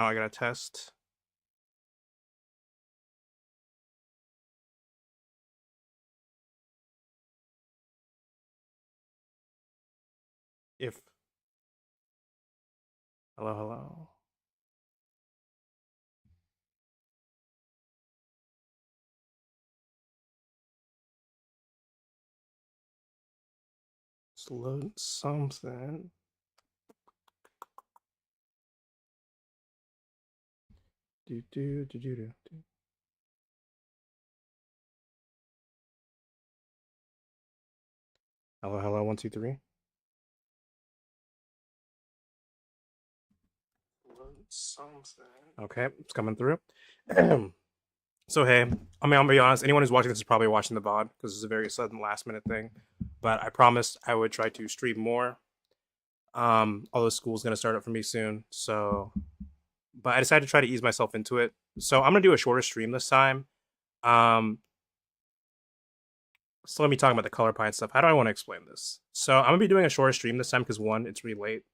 Oh, I gotta test. If hello, hello. Let's load something. Do do do do do. Hello, hello. 1, 2, 3. Load something. Okay, it's coming through. So hey, I mean, I'm gonna be honest. Anyone who's watching this is probably watching the VOD because it's a very sudden, last minute thing. But I promised I would try to stream more. Although school's gonna start up for me soon, so but I decided to try to ease myself into it. So I'm gonna do a shorter stream this time. Um, so let me talk about the color pie and stuff. How do I want to explain this? So I'm gonna be doing a shorter stream this time because one, it's really late.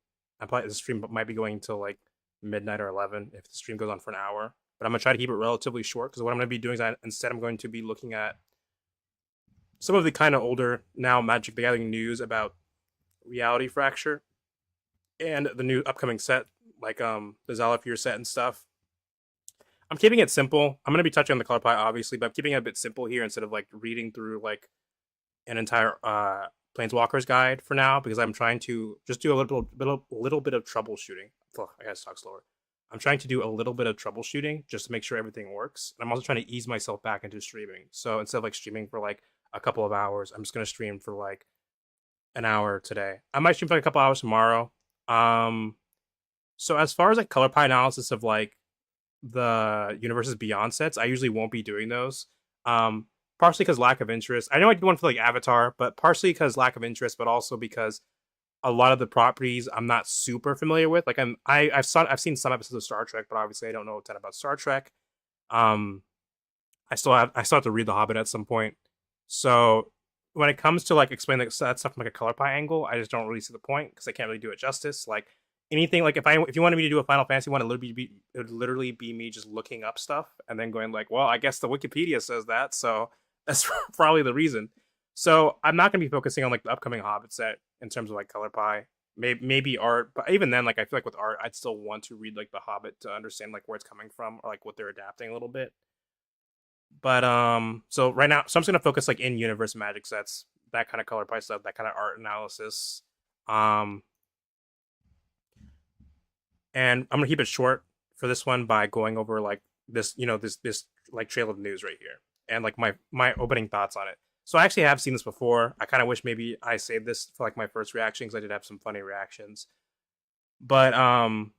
I probably the stream might be going until like midnight or 11 if the stream goes on for an hour. But I'm gonna try to keep it relatively short because what I'm gonna be doing is instead I'm going to be looking at some of the kind of older now Magic the Gathering news about Reality Fracture and the new upcoming set, like the Zhalfir set and stuff. I'm keeping it simple. I'm gonna be touching on the color pie, obviously, but I'm keeping it a bit simple here instead of like reading through like an entire Planeswalker's guide for now because I'm trying to just do a little bit of troubleshooting. Ugh, I gotta talk slower. I'm trying to do a little bit of troubleshooting just to make sure everything works. And I'm also trying to ease myself back into streaming. So instead of like streaming for like a couple of hours, I'm just gonna stream for like an hour today. I might stream for like a couple hours tomorrow. Um, so as far as like color pie analysis of like the universes beyond sets, I usually won't be doing those. Um, Partially because lack of interest. I know I did one for like Avatar, but partially because lack of interest, but also because a lot of the properties I'm not super familiar with. Like I've seen some episodes of Star Trek, but obviously I don't know a ton about Star Trek. Um, I still have to read The Hobbit at some point. So when it comes to like explaining that stuff from like a color pie angle, I just don't really see the point because I can't really do it justice. Like anything, like if you wanted me to do a Final Fantasy one, it would literally be me just looking up stuff and then going like, well, I guess the Wikipedia says that, so that's probably the reason. So I'm not going to be focusing on like the upcoming Hobbit set in terms of like color pie. Maybe art, but even then, like I feel like with art, I'd still want to read like the Hobbit to understand like where it's coming from or like what they're adapting a little bit. But so right now, so I'm just gonna focus like in universe magic sets, that kind of color pie stuff, that kind of art analysis. Um, and I'm gonna keep it short for this one by going over like this, this like trail of news right here, and like my opening thoughts on it. So I actually have seen this before. I kind of wish maybe I saved this for like my first reaction because I did have some funny reactions. But I'm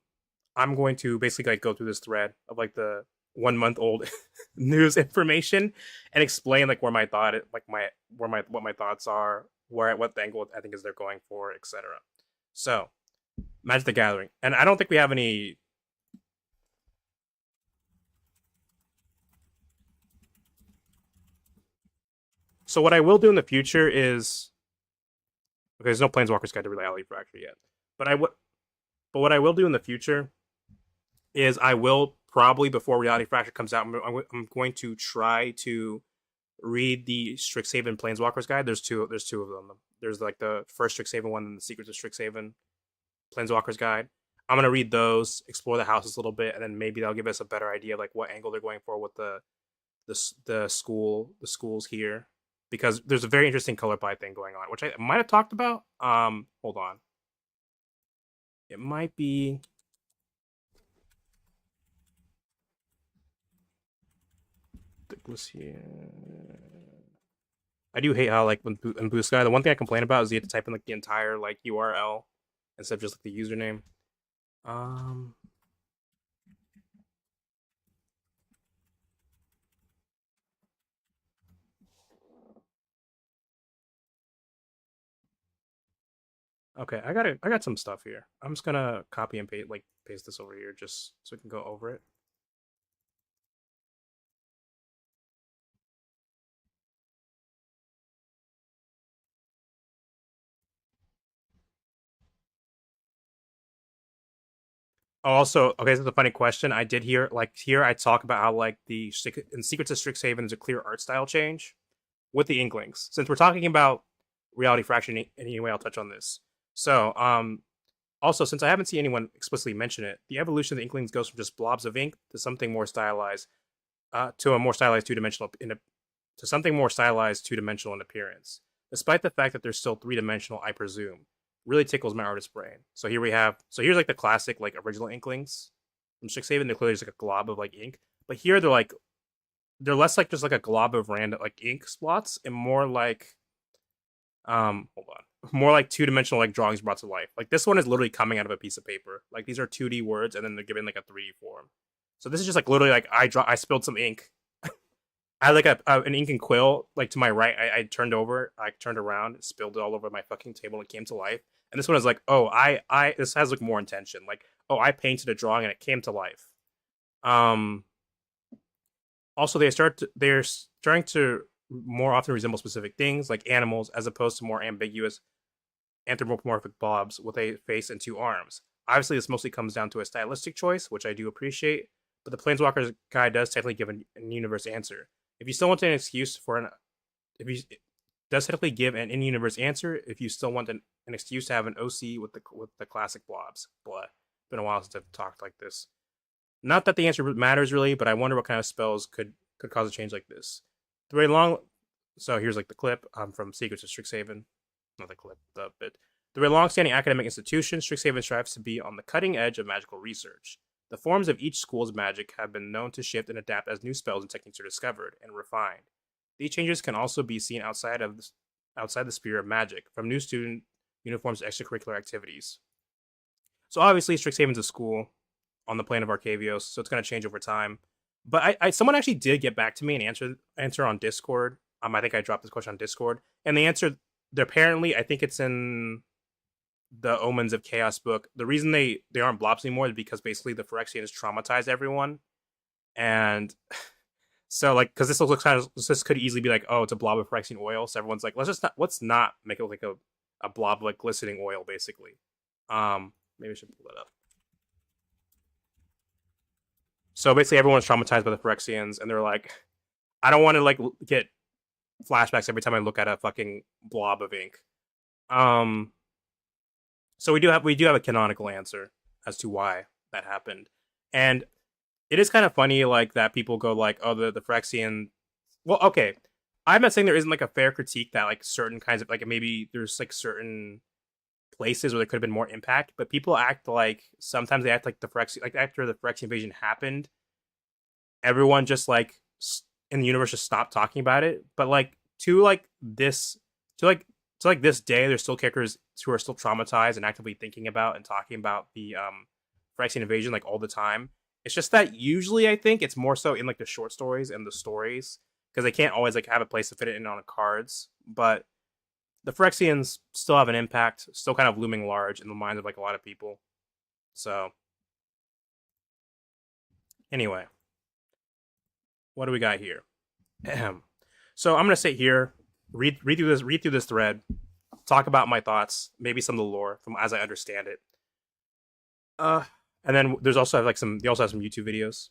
going to basically like go through this thread of like the 1 month old news information and explain like where my thought like my where my what my thoughts are, where what the angle I think is they're going for, etc. So Magic the Gathering, and I don't think we have any. So what I will do in the future is okay. There's no Planeswalkers Guide to Reality Fracture yet, but I would. But what I will do in the future is I will probably before Reality Fracture comes out, I'm going to try to read the Strixhaven Planeswalkers guide. There's two of them. There's like the first Strixhaven one and the Secrets of Strixhaven Planeswalkers guide. I'm gonna read those, explore the houses a little bit, and then maybe that'll give us a better idea of like what angle they're going for with the schools here. Because there's a very interesting color pie thing going on, which I might have talked about. Hold on. It might be here. I do hate how like in Blue Sky, the one thing I complain about is you have to type in like the entire like URL instead of just like the username. Um, okay, I got some stuff here. I'm just gonna copy and paste this over here just so we can go over it. Oh, also, okay, this is a funny question. I did hear, like, here I talk about how, like, in Secrets of Strixhaven, there's a clear art style change with the Inklings. Since we're talking about Reality Fraction anyway, I'll touch on this. So, also, since I haven't seen anyone explicitly mention it, the evolution of the Inklings goes from just blobs of ink to something more stylized, to a more stylized two-dimensional to something more stylized two-dimensional in appearance. Despite the fact that they're still three-dimensional, I presume, really tickles my artist brain. So here we have, so here's like the classic like original Inklings from Strixhaven. They're clearly just like a glob of like ink, but here they're less like just like a glob of random like ink spots and more like hold on, more like two-dimensional like drawings brought to life. Like this one is literally coming out of a piece of paper. Like these are 2D words and then they're given like a 3D form. So this is just like literally like I spilled some ink. I had like an ink and quill like to my right. I turned around, spilled it all over my fucking table, and it came to life. And this one is like, oh, I this has like more intention. Like, oh, I painted a drawing and it came to life. Um, Also, they're starting to more often resemble specific things like animals, as opposed to more ambiguous anthropomorphic blobs with a face and two arms. Obviously, this mostly comes down to a stylistic choice, which I do appreciate, but the Planeswalker's guide does technically give an universe answer. If you still want an excuse for an, if you it does technically give an in-universe answer, if you still want an excuse to have an OC with the classic blobs. Blah. Been a while since I've talked like this. Not that the answer matters really, but I wonder what kind of spells could cause a change like this. Through a long, so here's like the clip from Secrets of Strixhaven, not the clip, the bit. Through a long-standing academic institution, Strixhaven strives to be on the cutting edge of magical research. The forms of each school's magic have been known to shift and adapt as new spells and techniques are discovered and refined. These changes can also be seen outside the sphere of magic, from new student uniforms to extracurricular activities. So obviously, Strixhaven's a school on the plane of Arcavios, so it's going to change over time. But someone actually did get back to me and answer on Discord. I think I dropped this question on Discord, and the answer, apparently, I think it's in the Omens of Chaos book. The reason they aren't blobs anymore is because basically the Phyrexian has traumatized everyone, and so like because this could easily be like, oh, it's a blob of Phyrexian oil. So everyone's like, let's not make it look like a blob of like glistening oil, basically. Maybe I should pull that up. So basically, everyone's traumatized by the Phyrexians, and they're like, I don't want to like get flashbacks every time I look at a fucking blob of ink. Um, so we do have a canonical answer as to why that happened, and it is kind of funny like that people go like, oh, the Phyrexian. Well, okay, I'm not saying there isn't like a fair critique that like certain kinds of like maybe there's like certain places where there could have been more impact, but people act like sometimes they act like the Phyrexian, like after the Phyrexian invasion happened, everyone just like in the universe just stopped talking about it. But like to like this to like this day, there's still characters who are still traumatized and actively thinking about and talking about the Phyrexian invasion like all the time. It's just that usually I think it's more so in like the short stories and the stories because they can't always like have a place to fit it in on the cards. But the Phyrexians still have an impact, still kind of looming large in the minds of like a lot of people. So anyway, what do we got here? So I'm gonna sit here, read through this thread, talk about my thoughts, maybe some of the lore from as I understand it. And then there's also like they also have some YouTube videos.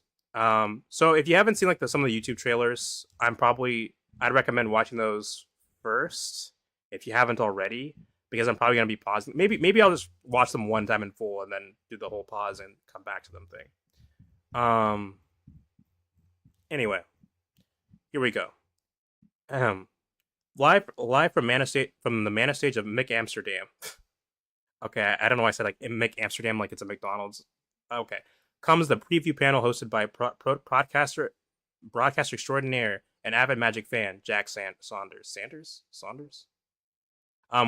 So if you haven't seen like some of the YouTube trailers, I'd recommend watching those first if you haven't already, because I'm probably gonna be pausing. Maybe I'll just watch them one time in full and then do the whole pause and come back to them thing. Anyway, here we go. Live from the Mana stage of Mick Amsterdam. Okay, I don't know why I said like Mick Amsterdam like it's a McDonald's. Okay, comes the preview panel hosted by broadcaster extraordinaire and avid Magic fan Jack Saunders.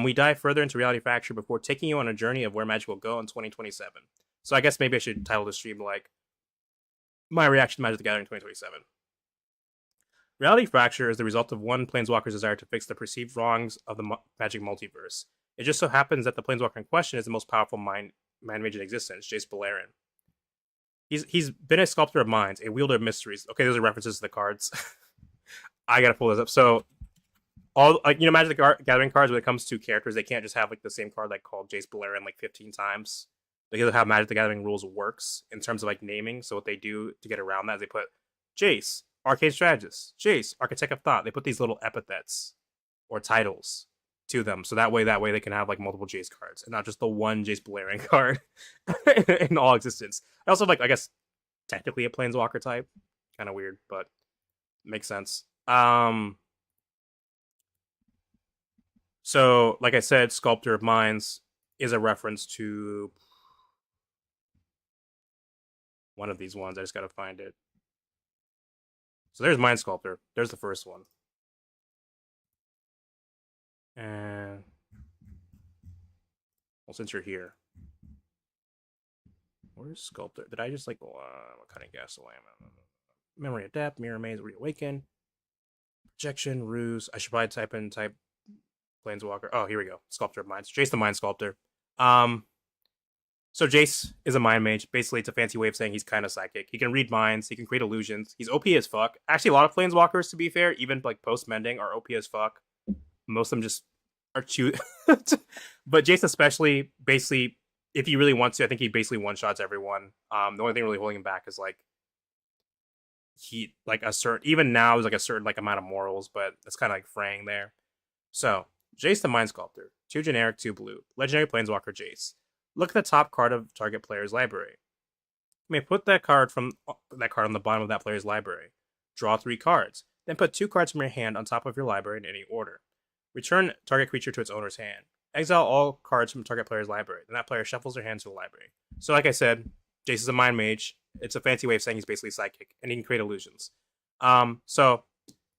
We dive further into Reality Fracture before taking you on a journey of where Magic will go in 2027. So I guess maybe I should title the stream like my reaction to Magic the Gathering 2027. Reality Fracture is the result of one Planeswalker's desire to fix the perceived wrongs of the Magic multiverse. It just so happens that the Planeswalker in question is the most powerful mind mage in existence, Jace Beleren. He's been a sculptor of minds, a wielder of mysteries. Okay, those are references to the cards. I gotta pull this up. So, all like Magic the Gathering cards, when it comes to characters, they can't just have like the same card like called Jace Beleren like 15 times. because of how Magic the Gathering rules works in terms of like naming. So what they do to get around that is they put Jace, Arcane Strategist, Jace, Architect of Thought. They put these little epithets or titles to them, so that way they can have like multiple Jace cards and not just the one Jace Balerion card in all existence. I also like, I guess, technically a Planeswalker type, kind of weird, but makes sense. So like I said, Sculptor of Minds is a reference to one of these ones. I just gotta find it. So there's Mind Sculptor. There's the first one. And well, since you're here, where's Sculptor? Did I just like what kind of guess away? Memory Adapt, Mirror Maze, Reawaken, Projection, Ruse. I should probably type Planeswalker. Oh, here we go. Sculptor of Minds. Jace the Mind Sculptor. So Jace is a mind mage. Basically, it's a fancy way of saying he's kind of psychic. He can read minds. He can create illusions. He's OP as fuck. Actually, a lot of Planeswalkers, to be fair, even like post-mending, are OP as fuck. Most of them just are chew. But Jace especially, basically, if he really wants to, I think he basically one-shots everyone. The only thing really holding him back is like he like a certain, even now is like a certain like amount of morals, but it's kind of like fraying there. So Jace the Mind Sculptor, 2 generic, 2 blue, legendary Planeswalker Jace. Look at the top card of target player's library. You may put that card on the bottom of that player's library. Draw 3 cards. Then put 2 cards from your hand on top of your library in any order. Return target creature to its owner's hand. Exile all cards from target player's library. Then that player shuffles their hand to the library. So like I said, Jace is a mind mage. It's a fancy way of saying he's basically psychic, and he can create illusions. So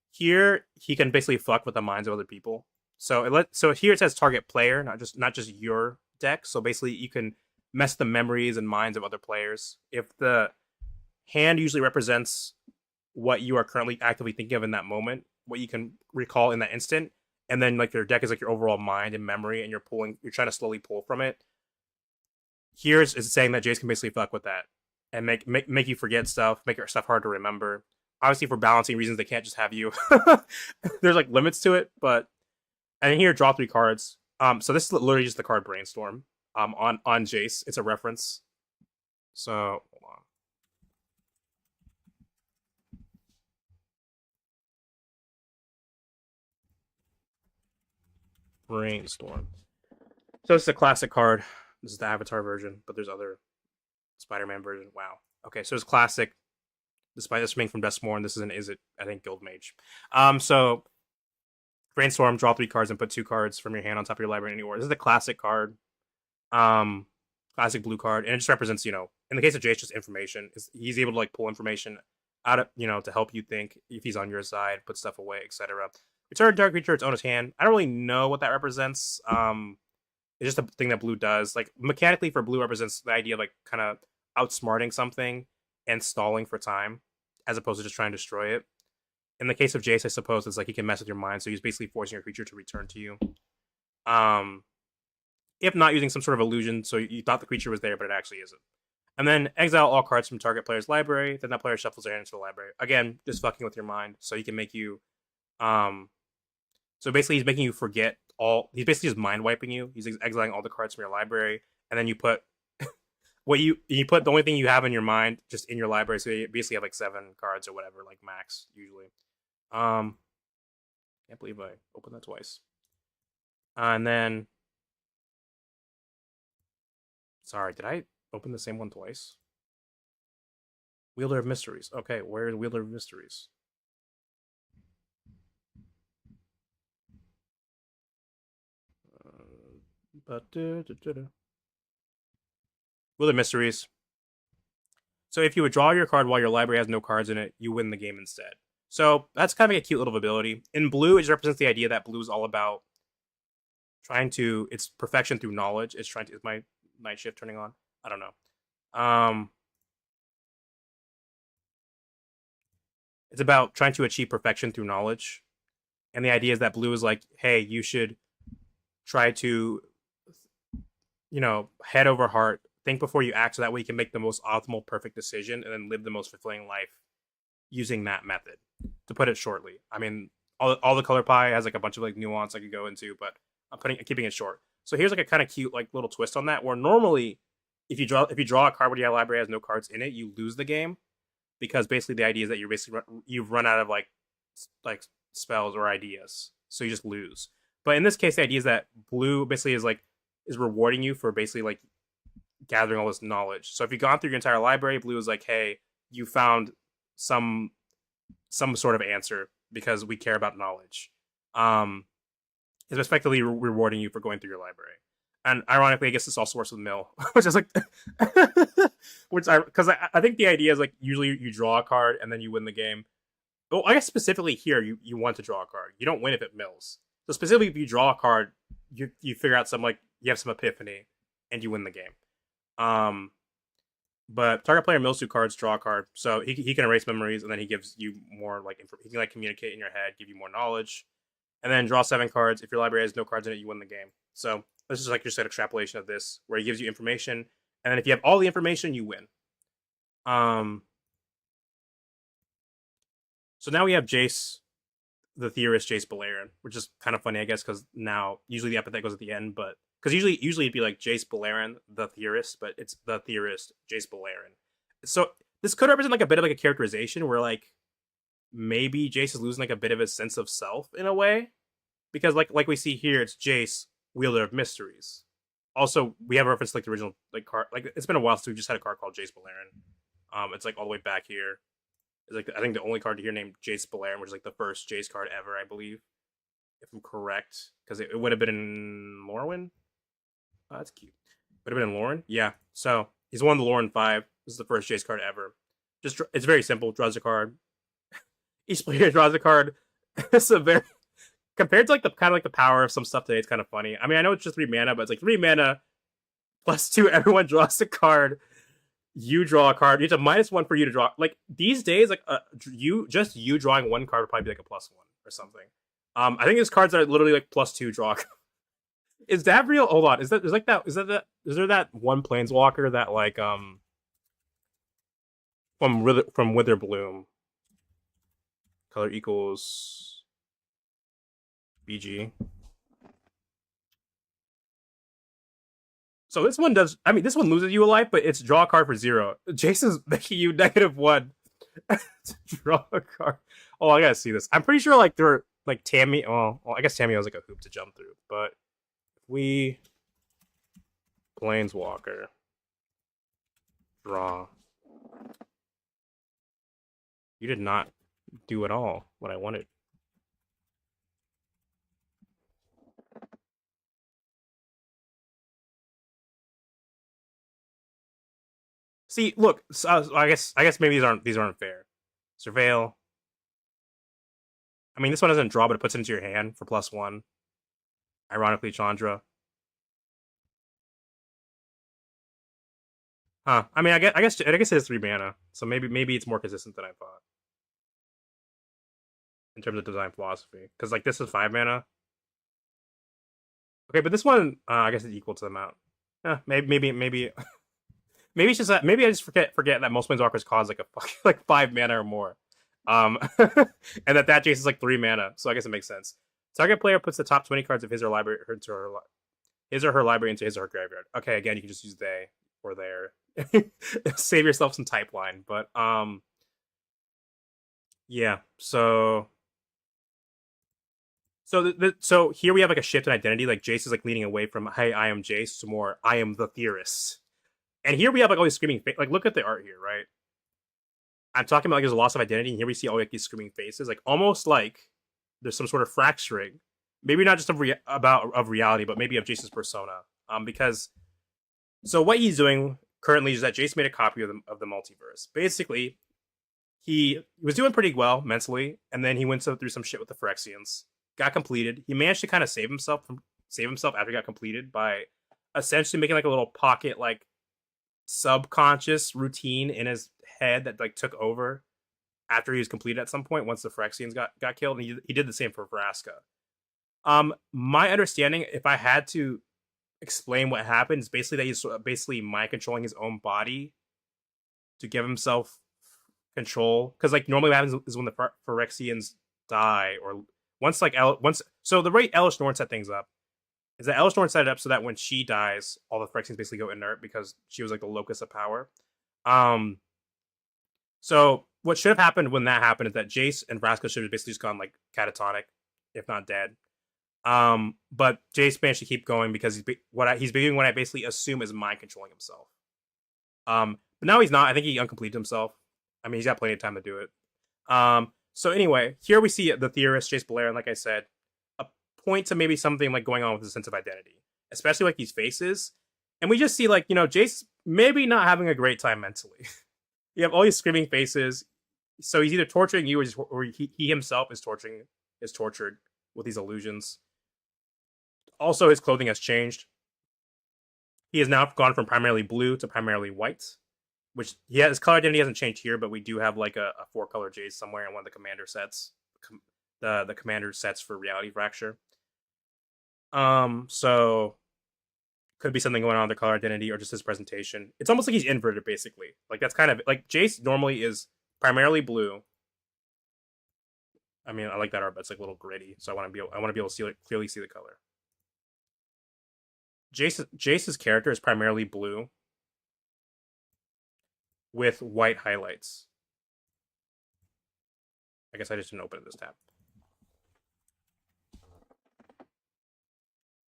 here he can basically fuck with the minds of other people. So here it says target player, not just your deck. So basically you can mess the memories and minds of other players. If the hand usually represents what you are currently actively thinking of in that moment, what you can recall in that instant, and then like your deck is like your overall mind and memory, and you're trying to slowly pull from it. Here's is saying that Jace can basically fuck with that and make you forget stuff, make your stuff hard to remember. Obviously, for balancing reasons, they can't just have you. There's like limits to it, but and here draw 3 cards. So this is literally just the card Brainstorm. On Jace, it's a reference. So hold on. Brainstorm. So it's a classic card. This is the Avatar version, but there's other Spider-Man version. Wow. Okay, so it's classic. Despite this being from Duskmourn, this is I think Guild Mage. So Brainstorm, draw 3 cards and put 2 cards from your hand on top of your library in any order. This is the classic card. Classic blue card, and it just represents, in the case of Jace, just information. He's able to like pull information out of, to help you think if he's on your side, put stuff away, etc. Return target creature its owner's hand. I don't really know what that represents. It's just a thing that blue does. Like mechanically for blue represents the idea of like kind of outsmarting something and stalling for time, as opposed to just trying to destroy it. In the case of Jace, I suppose it's like he can mess with your mind, so he's basically forcing your creature to return to you. If not using some sort of illusion, so you thought the creature was there, but it actually isn't. And then exile all cards from target player's library, then that player shuffles their hand into the library. Again, just fucking with your mind, so he can make you... So basically he's making you forget he's basically just mind wiping you. He's exiling all the cards from your library, and then you put... you put the only thing you have in your mind just in your library, so you basically have like 7 cards or whatever, like max, usually. Can't believe I opened that twice. And then... Sorry, did I open the same one twice? Wielder of Mysteries. Okay, where is Wielder of Mysteries? Wielder of Mysteries. So if you would draw your card while your library has no cards in it, you win the game instead. So that's kind of a cute little ability. In blue, it just represents the idea that blue is all about it's perfection through knowledge. Is my night shift turning on? I don't know. It's about trying to achieve perfection through knowledge. And the idea is that blue is like, hey, you should try to, head over heart, think before you act, so that way you can make the most optimal, perfect decision and then live the most fulfilling life using that method, to put it shortly. I mean, all the color pie has like a bunch of like nuance I could go into, but I'm keeping it short. So here's like a kind of cute like little twist on that, where normally if you draw a card when your library has no cards in it, you lose the game because basically the idea is that you've run out of like spells or ideas, so you just lose. But in this case, the idea is that blue basically is rewarding you for basically like gathering all this knowledge. So if you've gone through your entire library, blue is like, hey, you found some sort of answer because we care about knowledge. Um, is effectively rewarding you for going through your library. And ironically, I guess this also works with mill, which is like, which I think the idea is like usually you draw a card and then you win the game. Well, I guess specifically here you want to draw a card. You don't win if it mills. So specifically, if you draw a card, you figure out some like you have some epiphany, and you win the game. Um, but target player mills 2 cards, draw a card, so he can erase memories, and then he gives you more like he can like communicate in your head, give you more knowledge, and then draw 7 cards. If your library has no cards in it, you win the game. So this is like just an extrapolation of this, where he gives you information, and then if you have all the information, you win. Um, so now we have Jace, the theorist Jace Balerion, which is kind of funny, I guess, because now usually the epithet goes at the end, but because usually it'd be like Jace Balerion, the theorist, but it's the theorist Jace Balerion. So this could represent like a bit of like a characterization where like maybe Jace is losing like a bit of his sense of self in a way, because like we see here, it's Jace, wielder of mysteries. Also, we have a reference to like the original like card. Like it's been a while since we just had a card called Jace Balerion. It's like all the way back here. It's like I think the only card here named Jace Balerion, which is like the first Jace card ever, I believe, if I'm correct, because it would have been in Lorwyn. Oh, that's cute. Would have been in Lauren, yeah. So he's won the Lauren 5. This is the first Jace card ever. Just it's very simple. Draws a card. Each player draws a card. It's a very compared to like the kind of like the power of some stuff today. It's kind of funny. I mean, I know it's just 3 mana, but it's like 3 mana +2. Everyone draws a card. You draw a card. It's a -1 for you to draw. Like these days, like you drawing 1 card would probably be like a +1 or something. I think there's cards that are literally like +2 draw. Is that real? Hold on. Is there that one planeswalker that like from Witherbloom color equals BG? So this one does. I mean, this one loses you a life, but it's draw a card for 0. Jason's making you -1 to draw a card. Oh, I gotta see this. I'm pretty sure like they're like Tammy. Well, I guess Tammy has like a hoop to jump through, but we Planeswalker draw. You did not do at all what I wanted. See, look. I guess maybe these aren't fair. Surveil. I mean, this one doesn't draw, but it puts it into your hand for +1. Ironically, Chandra. Huh. I mean, I guess it has 3 mana, so maybe it's more consistent than I thought in terms of design philosophy. Because like this is 5 mana. Okay, but this one, I guess it's equal to the amount. Maybe maybe it's just that maybe I just forget that most Planeswalkers cause like a like 5 mana or more. And that Jace is like 3 mana, so I guess it makes sense. Target player puts the top 20 cards of his or her library into his or her graveyard. Okay, again, you can just use they or their. Save yourself some type line, but yeah. So here we have like a shift in identity. Like Jace is like leaning away from "Hey, I am Jace" to more "I am the theorist." And here we have like all these screaming like look at the art here, right? I'm talking about like there's a loss of identity, and here we see all like these screaming faces, like almost like there's some sort of fracturing, maybe not just of reality, but maybe of Jace's persona. Because so what he's doing currently is that Jace made a copy of the multiverse. Basically, he was doing pretty well mentally, and then he went through some shit with the Phyrexians. Got completed. He managed to kind of save himself after he got completed by essentially making like a little pocket like subconscious routine in his head that like took over after he was completed at some point once the Phyrexians got killed, and he did the same for Vraska. My understanding, if I had to explain what happened, is basically that he's basically mind controlling his own body to give himself control. Because like normally what happens is when the Phyrexians die, or once so the way Elish Norn set things up is that Elstorn set it up so that when she dies, all the Phyrexians basically go inert because she was like the locus of power. Um, so what should have happened when that happened is that Jace and Vraska should have basically just gone like catatonic, if not dead. But Jace managed to keep going because he's doing what I basically assume is mind controlling himself. But now he's not. I think he uncompleted himself. I mean, he's got plenty of time to do it. So anyway, here we see the theorist Jace Balerion, like I said, a point to maybe something like going on with his sense of identity, especially like these faces, and we just see like Jace maybe not having a great time mentally. You have all these screaming faces, so he's either torturing you or he himself is tortured with these illusions. Also, his clothing has changed. He has now gone from primarily blue to primarily white, which his color identity hasn't changed here, but we do have like a 4-color Jace somewhere in one of the commander sets, the commander sets for Reality Fracture. So could be something going on with the color identity or just his presentation. It's almost like he's inverted, basically. Like that's kind of like Jace normally is primarily blue. I mean, I like that art, but it's like a little gritty, so I want to be able to clearly see the color. Jace's character is primarily blue with white highlights. I guess I just didn't open this tab.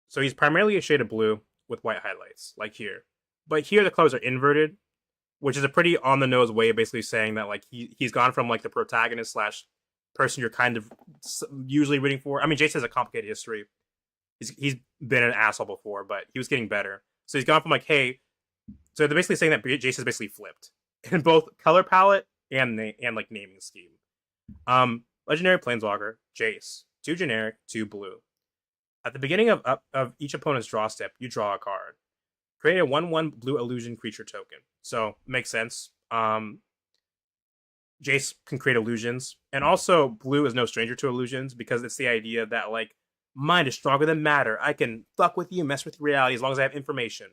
So he's primarily a shade of blue with white highlights, like here. But here the colors are inverted, which is a pretty on the nose way of basically saying that like he's gone from like the protagonist slash person you're kind of usually rooting for. I mean, Jace has a complicated history. He's been an asshole before, but he was getting better. So he's gone from like, hey, so they're basically saying that Jace is basically flipped in both color palette and like naming scheme. Legendary Planeswalker, Jace, 2 generic, 2 blue. At the beginning of each opponent's draw step, you draw a card. Create a 1/1 blue illusion creature token. So makes sense. Jace can create illusions, and also blue is no stranger to illusions because it's the idea that like mind is stronger than matter. I can fuck with you, mess with reality as long as I have information.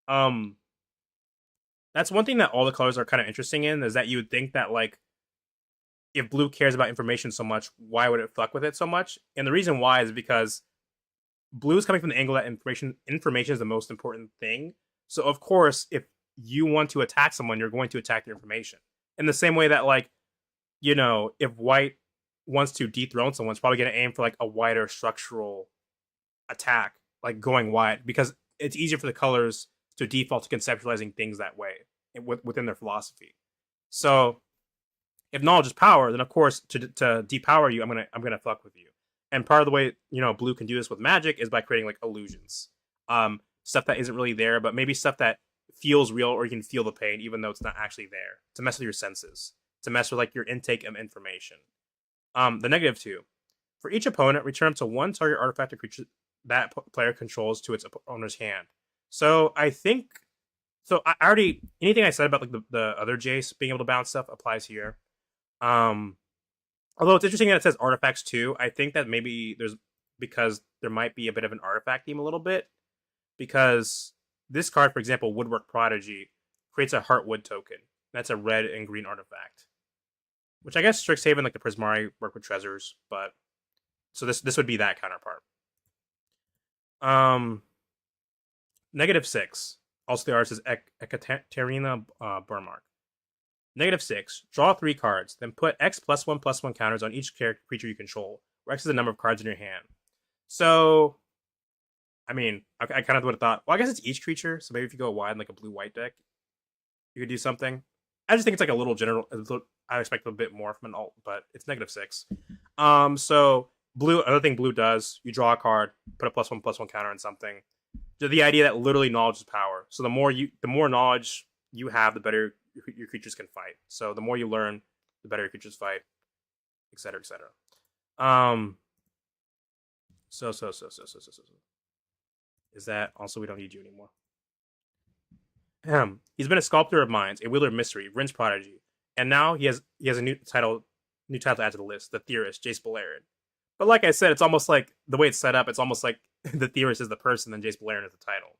That's one thing that all the colors are kind of interesting in, is that you would think that like if blue cares about information so much, why would it fuck with it so much? And the reason why is because blue is coming from the angle that information is the most important thing. So of course, if you want to attack someone, you're going to attack their information. In the same way that like, if white wants to dethrone someone, it's probably going to aim for like a wider structural attack, like going wide, because it's easier for the colors to default to conceptualizing things that way within their philosophy. So if knowledge is power, then of course to depower you, I'm gonna fuck with you. And part of the way blue can do this with magic is by creating like illusions, stuff that isn't really there, but maybe stuff that feels real, or you can feel the pain even though it's not actually there, to mess with your senses, to mess with like your intake of information. The -2, for each opponent, return up to 1 target artifact or creature that player controls to its owner's hand. So I think, I already, anything I said about like the other Jace being able to bounce stuff applies here. Although it's interesting that it says artifacts too. I think that maybe because there might be a bit of an artifact theme a little bit, because this card, for example, Woodwork Prodigy, creates a Heartwood token. That's a red and green artifact, which I guess Strixhaven, like the Prismari, work with Treasures, but so this would be that counterpart. -6. Also, the artist is Ekaterina Burmark. -6. Draw 3 cards, then put X +1/+1 counters on each creature you control, where X is the number of cards in your hand. So, I mean, I kind of would have thought, well, I guess it's each creature, so maybe if you go wide in like a blue-white deck, you could do something. I just think it's like a little general. I expect a bit more from an alt, but it's -6. So blue. Another thing blue does: you draw a card, put a +1/+1 counter on something. The idea that literally knowledge is power. So the more knowledge you have, the better your creatures can fight. So the more you learn, the better your creatures fight, etc., etc. So. Is that also we don't need you anymore? He's been a sculptor of minds, a wielder of mystery, Rin's prodigy, and now he has a new title to add to the list: the theorist, Jace Balerion. But like I said, it's almost like the way it's set up. It's almost like the theorist is the person, then Jace Balerion is the title.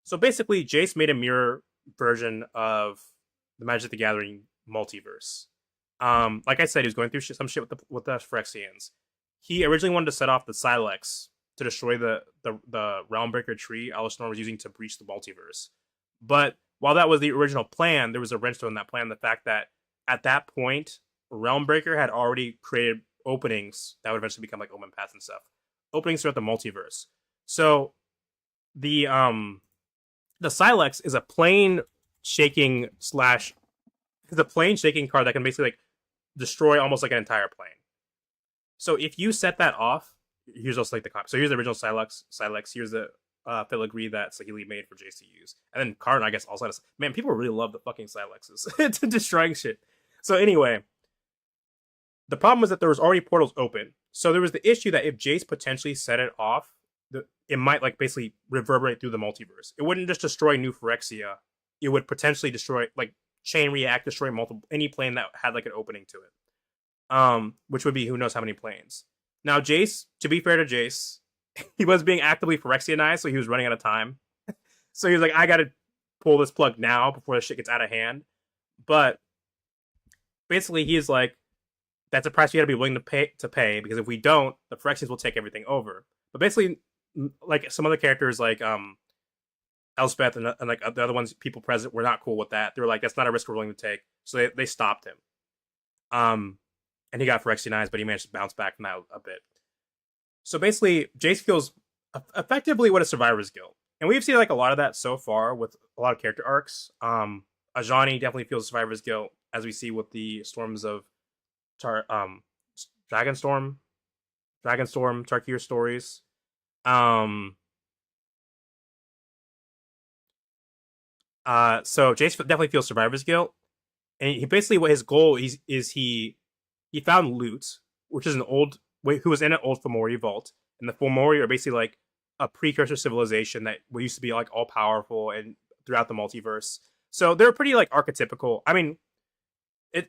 So basically, Jace made a mirror version of the Magic the Gathering multiverse. Like I said, he was going through some shit with the Phyrexians. He originally wanted to set off the Silex to destroy the Realmbreaker tree Alastor was using to breach the multiverse. But while that was the original plan, there was a wrench thrown in that plan. The fact that at that point, Realmbreaker had already created openings that would eventually become like Omen Paths and stuff. Openings throughout the multiverse. So the Silex is a plane shaking slash is a plane shaking card that can basically like destroy almost like an entire plane. So if you set that off, here's also like the cop. So here's the original Silex. Here's the filigree that Saheeli made for Jace to use. And then Karn, I guess, also has. Man, people really love the fucking Silexes to destroying shit. So anyway, the problem was that there was already portals open. So there was the issue that if Jace potentially set it off, it might like basically reverberate through the multiverse. It wouldn't just destroy New Phyrexia. It would potentially destroy, like, chain react, destroy any plane that had like an opening to it. Which would be who knows how many planes. Now Jace, to be fair to Jace, he was being actively Phyrexianized, so he was running out of time. So he was like, I gotta pull this plug now before the shit gets out of hand. But basically he's like, that's a price we gotta be willing to pay, because if we don't, the Phyrexians will take everything over. But basically, like some other characters like Elspeth and like the other ones, people present, were not cool with that. They were like, that's not a risk we're willing to take. So they stopped him. And he got Phyrexianized, but he managed to bounce back from that a bit. So basically, Jace feels effectively what a survivor's guilt. And we've seen like a lot of that so far with a lot of character arcs. Ajani definitely feels survivor's guilt, as we see with the storms of Dragonstorm, Tarkir stories. So Jace definitely feels survivor's guilt. And he basically, what his goal is he found loot, which is who was in an old Fomori vault. And the Fomori are basically like a precursor civilization that used to be like all powerful and throughout the multiverse. So they're pretty like archetypical. I mean,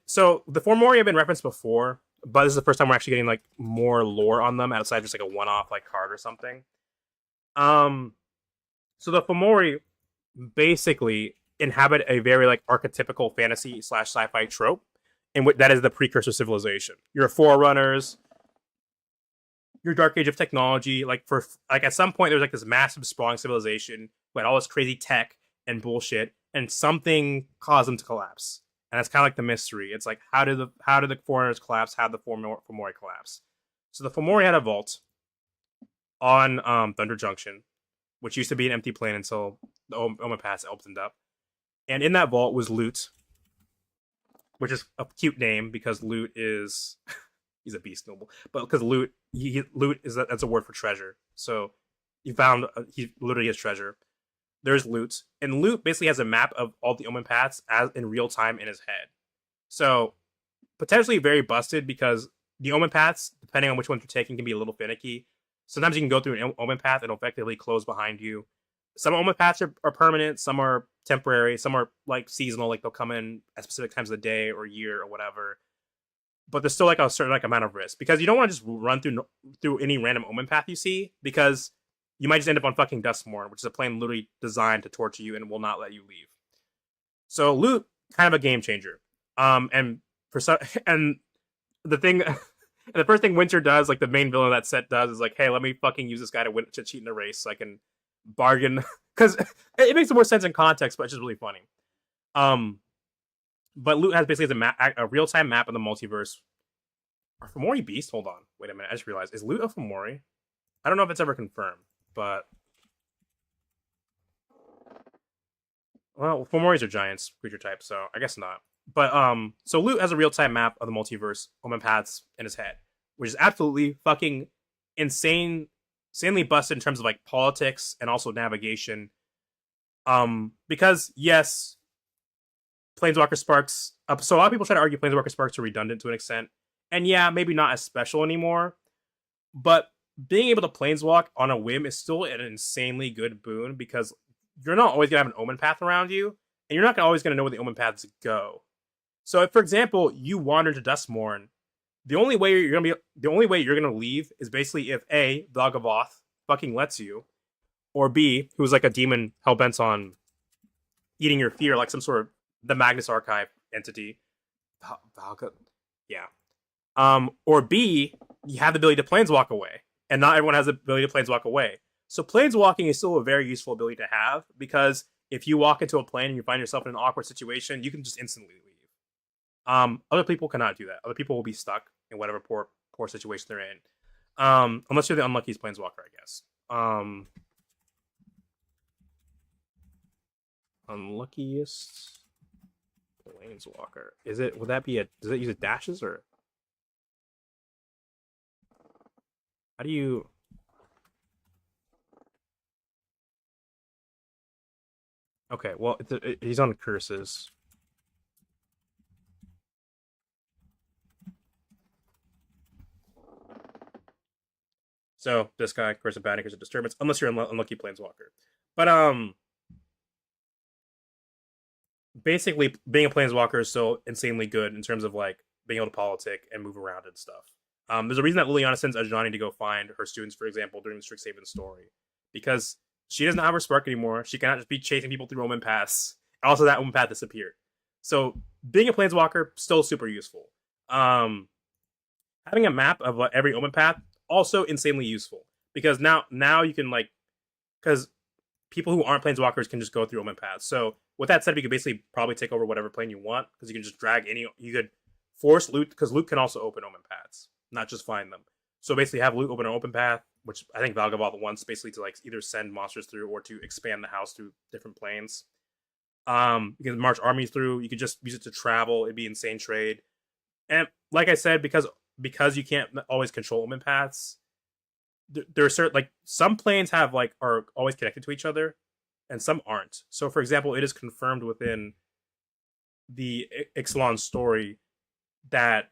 so the Fomori have been referenced before, but this is the first time we're actually getting like more lore on them outside just like a one-off like card or something. So the Fomori basically inhabit a very like archetypical fantasy / sci-fi trope, and that is the precursor civilization. Your Forerunners, your Dark Age of technology. Like at some point, there's like this massive sprawling civilization with all this crazy tech and bullshit, and something caused them to collapse. And that's kind of like the mystery. It's like, how did the Forerunners collapse? How did the Fomori collapse? So the Fomori had a vault on Thunder Junction, which used to be an empty plane until the Omen Pass opened up. And in that vault was loot, which is a cute name because loot is he's a beast noble, but because loot is that's a word for treasure. So he looted his treasure. There's loot, and loot basically has a map of all the Omen Paths as in real time in his head. So potentially very busted, because the Omen Paths, depending on which ones you're taking, can be a little finicky. Sometimes you can go through an Omen Path and effectively close behind you. Some Omen Paths are permanent, some are temporary, some are like seasonal, like they'll come in at specific times of the day or year or whatever. But there's still like a certain like amount of risk, because you don't want to just run through any random Omen Path you see, because you might just end up on fucking Dustmourne, which is a plane literally designed to torture you and will not let you leave. So loot, kind of a game changer. And the thing, the first thing Winter does, like the main villain of that set does, is like, hey, let me fucking use this guy to cheat in a race so I can bargain, because it makes more sense in context, but it's just really funny. But loot has basically a real-time map of the multiverse. Are Fomori beast? Hold on, wait a minute. I just realized, is loot a Fomori? I don't know if it's ever confirmed, but well, Fomoris are giants creature type, so I guess not. But so loot has a real-time map of the multiverse, Omen Paths in his head, which is absolutely fucking insanely busted in terms of like politics and also navigation. Because yes, Planeswalker Sparks. So a lot of people try to argue Planeswalker Sparks are redundant to an extent, and yeah, maybe not as special anymore. But being able to Planeswalk on a whim is still an insanely good boon, because you're not always gonna have an Omen Path around you, and you're not always gonna know where the Omen Paths go. So, if, for example, you wander to Dustmourne, the only way you're gonna leave is basically if A, Dagavoth fucking lets you, or B, who's like a demon hellbent on eating your fear, like some sort of the Magnus Archive entity. Yeah. Or B, you have the ability to Planeswalk away. and not everyone has the ability to planeswalk away. So planeswalking is still a very useful ability to have because if you walk into a plane and you find yourself in an awkward situation, you can just instantly leave. Other people cannot do that. Other people will be stuck in whatever poor situation they're in. Unless you're the unluckiest planeswalker, I guess. Unluckiest planeswalker. Is it? Would that be a? Does it use dashes or? How do you? Okay, well, he's on curses. So this guy, curse of bad, curse of disturbance, unless you're an unlucky planeswalker. But basically, being a planeswalker is so insanely good in terms of like being able to politic and move around and stuff. There's a reason that Liliana sends Ajani to go find her students, for example, during the Strixhaven story, because she doesn't have her spark anymore. She cannot just be chasing people through Omen Pass. Also, that Omen Path disappeared. So being a planeswalker still super useful. Having a map of every Omen Path also insanely useful because now you can like because people who aren't planeswalkers can just go through Omen Paths. So with that said, you could basically probably take over whatever plane you want because you can just drag any. You could force loot because loot can also open Omen Paths, not just find them. So basically, have loot open an open path, which I think Valgavalt wants basically to like either send monsters through or to expand the house through different planes. You can march armies through. You could just use it to travel. It'd be insane trade. And like I said, because you can't always control Omen Paths, there are certain like some planes have like are always connected to each other, and some aren't. So, for example, it is confirmed within the Ixalan story that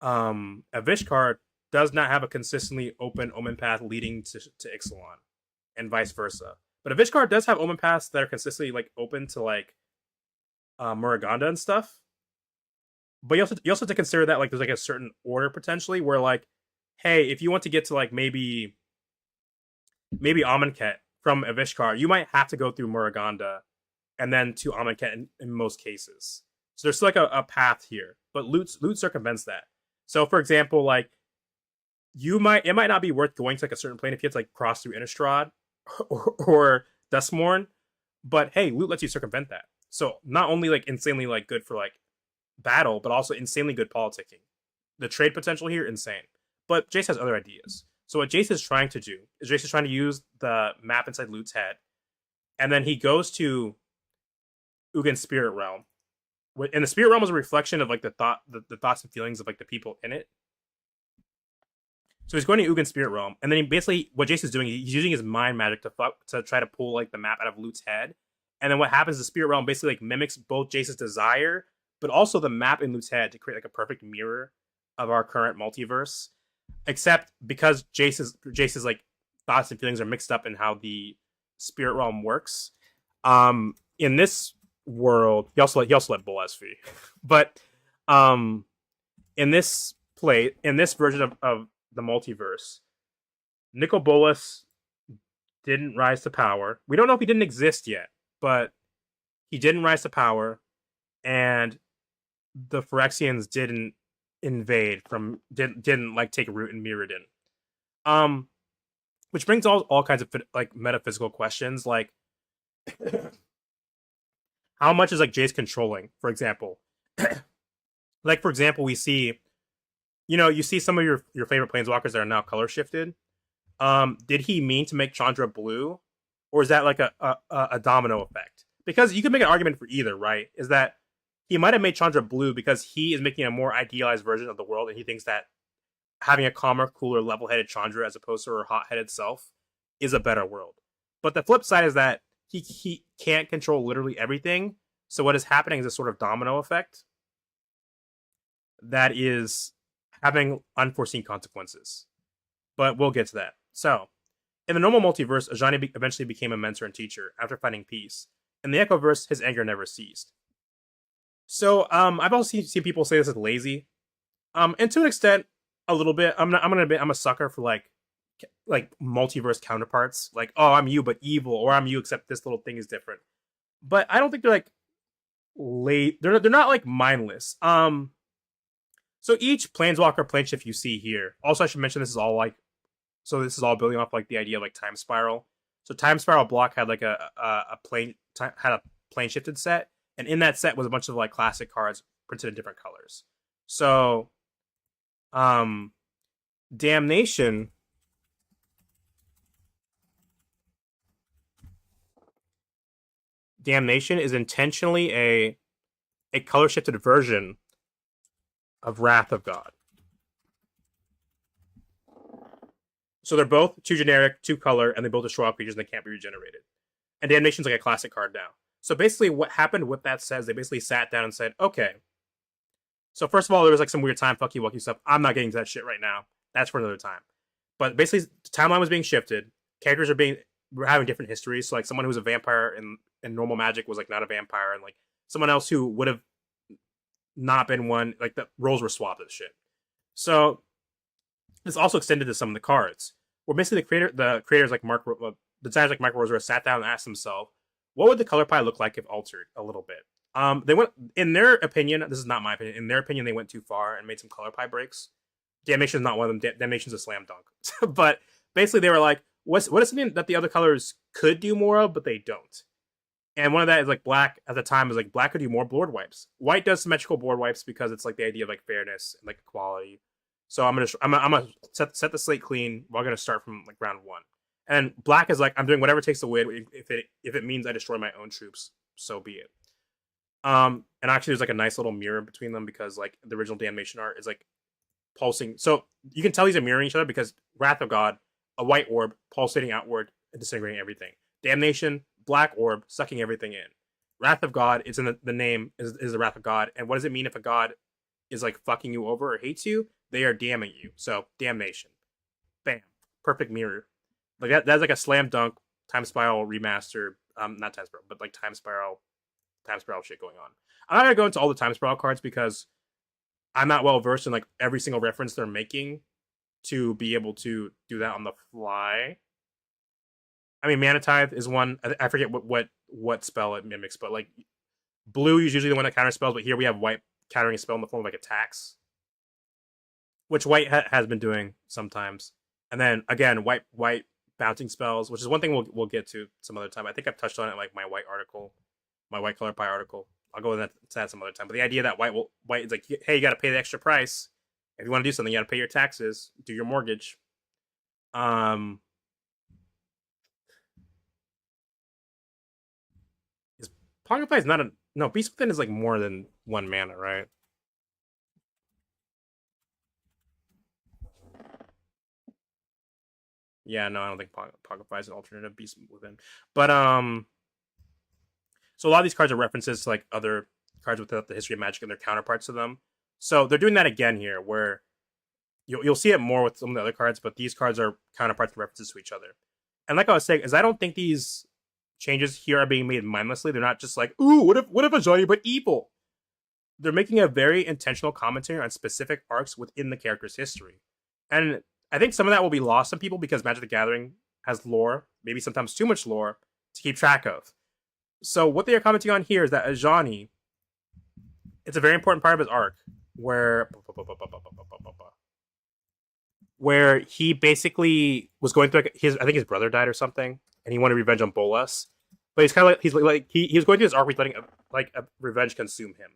Avishkar does not have a consistently open Omen Path leading to Ixalan, and vice versa. But Avishkar does have Omen Paths that are consistently like open to like Muraganda and stuff. But you also have to consider that like there's like a certain order potentially where like, hey, if you want to get to like maybe Amonkhet from Avishkar, you might have to go through Muraganda and then to Amonkhet in most cases. So there's still like a path here, but loot circumvents that. So for example, like it might not be worth going to like a certain plane if you have to like cross through Innistrad or Duskmourn, but hey, loot lets you circumvent that. So not only like insanely like good for like battle, but also insanely good politicking. The trade potential here, insane. But Jace has other ideas. So what Jace is trying to do is Jace is trying to use the map inside Loot's head, and then he goes to Ugin's Spirit Realm. And the Spirit Realm is a reflection of like the thoughts and feelings of like the people in it. So he's going to Ugin's Spirit Realm, and then he basically what Jace is doing, he's using his mind magic to try to pull like the map out of Loot's head. And then what happens is the Spirit Realm basically like mimics both Jace's desire, but also the map in Loot's head to create like a perfect mirror of our current multiverse. Except because Jace's like thoughts and feelings are mixed up in how the Spirit Realm works. In this world, he also let Bull SV. But in this version of the multiverse, Nicol Bolas didn't rise to power. We don't know if he didn't exist yet, but he didn't rise to power, and the Phyrexians didn't invade didn't like take root in Mirrodin. Which brings all kinds of like metaphysical questions, like how much is like Jace controlling, for example. Like for example, we see you see some of your favorite planeswalkers that are now color shifted. Did he mean to make Chandra blue, or is that like a domino effect? Because you could make an argument for either, right? Is that he might have made Chandra blue because he is making a more idealized version of the world, and he thinks that having a calmer, cooler, level-headed Chandra as opposed to her hot-headed self is a better world. But the flip side is that he can't control literally everything, so what is happening is a sort of domino effect that is having unforeseen consequences. But we'll get to that. So, in the normal multiverse, Ajani eventually became a mentor and teacher after finding peace. In the Echoverse, his anger never ceased. So, I've also seen people say this is lazy. And to an extent, a little bit. I'm a sucker for like multiverse counterparts. Like, oh, I'm you but evil, or I'm you except this little thing is different. But I don't think they're like they're not like mindless. So each planeswalker planeshift you see here. Also, I should mention this is all like So this is all building off like the idea of like time spiral. So time spiral block had like a plane had a plane shifted set, and in that set was a bunch of like classic cards printed in different colors. So um Damnation Damnation is intentionally a color shifted version of Wrath of God. So they're both two generic, two color, and they both destroy all creatures and they can't be regenerated. And Damnation's like a classic card now. So basically, what happened with that says they basically sat down and said, okay. So first of all, there was like some weird time fucky wucky stuff. I'm not getting to that shit right now. That's for another time. But basically, the timeline was being shifted. Characters were having different histories. So like someone who was a vampire in normal Magic was like not a vampire, and like someone else who would have not been one, like the roles were swapped and shit. So this also extended to some of the cards. Where basically the creators like the designers like Mark Rosera sat down and asked themselves, what would the color pie look like if altered a little bit? They went, in their opinion, this is not my opinion, in their opinion, they went too far and made some color pie breaks. Damnation is not one of them. Damnation's a slam dunk. But basically, they were like, what is something that the other colors could do more of, but they don't? And one of that is like black at the time was like black could do more board wipes. White does symmetrical board wipes because it's like the idea of like fairness and like equality. So I'm gonna set the slate clean. We're gonna start from like round one. And black is like I'm doing whatever it takes to win. If it means I destroy my own troops, so be it. And actually, there's like a nice little mirror between them because like the original Damnation art is like pulsing. So you can tell these are mirroring each other because Wrath of God, a white orb pulsating outward and disintegrating everything. Damnation, black orb sucking everything in. Wrath of God, it's in the name is the Wrath of God. And what does it mean if a god is like fucking you over or hates you? They are damning you. So Damnation, bam, perfect mirror. Like that's like a slam dunk time spiral remaster. Not time spiral, but like time spiral shit going on. I'm not gonna go into all the time spiral cards because I'm not well versed in like every single reference they're making to be able to do that on the fly. I mean, Mana Tithe is one. I forget what spell it mimics, but like blue is usually the one that counters spells, but here we have white countering a spell in the form of like attacks, which white has been doing sometimes. And then again, white bouncing spells, which is one thing we'll get to some other time. I think I've touched on it like my white color pie article. I'll go into that some other time. But the idea that white is like, hey, you got to pay the extra price if you want to do something. You got to pay your taxes, do your mortgage. Is Pocket Pie is not a no. Beast Within is like more than one mana, right? Yeah, no, I don't think Pocket Pie is an alternative Beast Within. But so a lot of these cards are references to like other cards within the history of Magic and their counterparts to them. So they're doing that again here, where you'll see it more with some of the other cards, but these cards are counterparts and references to each other. And like I was saying, is I don't think these changes here are being made mindlessly. They're not just like, ooh, what if Ajani but evil? They're making a very intentional commentary on specific arcs within the character's history. And I think some of that will be lost on people because Magic the Gathering has lore, maybe sometimes too much lore, to keep track of. So what they are commenting on here is that Ajani, it's a very important part of his arc where he basically was going through I think his brother died or something, and he wanted revenge on Bolas. But he's kind of like he was going through this arc, letting a revenge consume him.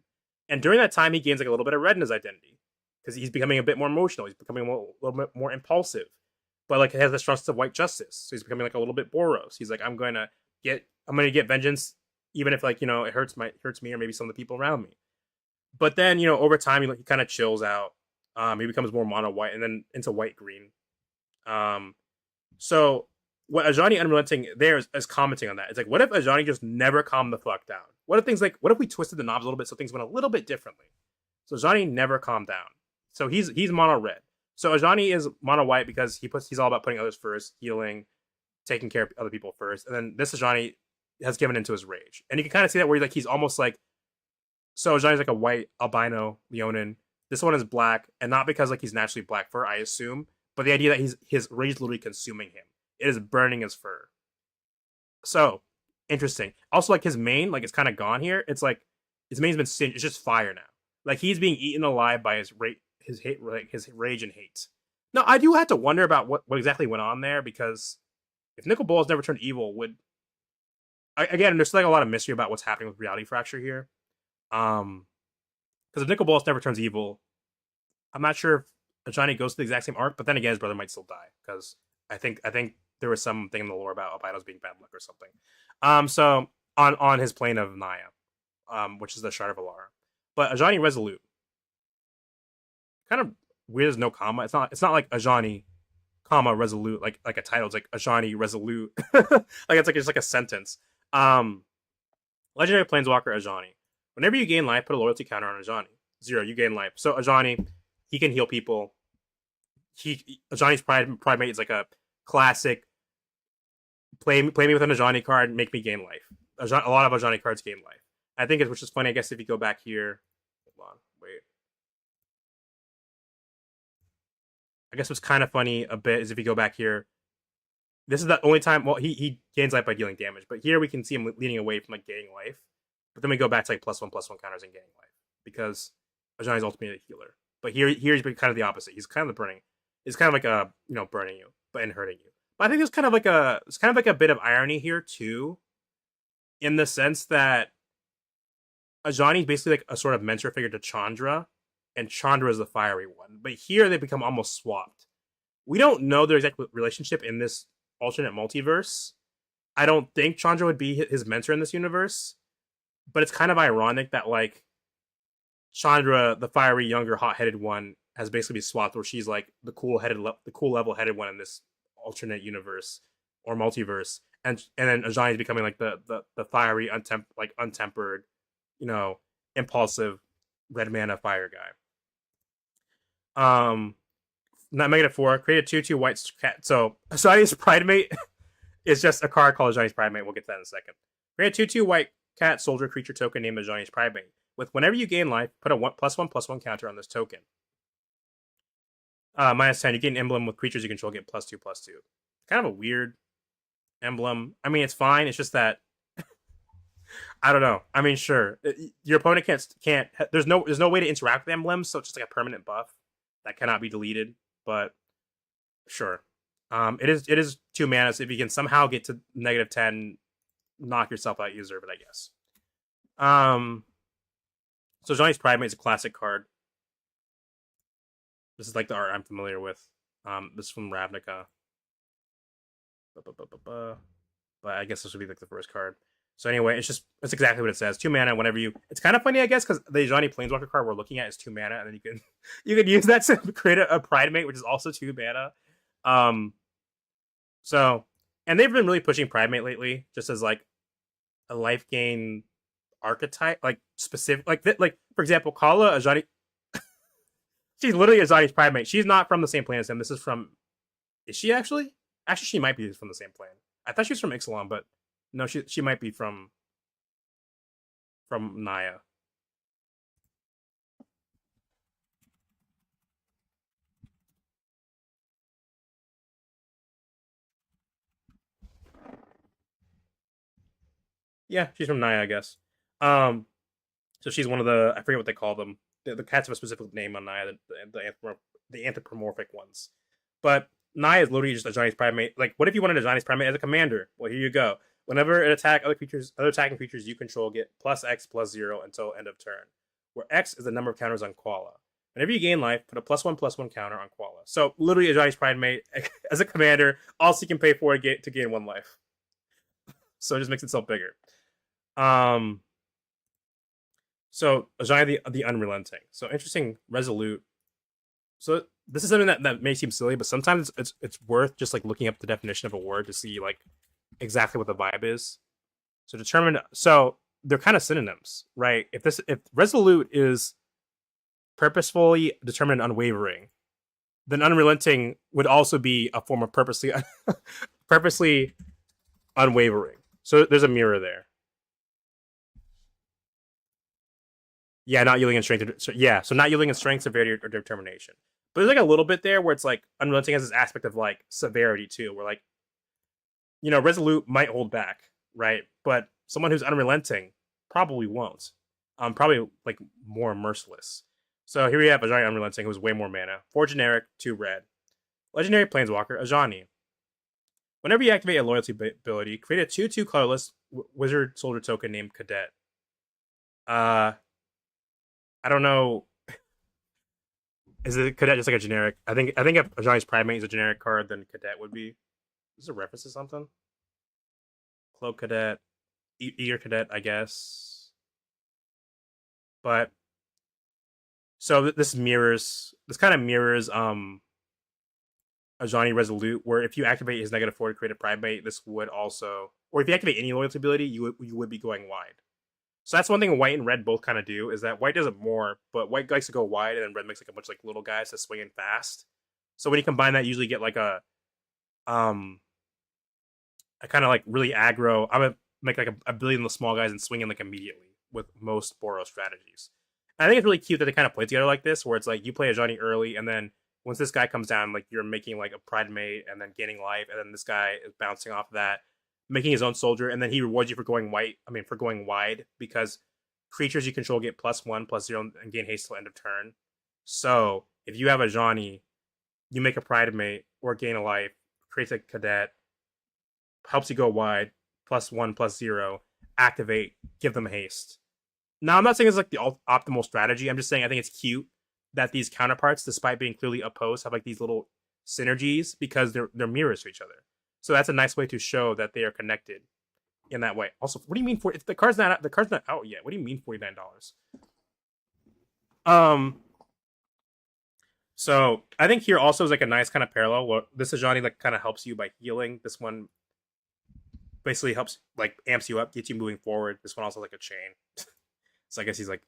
And during that time, he gains like a little bit of red in his identity because he's becoming a bit more emotional. He's becoming a little bit more impulsive, but like he has the trust of white justice. So he's becoming like a little bit Boros. He's like, I'm going to get vengeance, even if like it hurts me or maybe some of the people around me. But then over time he kind of chills out. He becomes more mono white and then into white green. So what Ajani Unrelenting there is commenting on that. It's like, what if Ajani just never calmed the fuck down? What if we twisted the knobs a little bit so things went a little bit differently? So Ajani never calmed down. So he's mono red. So Ajani is mono white because he's all about putting others first, healing, taking care of other people first. And then this Ajani has given into his rage. And you can kind of see that where he's almost like, so Ajani's like a white albino Leonin. This one is black, and not because like he's naturally black fur, I assume, but the idea that his rage is literally consuming him. It is burning his fur. So interesting. Also, like his mane, like it's kind of gone here. It's like his mane's been singed. It's just fire now. Like he's being eaten alive by his rage and hate. No, I do have to wonder about what exactly went on there because if Nicol Bolas never turned evil, would again, there's like a lot of mystery about what's happening with Reality Fracture here. Because if Nicol Bolas never turns evil, I'm not sure if Johnny goes to the exact same arc. But then again, his brother might still die because I think there was something in the lore about albinos being bad luck or something. So on his plane of Naya, which is the Shard of Alara, but Ajani Resolute, kind of weird as no comma. It's not like Ajani, comma Resolute like a title. It's like Ajani Resolute, like it's like just like a sentence. Um, Legendary Planeswalker Ajani. Whenever you gain life, put a loyalty counter on Ajani. 0, you gain life. So Ajani, he can heal people. Ajani's Pride Mate is like a classic play me with an Ajani card, make me gain life. A lot of Ajani cards gain life. I think which is funny. I guess if you go back here, hold on, wait. I guess what's kind of funny a bit is if you go back here. This is the only time. Well, he gains life by dealing damage, but here we can see him leading away from like gaining life. But then we go back to like +1/+1 counters and gaining life because Ajani's ultimately a healer. But here he's kind of the opposite. He's kind of the burning. He's kind of like a burning you, but and hurting you. But I think there's kind of like a bit of irony here too, in the sense that Ajani is basically like a sort of mentor figure to Chandra, and Chandra is the fiery one. But here they become almost swapped. We don't know their exact relationship in this alternate multiverse. I don't think Chandra would be his mentor in this universe, but it's kind of ironic that like Chandra, the fiery, younger, hot-headed one, has basically been swapped, where she's like the cool level-headed one in this alternate universe or multiverse, and then Ajani is becoming like the fiery, untempered, impulsive red mana fire guy. Not -4, create a 2/2 white cat. So Ajani's Pride Mate is just a card called Ajani's Pride Mate. We'll get to that in a second. Create a 2/2 white cat soldier creature token named Ajani's Pride Mate. With whenever you gain life, put a +1/+1 counter on this token. -10, you get an emblem with creatures you control, get +2/+2. Kind of a weird emblem. I mean, it's fine. It's just that I don't know. I mean, sure, your opponent can't. There's no way to interact with emblems, so it's just like a permanent buff that cannot be deleted. But sure, it is 2 mana. So if you can somehow get to -10, knock yourself out, you deserve it, I guess. So Johnny's Pride Mate is a classic card. This is like the art I'm familiar with. This is from Ravnica. But I guess this would be like the first card. So anyway, it's exactly what it says. 2 mana whenever you. It's kind of funny, I guess, because the Johnny Planeswalker card we're looking at is 2 mana, and then you can use that to create a Pride Mate, which is also 2 mana. So, and they've been really pushing Pride Mate lately, just as like a life gain archetype, like specific, like for example, Kala Ajani. She's literally Ajani's Pride Mate. She's not from the same planet as him. This is from. Is she actually? Actually, she might be from the same planet. I thought she was from Ixalan, but no, she might be from Naya. Yeah, she's from Naya, I guess. So she's one of I forget what they call them. The cats have a specific name on Naya, the anthropomorphic ones. But Naya is literally just a Johnny's Pride Mate. Like, what if you wanted a Johnny's Pride Mate as a commander? Well, here you go. Whenever it attacks other attacking creatures you control get +X/+0 until end of turn, where X is the number of counters on Koala. Whenever you gain life, put a +1/+1 counter on Koala. So literally a Johnny's Pride Mate as a commander, all you can pay for it to gain 1 life. So it just makes itself bigger. So Ajani the Unrelenting. So interesting, resolute. So this is something that may seem silly, but sometimes it's worth just like looking up the definition of a word to see like exactly what the vibe is. So they're kind of synonyms, right? If resolute is purposefully determined and unwavering, then unrelenting would also be a form of purposely unwavering. So there's a mirror there. Yeah, not yielding in strength. So not yielding in strength, severity, or determination. But there's like a little bit there where it's like unrelenting has this aspect of like severity too, where like resolute might hold back, right? But someone who's unrelenting probably won't. Probably like more merciless. So here we have a giant unrelenting who's way more mana. 4 generic, 2 red. Legendary Planeswalker, Ajani. Whenever you activate a loyalty ability, create a 2/2 colorless wizard soldier token named Cadet. Uh, I don't know. Is it Cadet just like a generic? I think if Ajani's Primate is a generic card, then Cadet would be. Is this a reference to something? Cloak Cadet, Eager Cadet, I guess. But so this mirrors. This kind of mirrors Ajani Resolute, where if you activate his -4 to create a Primate, this would also, or if you activate any loyalty ability, you would be going wide. So that's one thing white and red both kind of do, is that white does it more, but white likes to go wide, and then red makes like a bunch of like little guys that swing in fast. So when you combine that, you usually get like um a kind of like really aggro. I'm gonna make like a billion of the small guys and swing in like immediately with most Boros strategies. And I think it's really cute that they kind of play together like this, where it's like you play a Johnny early, and then once this guy comes down, like you're making like a Pride Mate and then gaining life, and then this guy is bouncing off of that, making his own soldier, and then he rewards you for going white. I mean, for going wide, because creatures you control get +1/+0 and gain haste till end of turn. So if you have a Johnny, you make a Pride Mate or gain a life, creates a Cadet, helps you go wide, +1/+0, activate, give them haste. Now, I'm not saying it's like the optimal strategy. I'm just saying I think it's cute that these counterparts, despite being clearly opposed, have like these little synergies because they're mirrors to each other. So that's a nice way to show that they are connected in that way. Also, what do you mean for if the card's not out yet? What do you mean $49? Um. So I think here also is like a nice kind of parallel. Where this Ajani like kind of helps you by healing. This one basically helps like amps you up, gets you moving forward. This one also like a chain. So I guess he's like.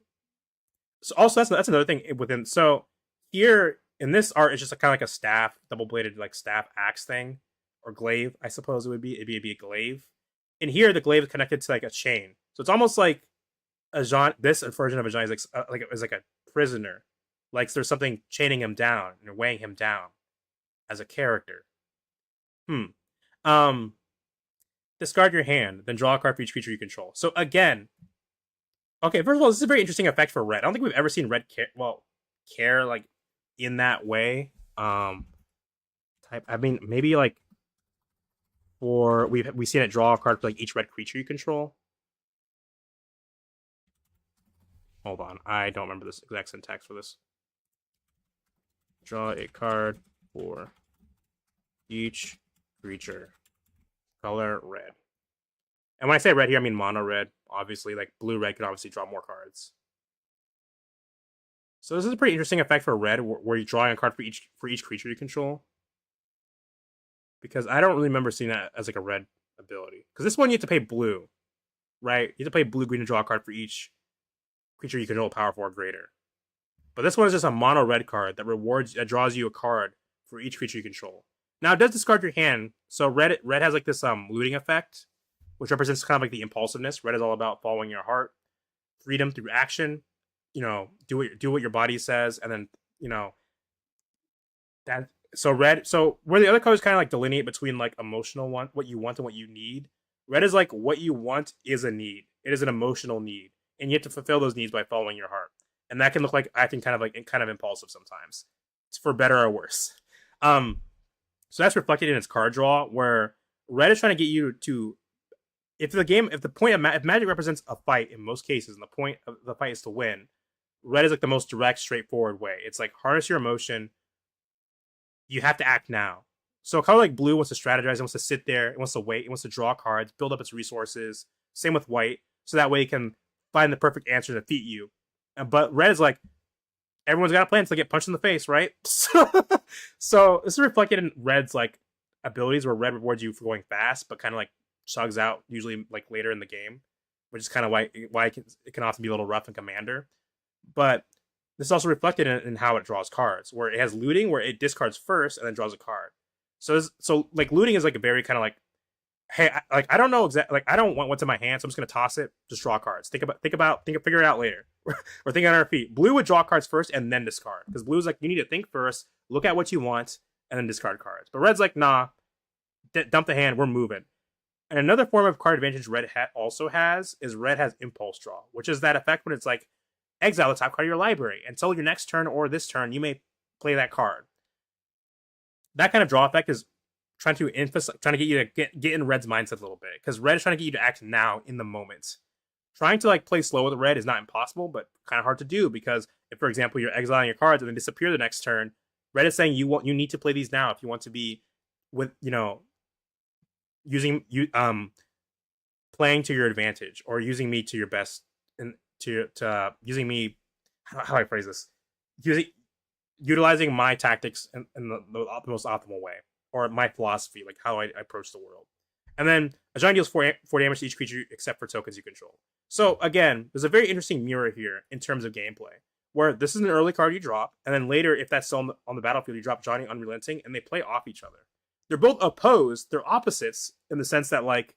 So also that's another thing within. So here in this art, it's just kind of like a staff, double bladed like staff axe thing, or glaive. I suppose it would be. It'd be a glaive. In here, the glaive is connected to like a chain. So it's almost like a Jean. This version of a Jean is like a prisoner. Like there's something chaining him down and weighing him down as a character. Um. Discard your hand, then draw a card for each creature you control. So again, okay, first of all, this is a very interesting effect for red. I don't think we've ever seen red care like in that way. Type. I mean, maybe like for we've seen it draw a card for like each red creature you control. Hold on, I don't remember this exact syntax for this. Draw a card for each creature. Color red. And when I say red here, I mean mono red. Obviously, like blue red could obviously draw more cards. So this is a pretty interesting effect for red, where you're drawing a card for each creature you control. Because I don't really remember seeing that as like a red ability. Because this one you have to pay blue, right? You have to pay blue green to draw a card for each creature you control, power 4 or greater. But this one is just a mono red card that draws you a card for each creature you control. Now it does discard your hand, so red has like this looting effect, which represents kind of like the impulsiveness. Red is all about following your heart, freedom through action. You know, do what your body says, and then that. So red. So where the other colors kind of like delineate between like emotional what you want and what you need. Red is like what you want is a need. It is an emotional need, and you have to fulfill those needs by following your heart. And that can look like acting kind of impulsive sometimes. It's for better or worse. So that's reflected in its card draw, where red is trying to get you to, if Magic represents a fight in most cases, and the point of the fight is to win, red is like the most direct, straightforward way. It's like harness your emotion. You have to act now. So kind of like blue wants to strategize, it wants to sit there, it wants to wait, it wants to draw cards, build up its resources. Same with white, so that way it can find the perfect answer to defeat you. But red is like, everyone's got a plan to get punched in the face, right? So this is reflected in red's like abilities, where red rewards you for going fast, but kind of like chugs out usually like later in the game, which is kind of why it can often be a little rough in Commander. But this is also reflected in how it draws cards, where it has looting, where it discards first and then draws a card. So like looting is like a very kind of like, hey, I don't know exactly, like I don't want what's in my hand, so I'm just gonna toss it, just draw cards. Figure it out later, or think on our feet. Blue would draw cards first and then discard, because blue's like, you need to think first, look at what you want, and then discard cards. But red's like, nah, dump the hand, we're moving. And another form of card advantage red also has is red has impulse draw, which is that effect when it's like, exile the top card of your library until your next turn or this turn, you may play that card. that kind of draw effect is trying to emphasize, trying to get you to get in Red's mindset a little bit, because Red is trying to get you to act now in the moment. Trying to like play slow with Red is not impossible, but kind of hard to do, because if, for example, you're exiling your cards and they disappear the next turn, Red is saying you need to play these now if you want to be with using you playing to your advantage, or using me to your best, and to using me, how do I phrase this, utilizing my tactics in the most optimal way, or my philosophy, like how I approach the world. And then a giant deals four damage to each creature except for tokens you control. So again, there's a very interesting mirror here in terms of gameplay, where this is an early card you drop, and then later, if that's still on the battlefield, you drop Johnny Unrelenting, and they play off each other. They're both opposed. They're opposites in the sense that like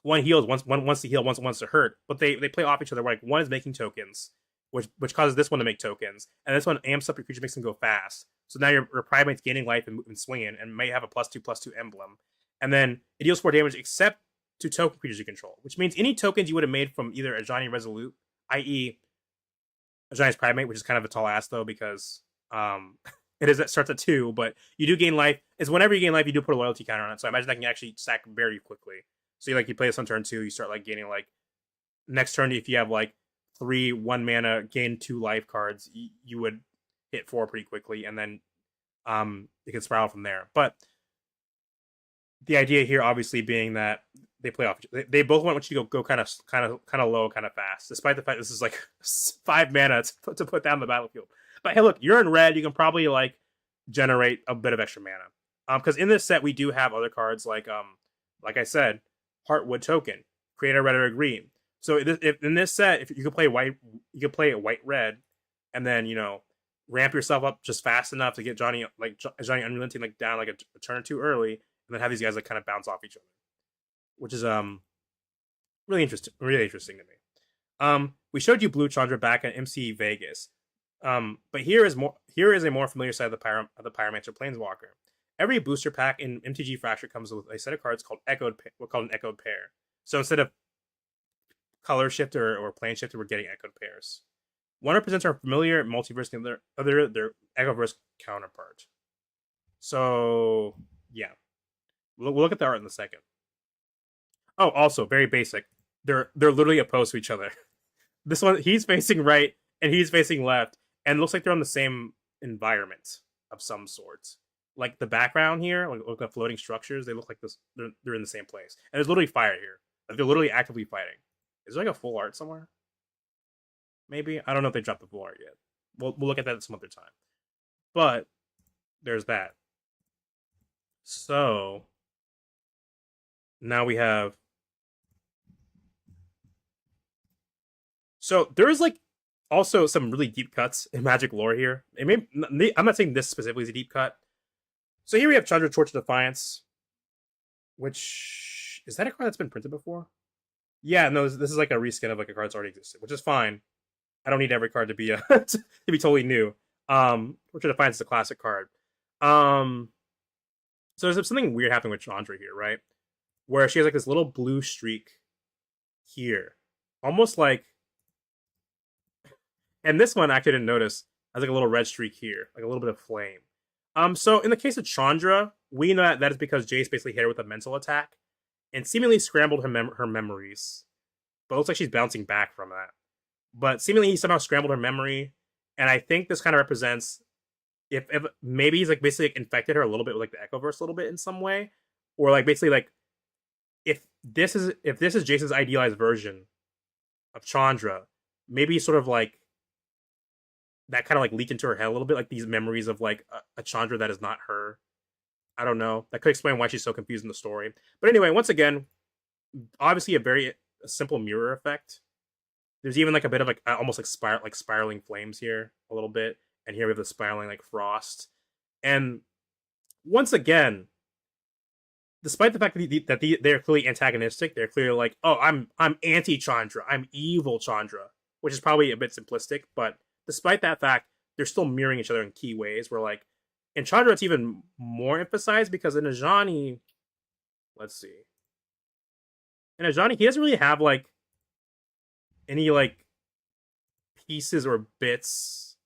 one heals, one wants to heal, one wants to hurt, but they play off each other. Where like one is making tokens, which causes this one to make tokens, and this one amps up your creature, makes them go fast. So now your primate's gaining life and swinging, and may have a +2/+2 emblem. And then it deals 4 damage except to token creatures you control, which means any tokens you would have made from either Ajani Resolute, i.e. Ajani's Primate, which is kind of a tall ass though, because it starts at 2, but you do gain life. Is whenever you gain life, you do put a loyalty counter on it. So I imagine that can actually stack very quickly. So you play this on turn 2, you start like gaining like next turn, if you have like 3 1 mana gain 2 life cards, you would hit 4 pretty quickly, and then it can spiral from there. But the idea here, obviously, being that they play off. They both want you to go kind of low, kind of fast, despite the fact this is like 5 mana to put down the battlefield. But hey, look, you're in red. You can probably like generate a bit of extra mana. Because in this set we do have other cards like I said, Heartwood Token, create a red or a green. So if in this set, if you could play white, you could play a white red, and then ramp yourself up just fast enough to get Johnny Unrelenting like down like a turn or 2 early, and then have these guys like kind of bounce off each other, which is really interesting to me. We showed you Blue Chandra back at MC Vegas, but here is a more familiar side of the Pyromancer Planeswalker. Every booster pack in MTG Fracture comes with a set of cards called an Echoed Pair. So instead of color shifter or plane shifter, we're getting echoed pairs. One represents our familiar multiverse, and the other their Echoverse counterpart. So yeah, we'll look at the art in a second. Oh, also very basic. They're literally opposed to each other. This one, he's facing right and he's facing left, and it looks like they're on the same environment of some sorts. Like the background here, like the floating structures, they look like this. They're in the same place, and there's literally fire here. Like they're literally actively fighting. Is there like a full art somewhere? Maybe, I don't know if they dropped the full art yet. We'll look at that some other time. But there's that. So now we have. So there's like also some really deep cuts in Magic lore here. I'm not saying this specifically is a deep cut. So here we have Chandra Torch of Defiance, which is that a card that's been printed before? Yeah, no, this is like a reskin of like a card that's already existed, which is fine. I don't need every card to be to be totally new. Torch of Defiance is a classic card. So there's something weird happening with Chandra here, right? Where she has like this little blue streak here, almost like. And this one I actually didn't notice has like a little red streak here, like a little bit of flame. So in the case of Chandra, we know that is because Jace basically hit her with a mental attack and seemingly scrambled her memories. But it looks like she's bouncing back from that. But seemingly he somehow scrambled her memory, and I think this kind of represents if maybe he's like basically like infected her a little bit with like the Echoverse a little bit in some way, or like basically like if this is Jason's idealized version of Chandra, maybe sort of like that kind of like leaked into her head a little bit, like these memories of like a Chandra that is not her. I don't know. That could explain why she's so confused in the story. But anyway, once again, obviously a simple mirror effect. There's even like a bit of like almost like spiraling flames here a little bit, and here we have the spiraling like frost. And once again, despite the fact that they're clearly antagonistic, they're clearly like, oh, I'm anti-Chandra, I'm evil Chandra, which is probably a bit simplistic, but despite that fact, they're still mirroring each other in key ways. Where like in Chandra, it's even more emphasized because in Ajani, let's see, in Ajani, he doesn't really have like any like pieces or bits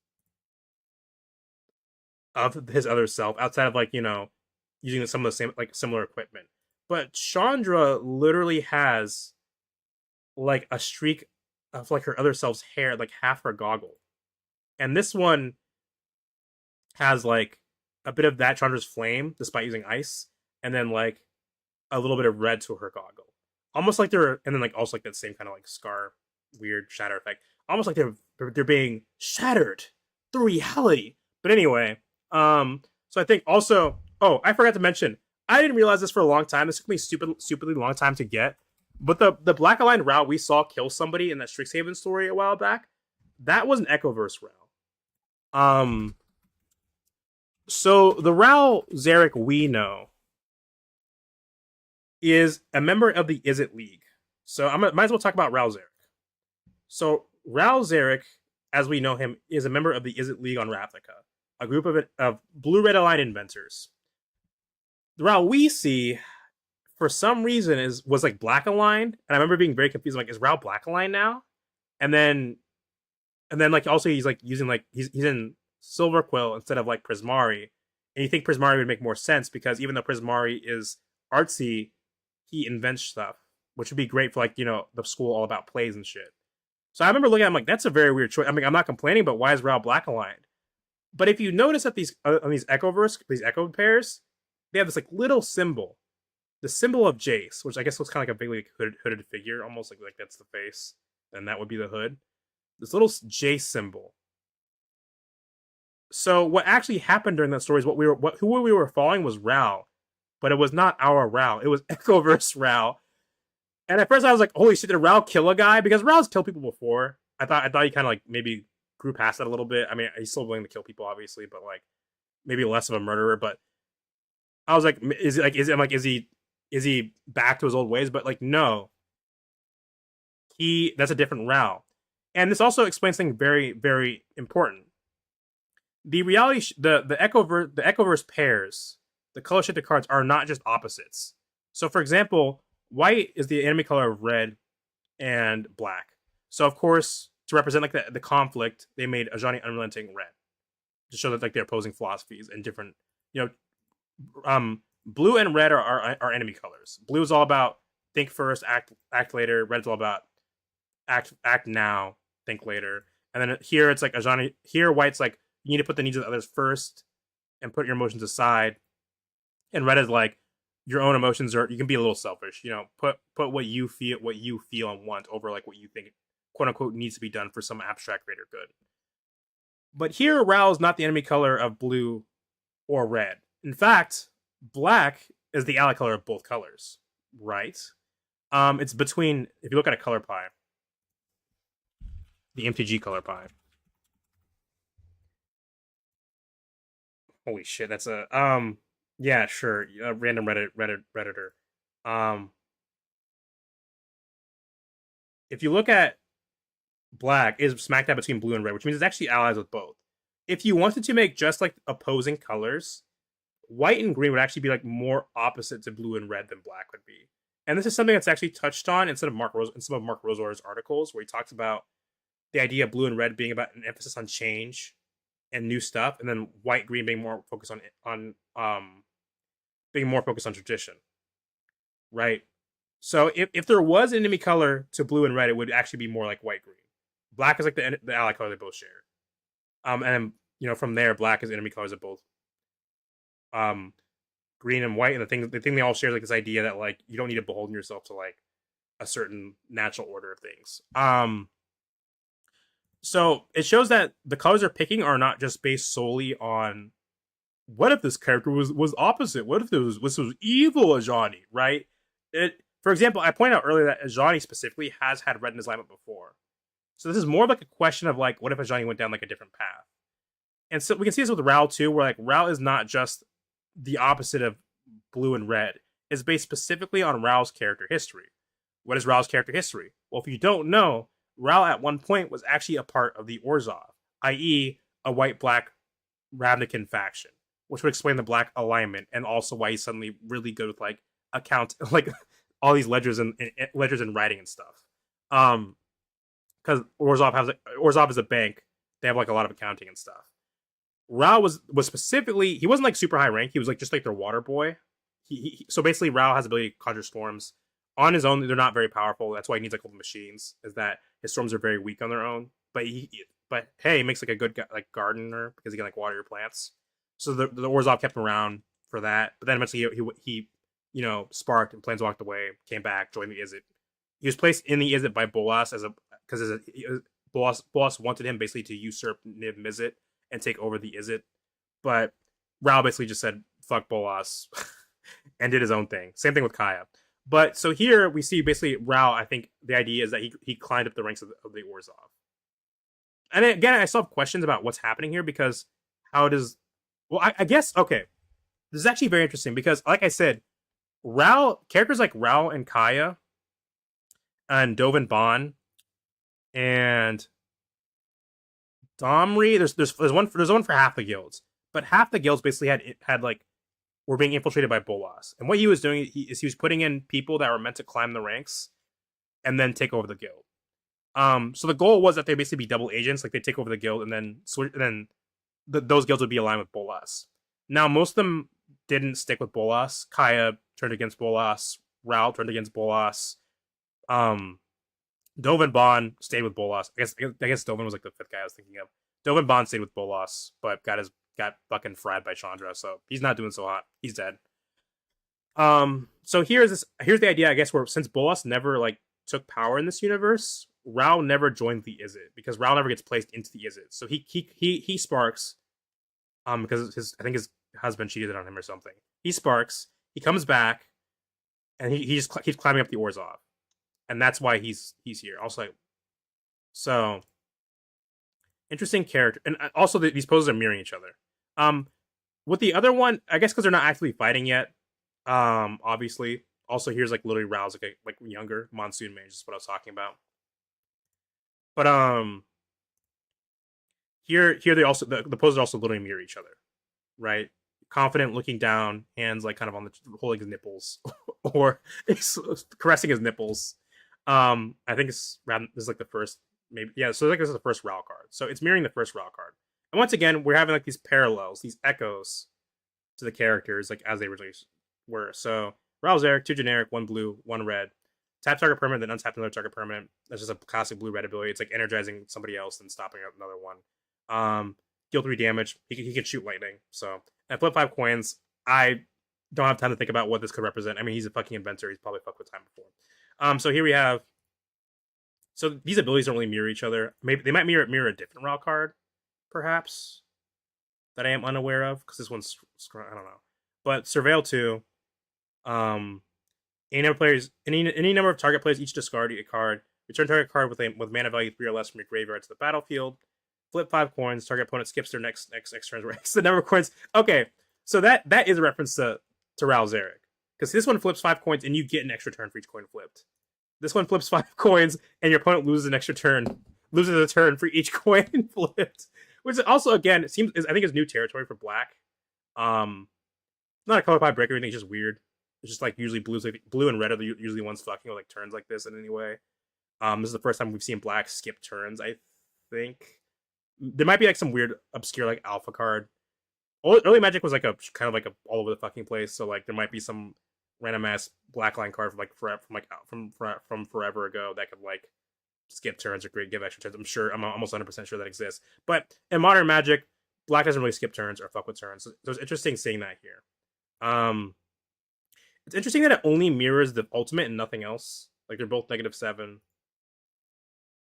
of his other self outside of like using some of the same like similar equipment. But Chandra literally has like a streak of like her other self's hair, like half her goggle, and this one has like a bit of that Chandra's flame despite using ice, and then like a little bit of red to her goggle, almost like they're and then like also like that same kind of like scar weird shatter effect, almost like they're being shattered through reality. But anyway, so I think also, oh, I forgot to mention, I didn't realize this for a long time. This took me stupidly long time to get. But the black aligned Rao we saw kill somebody in that Strixhaven story a while back, that was an Echoverse Rao. So the Rao Zarek we know is a member of the Izzet League. So might as well talk about Rao Zarek. So Rao Zarek, as we know him, is a member of the Izzet League on Ravnica, a group of blue-red aligned inventors. The Rao we see, for some reason, was like black aligned, and I remember being very confused. Like, is Rao black aligned now? And then like also he's like using like he's in Silver Quill instead of like Prismari, and you think Prismari would make more sense because even though Prismari is artsy, he invents stuff, which would be great for like the school all about plays and shit. So I remember looking at him like that's a very weird choice. I mean, I'm not complaining, but why is Rao black aligned? But if you notice that these on these echo pairs, they have this like little symbol, the symbol of Jace, which I guess looks kind of like a big like hooded figure, almost like that's the face, and that would be the hood. This little Jace symbol. So what actually happened during that story is who we were following was Rao, but it was not our Rao. It was Echoverse Rao. And at first I was like, holy shit, did Rao kill a guy? Because Rao's killed people before. I thought he kind of like maybe grew past that a little bit. I mean, he's still willing to kill people, obviously, but like maybe less of a murderer. But I was like, is he back to his old ways? But like, no, that's a different Rao. And this also explains something very, very important. The reality, the Echoverse pairs, the color shifted cards are not just opposites. So, for example, white is the enemy color of red and black. So, of course, to represent like the conflict, they made Ajani Unrelenting red to show that like they're opposing philosophies and different, blue and red are enemy colors. Blue is all about think first, act later. Red's all about act now, think later. And then here it's like Ajani. Here white's like you need to put the needs of others first and put your emotions aside. And red is like your own emotions are. You can be a little selfish. Put what you feel and want over like what you think quote unquote needs to be done for some abstract greater good. But here Rao is not the enemy color of blue or red. In fact, black is the ally color of both colors, right? It's between, if you look at a color pie, the MTG color pie. Holy shit, that's a yeah, sure, a random redditor. If you look at black, is smack dab between blue and red, which means it's actually allies with both. If you wanted to make just like opposing colors, white and green would actually be like more opposite to blue and red than black would be. And this is something that's actually touched on in some of Mark Rosor's articles, where he talks about the idea of blue and red being about an emphasis on change and new stuff, and then white green being more focused on being more focused on tradition, right? So if there was an enemy color to blue and red, it would actually be more like white green. Black is like the ally color they both share, and then from there, black is enemy colors of both green and white. And the thing they all share is like this idea that like you don't need to beholden yourself to like a certain natural order of things. So it shows that the colors they're picking are not just based solely on what if this character was opposite? What if this was evil Ajani, right? For example, I pointed out earlier that Ajani specifically has had red in his lineup before. So this is more like a question of like, what if Ajani went down like a different path? And so we can see this with Rao too, where like Rao is not just the opposite of blue and red. It's based specifically on Rao's character history. What is Rao's character history? Well, if you don't know, Rao at one point was actually a part of the Orzhov, i.e. a white-black Ravnican faction, which would explain the black alignment and also why he's suddenly really good with like like all these ledgers and writing and stuff. Because Orzhov is a bank, they have like a lot of accounting and stuff. Rao was specifically, he wasn't like super high rank. He was like just like their water boy. So basically Rao has the ability to conjure storms on his own. They're not very powerful. That's why he needs like all the machines. Is that his storms are very weak on their own. But hey, he makes like a good like gardener because he can like water your plants. So the Orzhov kept him around for that. But then eventually he you know sparked and planeswalked away, came back, joined the Izzet. He was placed in the Izzet by Bolas as a because Bolas wanted him basically to usurp Niv Mizzet and take over the Izzet. But Rao basically just said fuck Bolas and did his own thing. Same thing with Kaya. But so here we see basically Rao. I think the idea is that he climbed up the ranks of the Orzhov. And again, I still have questions about what's happening here because how does well I guess okay. This is actually very interesting because like I said, Rao characters like Rao and Kaya and Dovin Bond and Domri. There's one for half the guilds, but half the guilds basically had like were being infiltrated by Bolas. And what he was doing is he was putting in people that were meant to climb the ranks and then take over the guild. So the goal was that they basically be double agents, like they take over the guild and then those guilds would be aligned with Bolas. Now most of them didn't stick with Bolas. Kaya turned against Bolas. Rao turned against Bolas. Dovin Bond stayed with Bolas. I guess Dovin was like the fifth guy I was thinking of. Dovin Bond stayed with Bolas, but got fucking fried by Chandra, so he's not doing so hot. He's dead. So here's the idea, I guess, where since Bolas never like took power in this universe, Rao never joined the Izzet because Rao never gets placed into the Izzet. So he sparks, because I think his husband cheated on him or something. He sparks. He comes back, and he just keeps climbing up the Orzhov, and that's why he's here. Also, so interesting character, and also these poses are mirroring each other. With the other one, I guess because they're not actually fighting yet. Obviously, also here's like literally Rao's like younger Monsoon Mage. Is what I was talking about. But here they also the poses also literally mirror each other, right? Confident, looking down, hands like kind of on the holding his nipples or caressing his nipples. I think this is like the first maybe so like this is the first Rao card, so it's mirroring the first Rao card. And once again, we're having like these parallels, these echoes to the characters like as they originally were. So Rao's Eric, 2 generic, 1 blue, 1 red. Tap target permanent, then untap another target permanent. That's just a classic blue red ability. It's like energizing somebody else and stopping another one. Deal 3 damage. He can shoot lightning. So and flip 5 coins. I don't have time to think about what this could represent. I mean, he's a fucking inventor. He's probably fucked with time before. So here we have. So these abilities don't really mirror each other. Maybe they might mirror a different Raw card, perhaps, that I am unaware of because this one's I don't know. But Surveil 2. Any number of target players each discard a card. Return target card with mana value 3 or less from your graveyard to the battlefield. Flip 5 coins. Target opponent skips their next turn. Ranks the number of coins. Okay, so that is a reference to Ral Zarek because this one flips 5 coins and you get an extra turn for each coin flipped. This one flips 5 coins and your opponent loses a turn for each coin flipped. Which also again I think is new territory for Black. Not a color pie breaker or anything. It's just weird. It's just like usually blue and red are usually the ones fucking with like turns like this in any way. This is the first time we've seen Black skip turns. I think there might be like some weird obscure like alpha card. Early Magic was like a kind of like a all over the fucking place. So like there might be some random ass Black line card from forever ago that could like skip turns or give extra turns. I'm almost 100% sure that exists. But in modern Magic, Black doesn't really skip turns or fuck with turns. So it's interesting seeing that here. It's interesting that it only mirrors the ultimate and nothing else. Like they're both -7,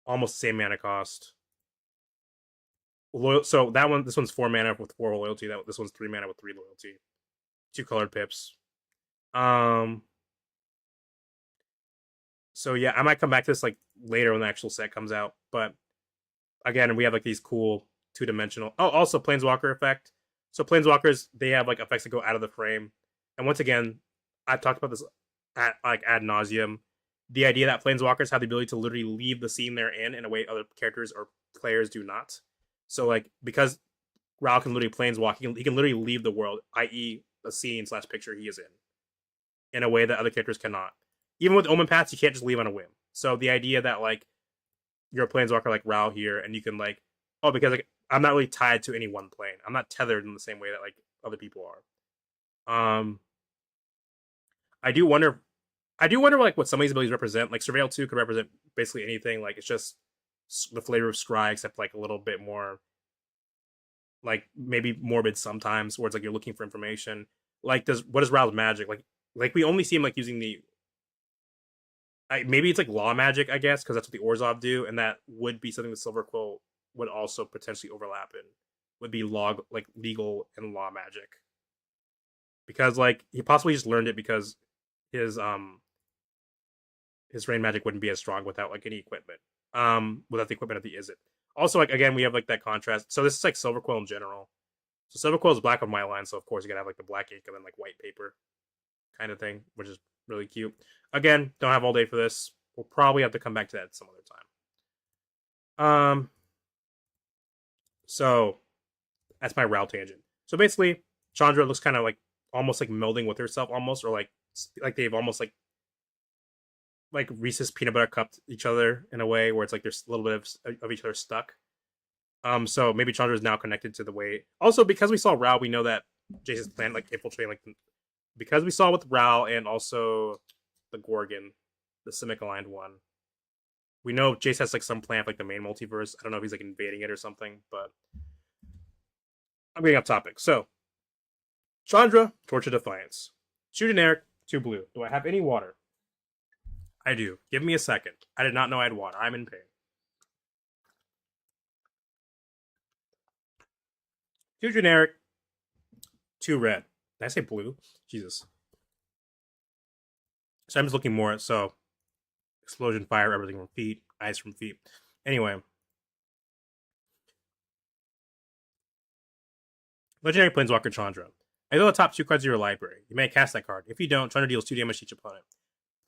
almost the same mana cost. So this one's 4 mana with 4 loyalty. This one's 3 mana with 3 loyalty. 2 colored pips. So yeah, I might come back to this like later when the actual set comes out. But again, we have like these cool 2-dimensional. Oh, also Planeswalker effect. So Planeswalkers, they have like effects that go out of the frame. And once again, I've talked about this ad nauseum. The idea that Planeswalkers have the ability to literally leave the scene they're in a way other characters or players do not. So like because Rao can literally Planeswalk, he can literally leave the world, i.e. the scene/picture he is in a way that other characters cannot. Even with Omen Paths, you can't just leave on a whim. So the idea that like you're a Planeswalker like Rao here, and you can like because like I'm not really tied to any one plane. I'm not tethered in the same way that like other people are. I do wonder. I do wonder like what some of these abilities represent. Like Surveil 2 could represent basically anything. Like it's just the flavor of Scry, except like a little bit more like maybe morbid sometimes, where it's like you're looking for information. Like does what is Rao's magic? Like we only see him like using the maybe it's like law magic, I guess, because that's what the Orzhov do, and that would be something the Silver Quill would also potentially overlap in. Would be log like legal and law magic, because like he possibly just learned it because his um his rain magic wouldn't be as strong without like any equipment. Without the equipment of the Izzet. Also, like again, we have like that contrast. So this is like Silver Quill in general. So Silver Quill is black on my line, so of course you gotta have like the black ink and then like white paper kind of thing, which is really cute. Again, don't have all day for this. We'll probably have to come back to that some other time. So that's my route tangent. So basically, Chandra looks kind of like almost like melding with herself, almost, or like they've almost like Reese's peanut butter cupped each other in a way where it's like there's a little bit of each other stuck. So maybe Chandra is now connected to the way. Also, because we saw Rao, we know that Jason's plan like infiltrating like because we saw with Rao and also the Gorgon, the Simic aligned one. We know Jace has like some plan for like the main multiverse. I don't know if he's like invading it or something, but I'm getting off topic. So Chandra, Torch of Defiance. 2 generic, 2 blue. Do I have any water? I do. Give me a second. I did not know I had water. I'm in pain. 2 generic, 2 red. Did I say blue? Jesus. So I'm just looking more. So explosion, fire, everything from feet, ice from feet. Anyway. Legendary Planeswalker Chandra. I know the top 2 cards of your library. You may cast that card. If you don't, Chandra deals 2 damage to each opponent.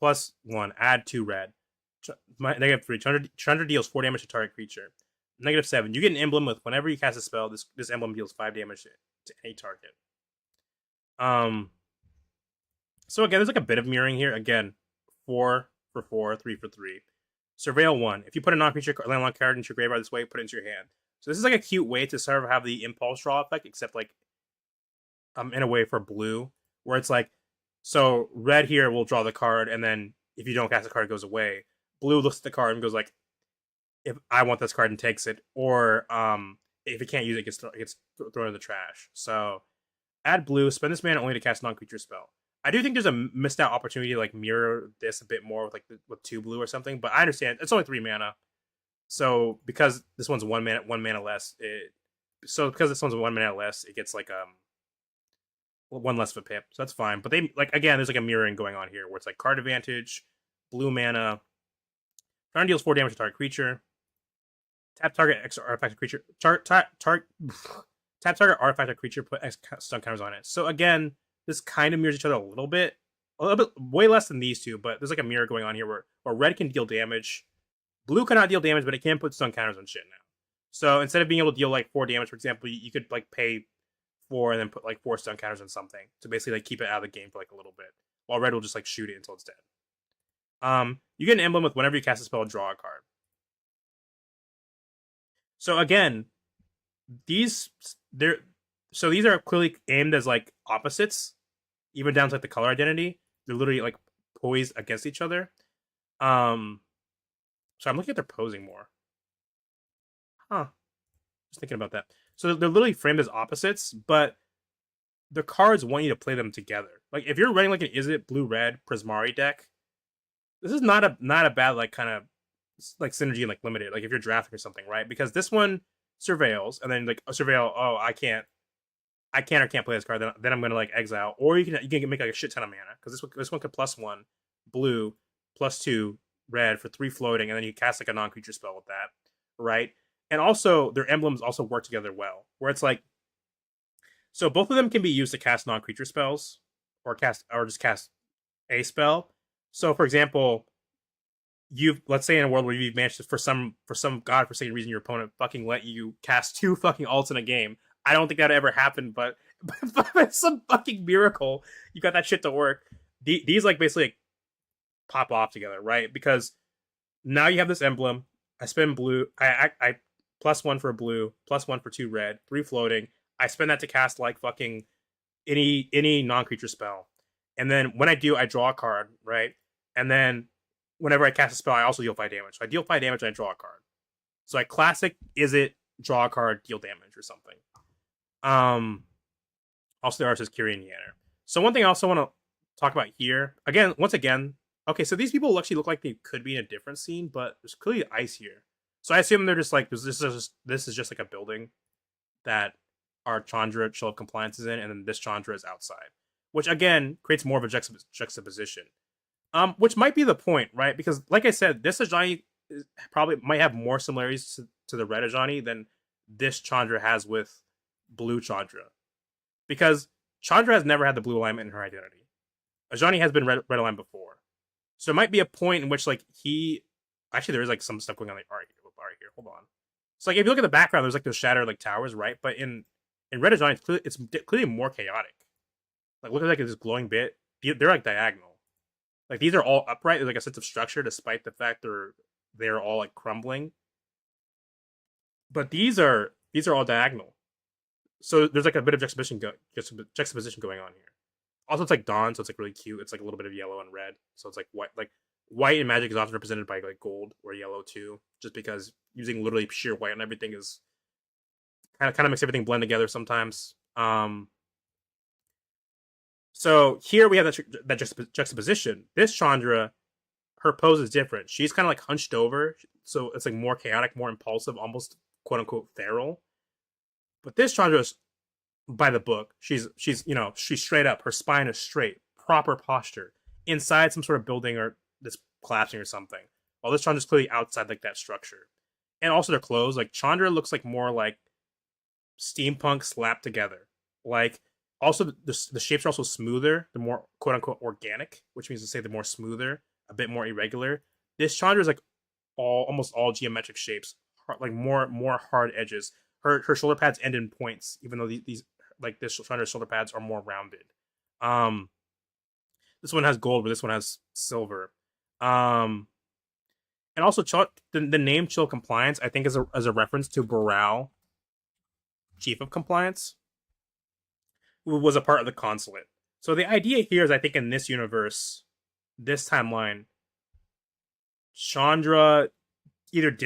+1, add 2 red. -3, Chandra deals 4 damage to target creature. -7, you get an emblem with whenever you cast a spell, this emblem deals 5 damage to any target. So again, there's like a bit of mirroring here. Again, 4 for 4, 3 for 3. Surveil 1. If you put a non-creature landlocked card into your graveyard this way, put it into your hand. So this is like a cute way to sort of have the impulse draw effect, except like in a way for blue, where it's like, so red here will draw the card, and then if you don't cast the card, it goes away. Blue looks at the card and goes like, if I want this card and takes it, or if it can't use it, it gets thrown in the trash. So add blue, spend this mana only to cast non-creature spell. I do think there's a missed out opportunity to like mirror this a bit more with like with 2 blue or something, but I understand it's only 3 mana. So because this one's 1 mana less, it gets like 1 less of a pip. So that's fine. But they like again, there's like a mirroring going on here where it's like card advantage, blue mana. Turn deals 4 damage to target creature. Tap target extra artifact creature. Tap target artifact creature. Put X stun counters on it. So again, this kind of mirrors each other a little bit, way less than these two. But there's like a mirror going on here where red can deal damage, blue cannot deal damage, but it can put stun counters on shit now. So instead of being able to deal like 4 damage, for example, you could like pay 4 and then put like 4 stun counters on something to basically like keep it out of the game for like a little bit, while red will just like shoot it until it's dead. You get an emblem with whenever you cast a spell, draw a card. So again, these are clearly aimed as like opposites, even down to like the color identity. They're literally like poised against each other. So I'm looking at their posing more. Just thinking about that. So they're literally framed as opposites, but the cards want you to play them together. Like if you're running like an Izzet blue-red Prismari deck, this is not a bad like kind of like synergy and like limited. Like if you're drafting or something, right? Because this one surveils, and then like surveil. Oh, I can't or can't play this card. Then I'm gonna like exile, or you can make like a shit ton of mana because this one could +1 blue, +2 red for 3 floating, and then you cast like a non-creature spell with that, right? And also their emblems also work together well, where it's like, so both of them can be used to cast non-creature spells or just cast a spell. So for example, let's say in a world where you've managed to, for some godforsaken reason, your opponent fucking let you cast 2 fucking alts in a game. I don't think that ever happened, but by some fucking miracle, you got that shit to work. These like basically like, pop off together, right? Because now you have this emblem. I spend blue. I +1 for blue, +1 for 2 red, 3 floating. I spend that to cast like fucking any non-creature spell. And then when I do, I draw a card, right? And then whenever I cast a spell, I also deal 5 damage. So I deal 5 damage and I draw a card. So I classic is it draw a card, deal damage or something. Also there are says Kyrian Yanner. So one thing I also want to talk about here, once again, okay, so these people actually look like they could be in a different scene, but there's clearly ice here. So I assume they're just like this is just like a building that our Chandra Chill of Compliance is in, and then this Chandra is outside, which again creates more of a juxtaposition. Which might be the point, right? Because like I said, this Ajani probably might have more similarities to the red Ajani than this Chandra has with blue Chandra, because Chandra has never had the blue alignment in her identity. Ajani has been red aligned before, so it might be a point in which like he actually there is like some stuff going on in the art here. Hold on. So like if you look at the background, there's like those shattered like towers, right? But in red Ajani, it's clearly more chaotic. Like look at like this glowing bit. They're like diagonal. Like these are all upright. There's like a sense of structure, despite the fact they're all like crumbling. But these are all diagonal. So there's like a bit of juxtaposition going on here. Also, it's like dawn, so it's like really cute. It's like a little bit of yellow and red. So it's like white in Magic is often represented by like gold or yellow too, just because using literally sheer white on everything is kind of makes everything blend together sometimes. So here we have that juxtaposition. This Chandra, her pose is different. She's kind of like hunched over, so it's like more chaotic, more impulsive, almost quote unquote feral. But this Chandra is by the book. She's straight up. Her spine is straight, proper posture, inside some sort of building or that's collapsing or something. While this Chandra is clearly outside like that structure. And also their clothes, like Chandra looks like more like steampunk slapped together. Like also the shapes are also smoother, the more quote unquote organic, which means to say the more smoother, a bit more irregular. This Chandra is like almost all geometric shapes, like more hard edges. Her shoulder pads end in points, even though these like this Chandra's shoulder pads are more rounded. This one has gold, but this one has silver. And also the name Chill Compliance, I think, is a reference to Baral, Chief of Compliance, who was a part of the consulate. So the idea here is, I think, in this universe, this timeline, Chandra either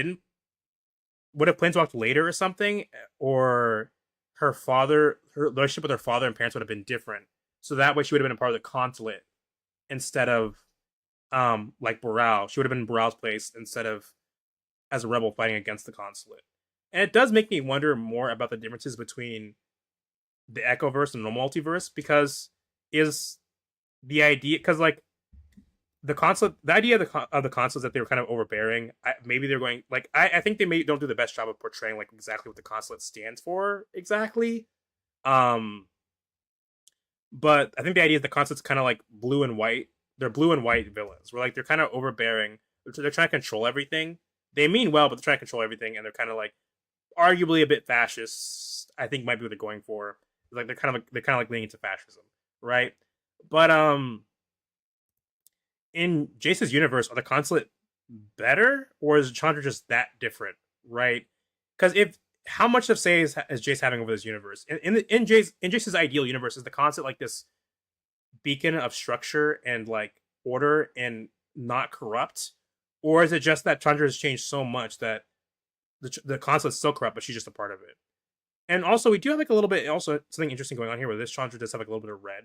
would have planeswalked later or something, or her relationship with her father and parents would have been different. So that way she would have been a part of the consulate instead of like Baral. She would have been in Baral's place instead of as a rebel fighting against the consulate. And it does make me wonder more about the differences between the Echoverse and the multiverse, because is the idea, because like the idea of the console is that they were kind of overbearing. Maybe they're going like I think they don't do the best job of portraying like exactly what the consulate stands for exactly. But I think the idea is the consulate's kind of like blue and white. They're blue and white villains. Where like they're kind of overbearing. They're trying to control everything. They mean well, but they're trying to control everything, and they're kind of like arguably a bit fascist. I think might be what they're going for. Like they're kind of like leaning into fascism, right? But in Jace's universe, are the consulate better, or is Chandra just that different, right? Because how much of say is Jace having over this universe? In Jace's ideal universe, is the consulate like this beacon of structure and like order and not corrupt, or is it just that Chandra has changed so much that the consulate's still corrupt, but she's just a part of it? And also, we do have like a little bit also something interesting going on here, where this Chandra does have like a little bit of red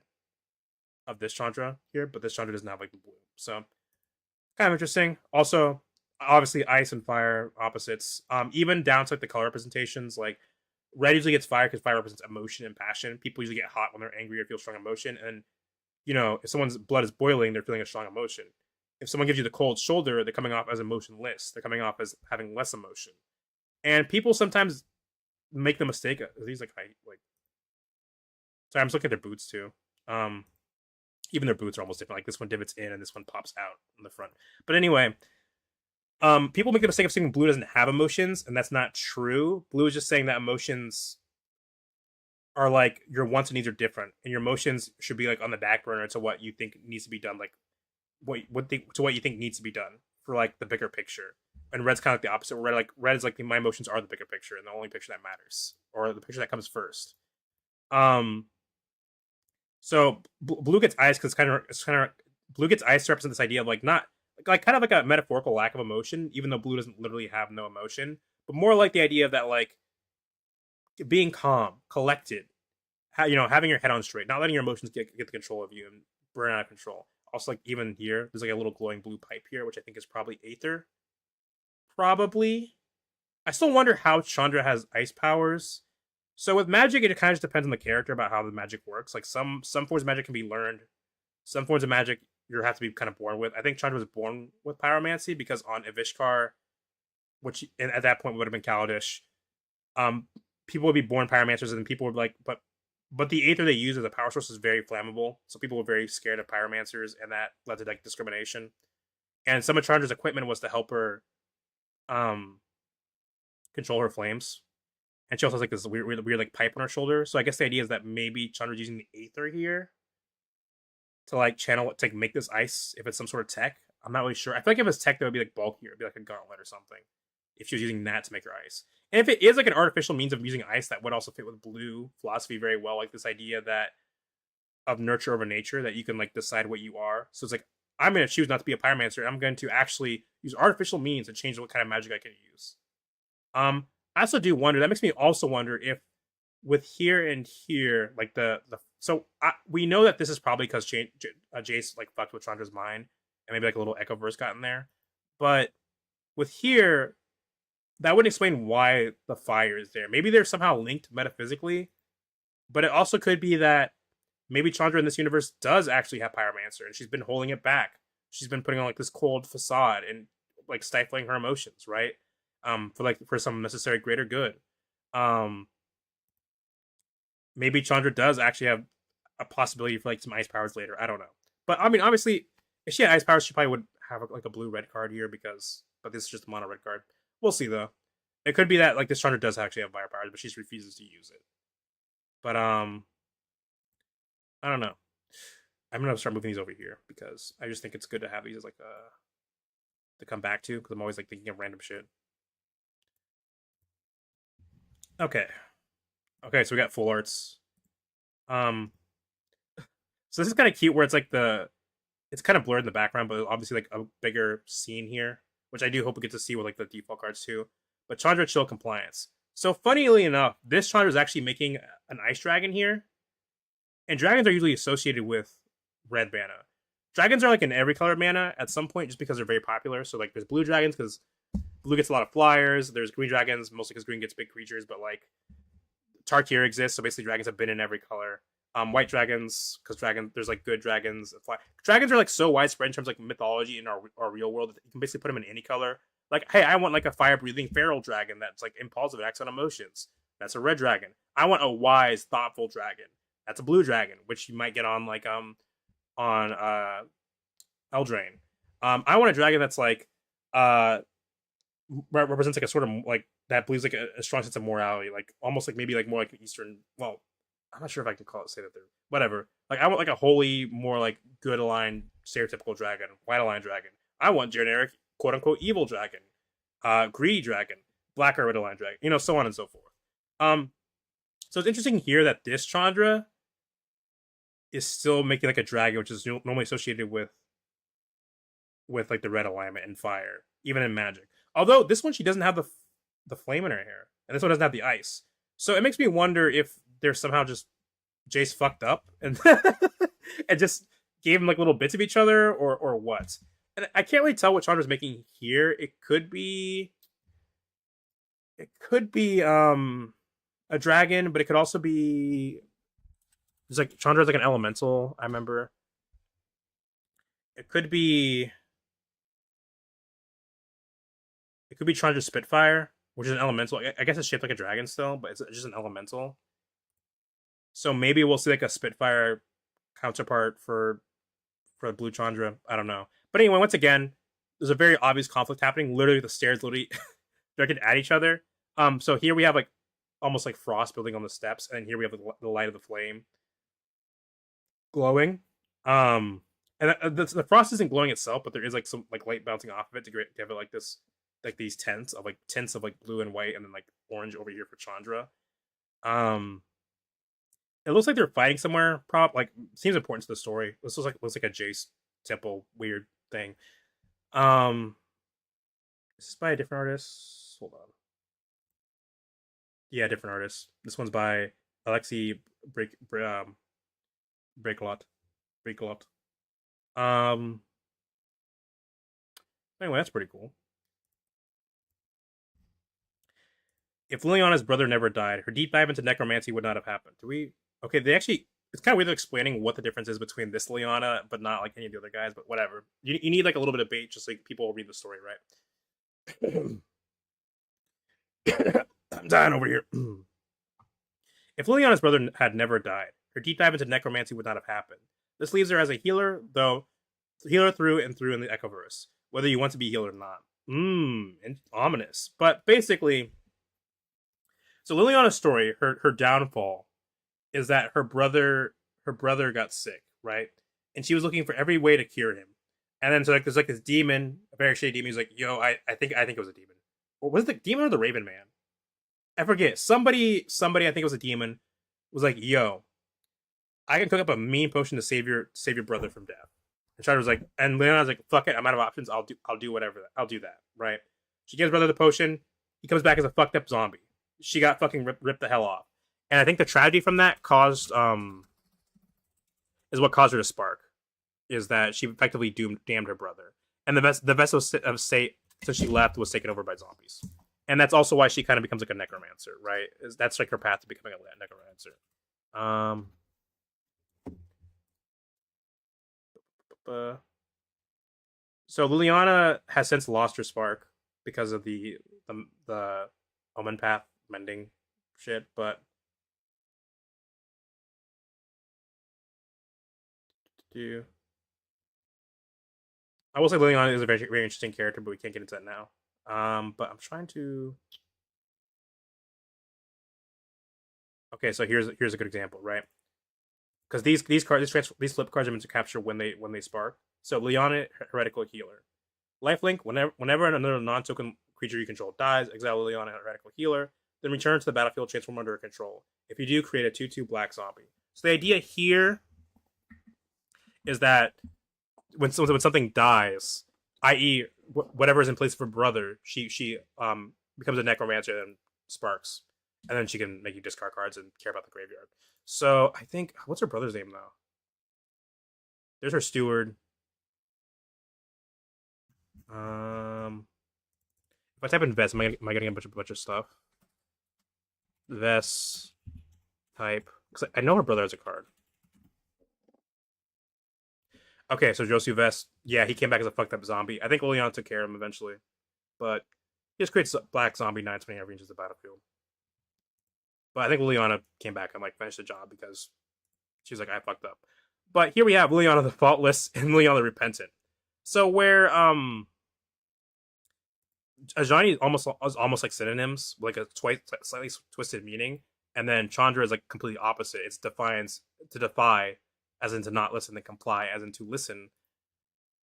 of this Chandra here, but this Chandra doesn't have like the blue. So kind of interesting. Also, obviously ice and fire opposites. Even down to like the color representations, like red usually gets fire because fire represents emotion and passion. People usually get hot when they're angry or feel strong emotion. And if someone's blood is boiling, they're feeling a strong emotion. If someone gives you the cold shoulder, they're coming off as emotionless. They're coming off as having less emotion. And people sometimes make the mistake of these like sorry, I'm just looking at their boots too. Even their boots are almost different. Like this one divots in and this one pops out on the front. But anyway, people make the mistake of saying blue doesn't have emotions, and that's not true. Blue is just saying that emotions are like your wants and needs are different, and your emotions should be like on the back burner to what you think needs to be done, like what you think needs to be done for like the bigger picture. and red's kind of like the opposite. Red is like my emotions are the bigger picture and the only picture that matters, or the picture that comes first. Um, so blue gets ice because it's kind of blue gets ice to represent this idea of like not like kind of like a metaphorical lack of emotion, even though blue doesn't literally have no emotion, but more like the idea of that like being calm, collected, having your head on straight, not letting your emotions get the control of you and burn out of control. Also, like even here, there's like a little glowing blue pipe here, which I think is probably Aether. Probably. I still wonder how Chandra has ice powers. So with magic, it kind of just depends on the character about how the magic works. Like some forms of magic can be learned. Some forms of magic you have to be kind of born with. I think Chandra was born with pyromancy because on Ivishkar, which at that point would have been Kaladesh, um, people would be born pyromancers, and people would like, but the aether they use as a power source is very flammable, so people were very scared of pyromancers, and that led to like discrimination. And some of Chandra's equipment was to help her um control her flames, and she also has like this weird like pipe on her shoulder. So I guess the idea is that maybe Chandra's using the aether here to like channel it to like, make this ice if it's some sort of tech. I'm not really sure. I feel like if it's tech, that would be like bulkier. It'd be like a gauntlet or something. If she was using that to make her ice. And if it is like an artificial means of using ice, that would also fit with blue philosophy very well. Like this idea that of nurture over nature, that you can like decide what you are. So it's like, I'm going to choose not to be a pyromancer. I'm going to actually use artificial means to change what kind of magic I can use. I also do wonder, that makes me also wonder if with here and here, like we know that this is probably because Jace like fucked with Chandra's mind, and maybe like a little echo verse got in there. But with here, that would explain why the fire is there. Maybe they're somehow linked metaphysically, but it also could be that maybe Chandra in this universe does actually have pyromancer, and she's been holding it back. She's been putting on like this cold facade and like stifling her emotions, right? For some necessary greater good. Maybe Chandra does actually have a possibility for like some ice powers later. I don't know, but I mean, obviously, if she had ice powers, she probably would have like a blue red card here but this is just a mono red card. We'll see though. It could be that like this Chandra does actually have fire powers, but she just refuses to use it. But I don't know. I'm gonna start moving these over here because I just think it's good to have these as like to come back to, because I'm always like thinking of random shit. Okay. Okay, so we got full arts. Um so this is kind of cute where it's like it's kind of blurred in the background, but obviously like a bigger scene here, which I do hope we get to see with like the default cards too. But Chandra Chill Compliance. So funnily enough, this Chandra is actually making an ice dragon here, and dragons are usually associated with red mana. Dragons are like in every color mana at some point, just because they're very popular. So like there's blue dragons because blue gets a lot of flyers. There's green dragons mostly because green gets big creatures, but like Tarkir exists, so basically dragons have been in every color. White dragons, because there's like good dragons. Dragons are like so widespread in terms of like mythology in our real world that you can basically put them in any color. Like, hey, I want like a fire-breathing feral dragon that's like impulsive and acts on emotions. That's a red dragon. I want a wise, thoughtful dragon. That's a blue dragon, which you might get on like on Eldraine. I want a dragon that's like represents like a sort of like that believes like a strong sense of morality, like almost like maybe like more like Eastern. Well, I'm not sure if I can say that they're whatever. Like I want like a holy, more like good aligned, stereotypical dragon, white aligned dragon. I want generic quote unquote evil dragon, greedy dragon, black or red aligned dragon, so on and so forth. So it's interesting here that this Chandra is still making like a dragon, which is normally associated with like the red alignment and fire, even in Magic. Although this one she doesn't have the flame in her hair, and this one doesn't have the ice. So it makes me wonder if they're somehow just Jace fucked up and and just gave him like little bits of each other, or what. And I can't really tell what Chandra's making here. It could be a dragon, but it could also be there's like Chandra's like an elemental. I remember it could be Chandra Spitfire, which is an elemental. I guess it's shaped like a dragon still, but it's just an elemental. So maybe we'll see like a Spitfire counterpart for Blue Chandra. I don't know. But anyway, once again, there's a very obvious conflict happening. Literally, the stairs literally directed at each other. So here we have like almost like frost building on the steps, and here we have the light of the flame glowing. And the frost isn't glowing itself, but there is like some like light bouncing off of it to have it like this like these tints of like blue and white, and then like orange over here for Chandra. Um, it looks like they're fighting somewhere. Like seems important to the story. This looks like a Jace temple weird thing. Um, is this by a different artist? Hold on. Yeah, different artist. This one's by Alexi Breaklot. Breaklot. Um. Anyway, that's pretty cool. If Liliana's brother never died, her deep dive into necromancy would not have happened. Do we? Okay, they actually. It's kind of weird explaining what the difference is between this Liliana, but not like any of the other guys. But whatever. You need like a little bit of bait, just like people will read the story, right? I'm dying over here. If Liliana's brother had never died, her deep dive into necromancy would not have happened. This leaves her as a healer, though healer through and through in the Echoverse, whether you want to be healed or not. Ominous. But basically, so Liliana's story, her downfall, is that her brother got sick, right? And she was looking for every way to cure him. And then so like there's like this demon, a very shady demon. He's like, "Yo, I think it was a demon. Or was it the demon or the Raven Man? I forget. Somebody I think it was a demon was like, "Yo, I can cook up a mean potion to save your brother from death." And Strider was like, and Leonard's like, "Fuck it, I'm out of options. I'll do whatever. I'll do that." Right? She gives brother the potion. He comes back as a fucked up zombie. She got fucking ripped the hell off. And I think the tragedy from that caused is what caused her to spark. Is that she effectively damned her brother, and the vessel of state since she left was taken over by zombies. And that's also why she kind of becomes like a necromancer, right? That's like her path to becoming a necromancer. Um, so Liliana has since lost her spark because of the Omen Path mending shit, but do I will say Liliana is a very interesting character, but we can't get into that now. But I'm trying to. Okay, so here's a good example, right? Because these flip cards are meant to capture when they spark. So Liliana, heretical healer, lifelink. Whenever another non-token creature you control dies, exile Liliana, heretical healer. Then return to the battlefield, transform under her control. If you do, create a 2/2 black zombie. So the idea here is that when something dies, i.e., whatever is in place for brother, she becomes a necromancer and sparks, and then she can make you discard cards and care about the graveyard. So I think what's her brother's name though? There's her steward. If I type in Vest, am I getting a bunch of stuff? Vest type, because I know her brother has a card. Okay, so Josu Vest, yeah, he came back as a fucked up zombie. I think Liliana took care of him eventually, but he just creates black zombie 9/20 ranges the battlefield. But I think Liliana came back and like finished the job because she was like, I fucked up. But here we have Liliana the Faultless and Liliana the Repentant. So where Ajani is almost like synonyms, like a slightly twisted meaning, and then Chandra is like completely opposite. It's defiance to defy, as in to not listen, and comply, as in to listen.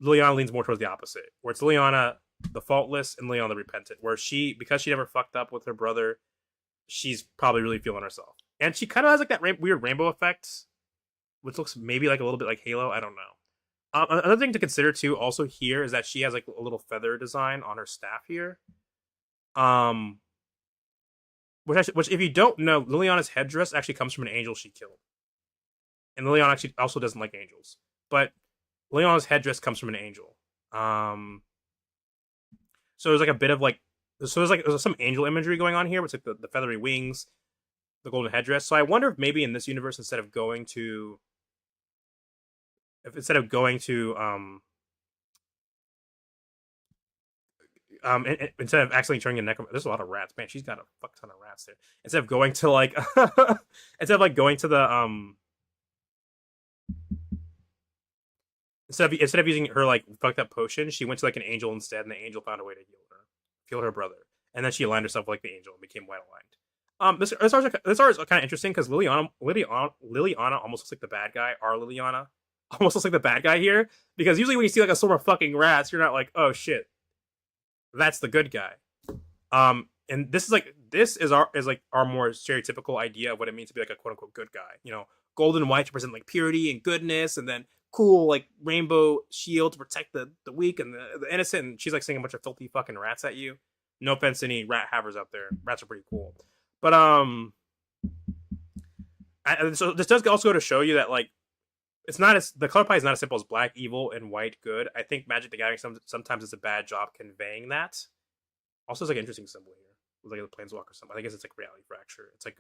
Liliana leans more towards the opposite, where it's Liliana the Faultless and Liliana the Repentant, where because she never fucked up with her brother, she's probably really feeling herself. And she kind of has like that weird rainbow effect, which looks maybe like a little bit like Halo. I don't know. Another thing to consider too, also here, is that she has like a little feather design on her staff here. Which if you don't know, Liliana's headdress actually comes from an angel she killed, and Liliana actually also doesn't like angels, but Liliana's headdress comes from an angel. So there's like a bit of like, so there's some angel imagery going on here. It's like the feathery wings, the golden headdress. So I wonder if maybe in this universe, instead of going to instead of accidentally turning a necromancer, there's a lot of rats. Man, she's got a fuck ton of rats there. Instead of going to like, instead of like going to the instead of using her like fucked up potion, she went to like an angel instead, and the angel found a way to heal her brother, and then she aligned herself like the angel and became white aligned. This art is kind of interesting because Liliana almost looks like the bad guy. Our Liliana almost looks like the bad guy here, because usually when you see like a swarm of fucking rats, you're not like, oh shit, That's the good guy. And this is like our more stereotypical idea of what it means to be like a quote unquote good guy. You know, gold and white to represent like purity and goodness, and then cool like rainbow shield to protect the weak and the innocent. And she's like saying a bunch of filthy fucking rats at you. No offense to any rat havers out there. Rats are pretty cool, but so this does also go to show you that like it's not as the color palette is not as simple as black evil and white good. I think Magic the Gathering sometimes does a bad job conveying that. Also, it's like an interesting symbol here. It's like a planeswalker symbol. I guess it's like reality fracture. It's like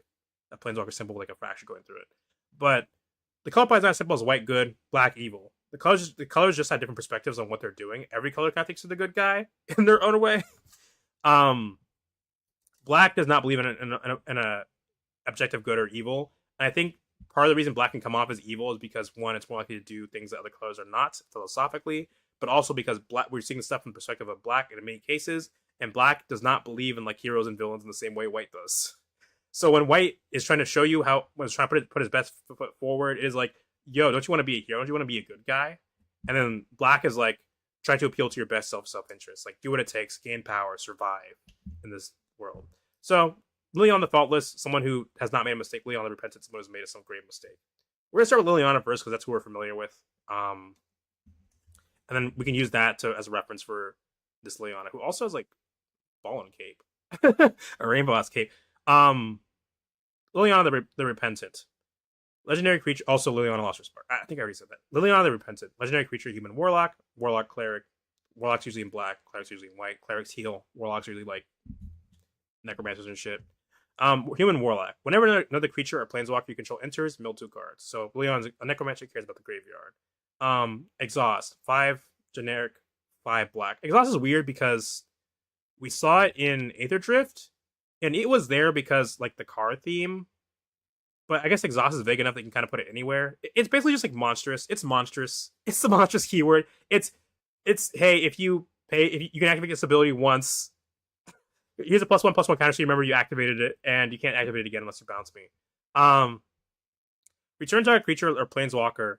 a planeswalker symbol with like a fracture going through it. But the color palette is not as simple as white good, black evil. The colors just have different perspectives on what they're doing. Every color kind of thinks of the good guy in their own way. Um, Black does not believe in a objective good or evil. And I think part of the reason black can come off as evil is because one, it's more likely to do things that other colors are not philosophically, but also because black we're seeing stuff from the perspective of black in many cases, and black does not believe in like heroes and villains in the same way white does. So when white is trying to show you how when it's trying to put his best foot forward, it is like, yo, don't you want to be a hero? Don't you want to be a good guy? And then black is like trying to appeal to your best self interest, like do what it takes, gain power, survive in this world. So Liliana the Faultless, someone who has not made a mistake. Liliana the Repentant, someone who's made some grave mistake. We're gonna start with Liliana first because that's who we're familiar with, and then we can use that as a reference for this Liliana, who also has like fallen cape, a rainbow ass cape. Liliana the Repentant, legendary creature. Also, Liliana lost her spark. I think I already said that. Liliana the Repentant, legendary creature, human warlock, warlock cleric. Warlock's usually in black, cleric's usually in white. Clerics heal. Warlock's usually like necromancers and shit. Human warlock. Whenever another creature or planeswalker you control enters, mill 2 cards. So Leon's a necromancer, cares about the graveyard. Exhaust. 5 generic, 5 black. Exhaust is weird because we saw it in Aether Drift, and it was there because like the card theme. But I guess exhaust is vague enough that you can kind of put it anywhere. It's basically just like monstrous. It's monstrous. It's the monstrous keyword. It's hey, if you pay, if you can activate this ability once. Here's a +1/+1 counter, so you remember you activated it, and you can't activate it again unless you bounce me. Return target creature or planeswalker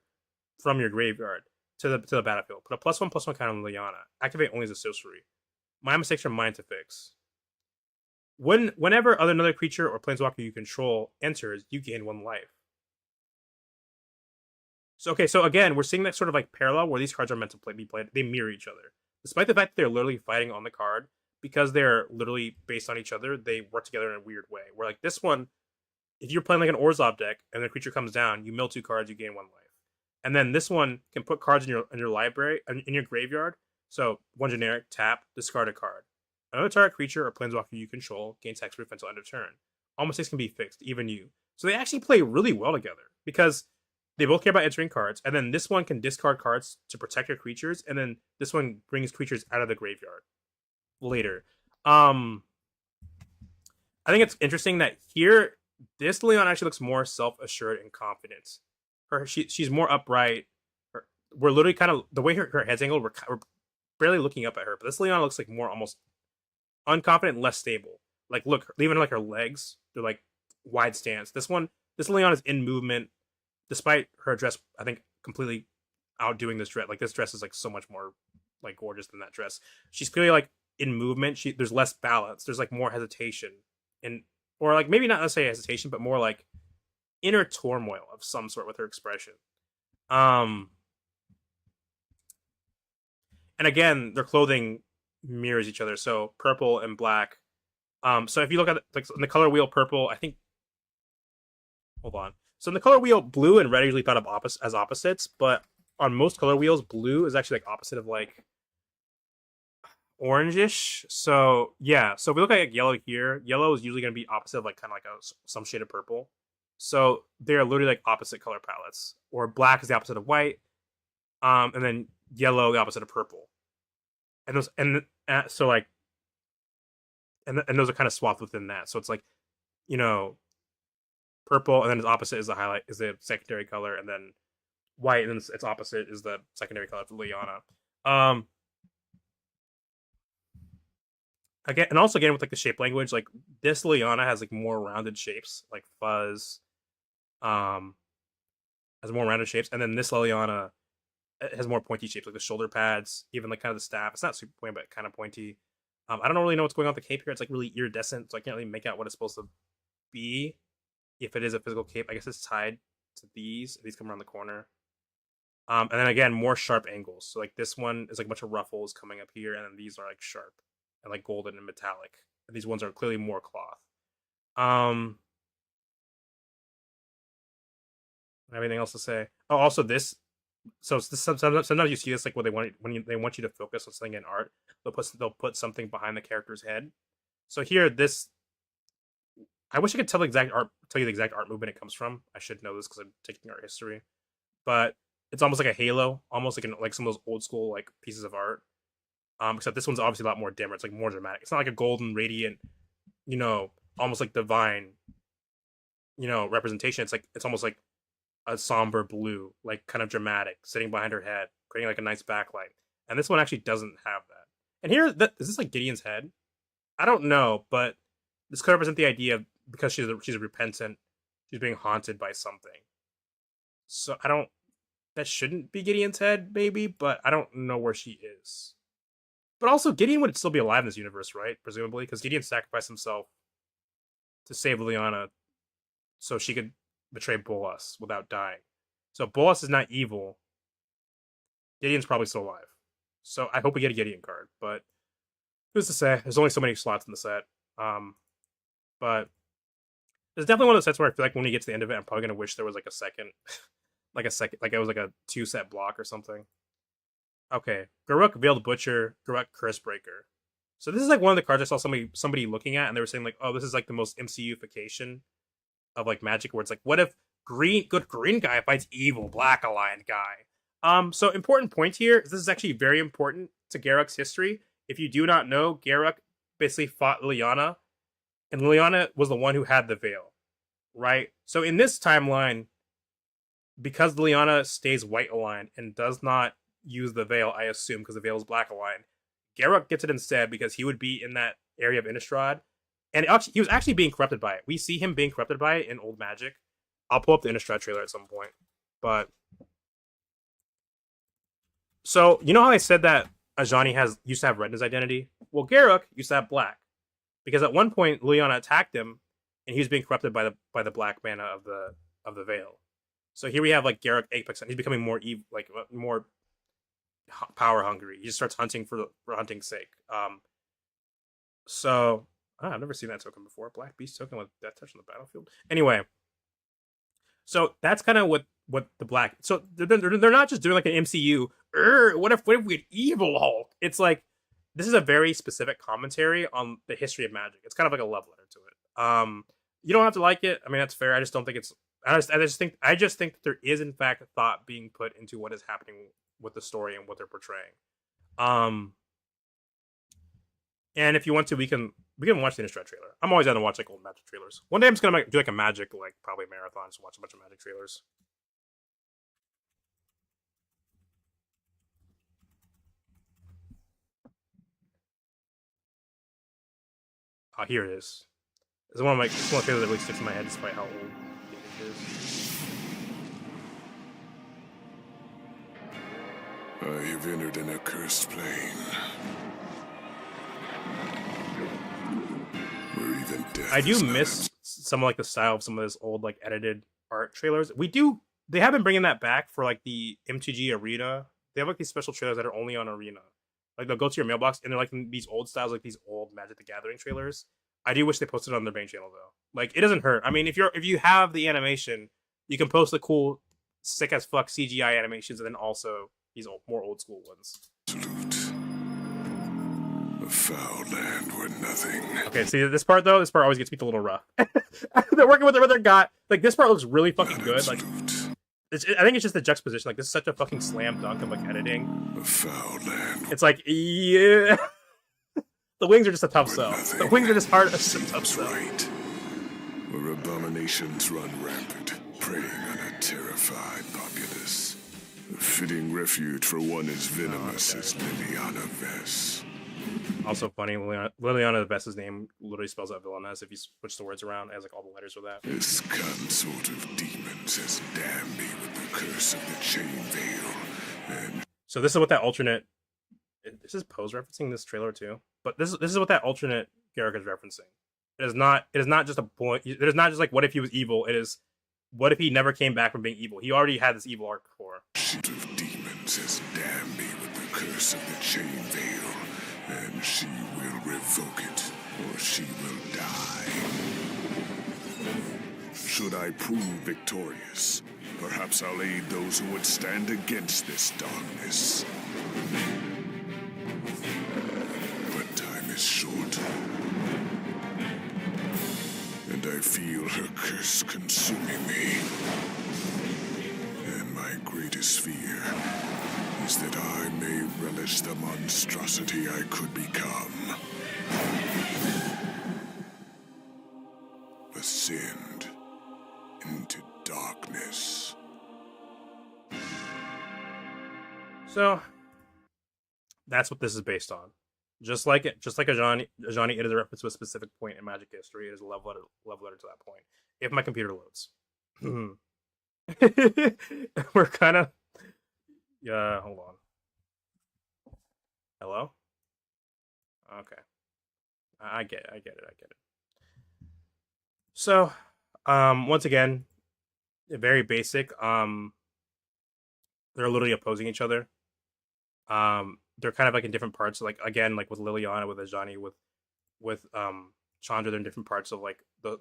from your graveyard to the battlefield. Put a +1/+1 counter on Liliana. Activate only as a sorcery. My mistakes are mine to fix. Whenever another creature or planeswalker you control enters, you gain 1 life. So okay, so again, we're seeing that sort of like parallel where these cards are meant to be played. They mirror each other, despite the fact that they're literally fighting on the card. Because they're literally based on each other, they work together in a weird way. Where like this one, if you're playing like an Orzhov deck and the creature comes down, you mill 2 cards, you gain 1 life. And then this one can put cards in your library in your graveyard. So 1 generic, tap, discard a card. Another target creature or planeswalker you control gains hexproof until end of turn. All mistakes can be fixed, even you. So they actually play really well together because they both care about entering cards, and then this one can discard cards to protect your creatures, and then this one brings creatures out of the graveyard later. I think it's interesting that here this Leon actually looks more self-assured and confident. She's more upright. We're literally kind of the way her head's angled. We're barely looking up at her, but this Leon looks like more almost unconfident and less stable. Like look, even like her legs, they're like wide stance. This Leon is in movement, despite her dress. I think completely outdoing this dress. Like this dress is like so much more like gorgeous than that dress. She's clearly like in movement. There's less balance. There's like more hesitation, or like maybe not necessarily hesitation, but more like inner turmoil of some sort with her expression. And again, their clothing mirrors each other. So purple and black. So if you look at like in the color wheel, purple, I think. Hold on. So in the color wheel, blue and red are usually thought of as opposites, but on most color wheels, blue is actually like opposite of like orangish. So yeah, so if we look at like yellow here, yellow is usually going to be opposite of like kind of like some shade of purple. So they're literally like opposite color palettes. Or black is the opposite of white, and then yellow the opposite of purple. And those so like and those are kind of swapped within that. So it's like, you know, purple, and then its opposite is the highlight is the secondary color, and then white, and then its opposite is the secondary color for Liliana. Again, and also again with like the shape language, like this Liliana has like more rounded shapes, like fuzz, has more rounded shapes, and then this Liliana has more pointy shapes, like the shoulder pads, even like kind of the staff. It's not super pointy, but kind of pointy. I don't really know what's going on with the cape here. It's like really iridescent, so I can't really make out what it's supposed to be. If it is a physical cape, I guess it's tied to these. These come around the corner. And then again, more sharp angles. So like this one is like a bunch of ruffles coming up here, and then these are like sharp and like golden and metallic. And these ones are clearly more cloth. Anything else to say? Oh, also this. So sometimes you see this like when they want you to focus on something in art, they'll put something behind the character's head. So here, this I wish I could tell you the exact art movement it comes from. I should know this because I'm taking art history, but it's almost like a halo, almost like some of those old school like pieces of art. Except this one's obviously a lot more dimmer. It's like more dramatic. It's not like a golden radiant, almost like divine, representation. It's almost like a somber blue, like kind of dramatic, sitting behind her head, creating like a nice backlight. And this one actually doesn't have that. And here, is this like Gideon's head? I don't know, but this could represent the idea of, because she's a repentant, she's being haunted by something. So that shouldn't be Gideon's head, maybe, but I don't know where she is. But also, Gideon would still be alive in this universe, right? Presumably, because Gideon sacrificed himself to save Liliana so she could betray Bolas without dying. So Bolas is not evil. Gideon's probably still alive. So I hope we get a Gideon card, but who's to say? There's only so many slots in the set. But it's definitely one of those sets where I feel like when we get to the end of it, I'm probably gonna wish there was like a second, like it was like a 2-set block or something. Okay, Garruk, Veiled Butcher, Garruk, Curse Breaker. So this is like one of the cards I saw somebody looking at, and they were saying like, oh, this is like the most MCU-fication of like Magic, where it's like, what if good green guy fights evil black aligned guy? So important point here is this is actually very important to Garruk's history. If you do not know, Garruk basically fought Liliana, and Liliana was the one who had the veil, right? So in this timeline, because Liliana stays white aligned and does not use the veil, I assume, because the veil is black aligned, Garruk gets it instead because he would be in that area of Innistrad. And he was actually being corrupted by it. We see him being corrupted by it in Old Magic. I'll pull up the Innistrad trailer at some point. But so you know how I said that Ajani used to have red in his identity? Well, Garruk used to have black. Because at one point Liliana attacked him and he was being corrupted by the black mana of the veil. So here we have like Garruk Apex, and he's becoming more evil, like more power hungry. He just starts hunting for hunting's sake. So I've never seen that token before. Black Beast token with Death Touch on the battlefield. Anyway, so that's kind of what the black. So they're not just doing like an MCU. What if we had evil Hulk? It's like this is a very specific commentary on the history of Magic. It's kind of like a love letter to it. You don't have to like it. I mean, that's fair. I just don't think it's. I just think that there is in fact a thought being put into what is happening with the story and what they're portraying. And if you want to, we can watch the Innistrad trailer. I'm always down to watch like old Magic trailers. One day I'm just gonna do like a Magic, like probably marathon, just watch a bunch of Magic trailers. Here it is. It's one of the trailers that really sticks in my head despite how old it is. I have entered an accursed plane. Where even death I do miss some of like the style of some of this old like edited art trailers. They have been bringing that back for like the MTG Arena. They have like these special trailers that are only on Arena. Like they'll go to your mailbox and they're like these old styles, like these old Magic the Gathering trailers. I do wish they posted it on their main channel though. Like it doesn't hurt. I mean, if you have the animation, you can post the cool, sick as fuck CGI animations, and then also these more old school ones. Absolute. A foul land where nothing. Okay, see this part always gets me a little rough. They're working with their gut. Like this part looks really fucking good. Like I think it's just the juxtaposition. Like this is such a fucking slam dunk of like editing. A foul land. It's like yeah. The wings are just a tough sell. The wings are just hard as a tough sell. Right. Where abominations run rampant, preying on a terrified populace. A fitting refuge for one as venomous as Liliana Vess. Also funny, Liliana Vess's name literally spells out villainess if you switch the words around. It has like all the letters for that. This consort of demons has damned me with the curse of the chain veil. And so this is what that alternate. This is Pose referencing this trailer too. But this is what that alternate Garrick is referencing. It is not just a point. It is not just like what if he was evil. It is what if he never came back from being evil. He already had this evil arc before. Sheet of demons has damned me with the curse of the chain veil, and she will revoke it, or she will die. Should I prove victorious, perhaps I'll aid those who would stand against this darkness. But time is short, and I feel her curse consuming me. And my greatest fear is that I may relish the monstrosity I could become. Ascend into darkness. So that's what this is based on. Just like Ajani, it is a reference to a specific point in Magic history. It is a love letter to that point. If my computer loads, we're kind of yeah. Hold on. Hello. Okay. I get it. So, once again, very basic. They're literally opposing each other. They're kind of like in different parts. Like again, like with Liliana, with Ajani, with Chandra, they're in different parts of like the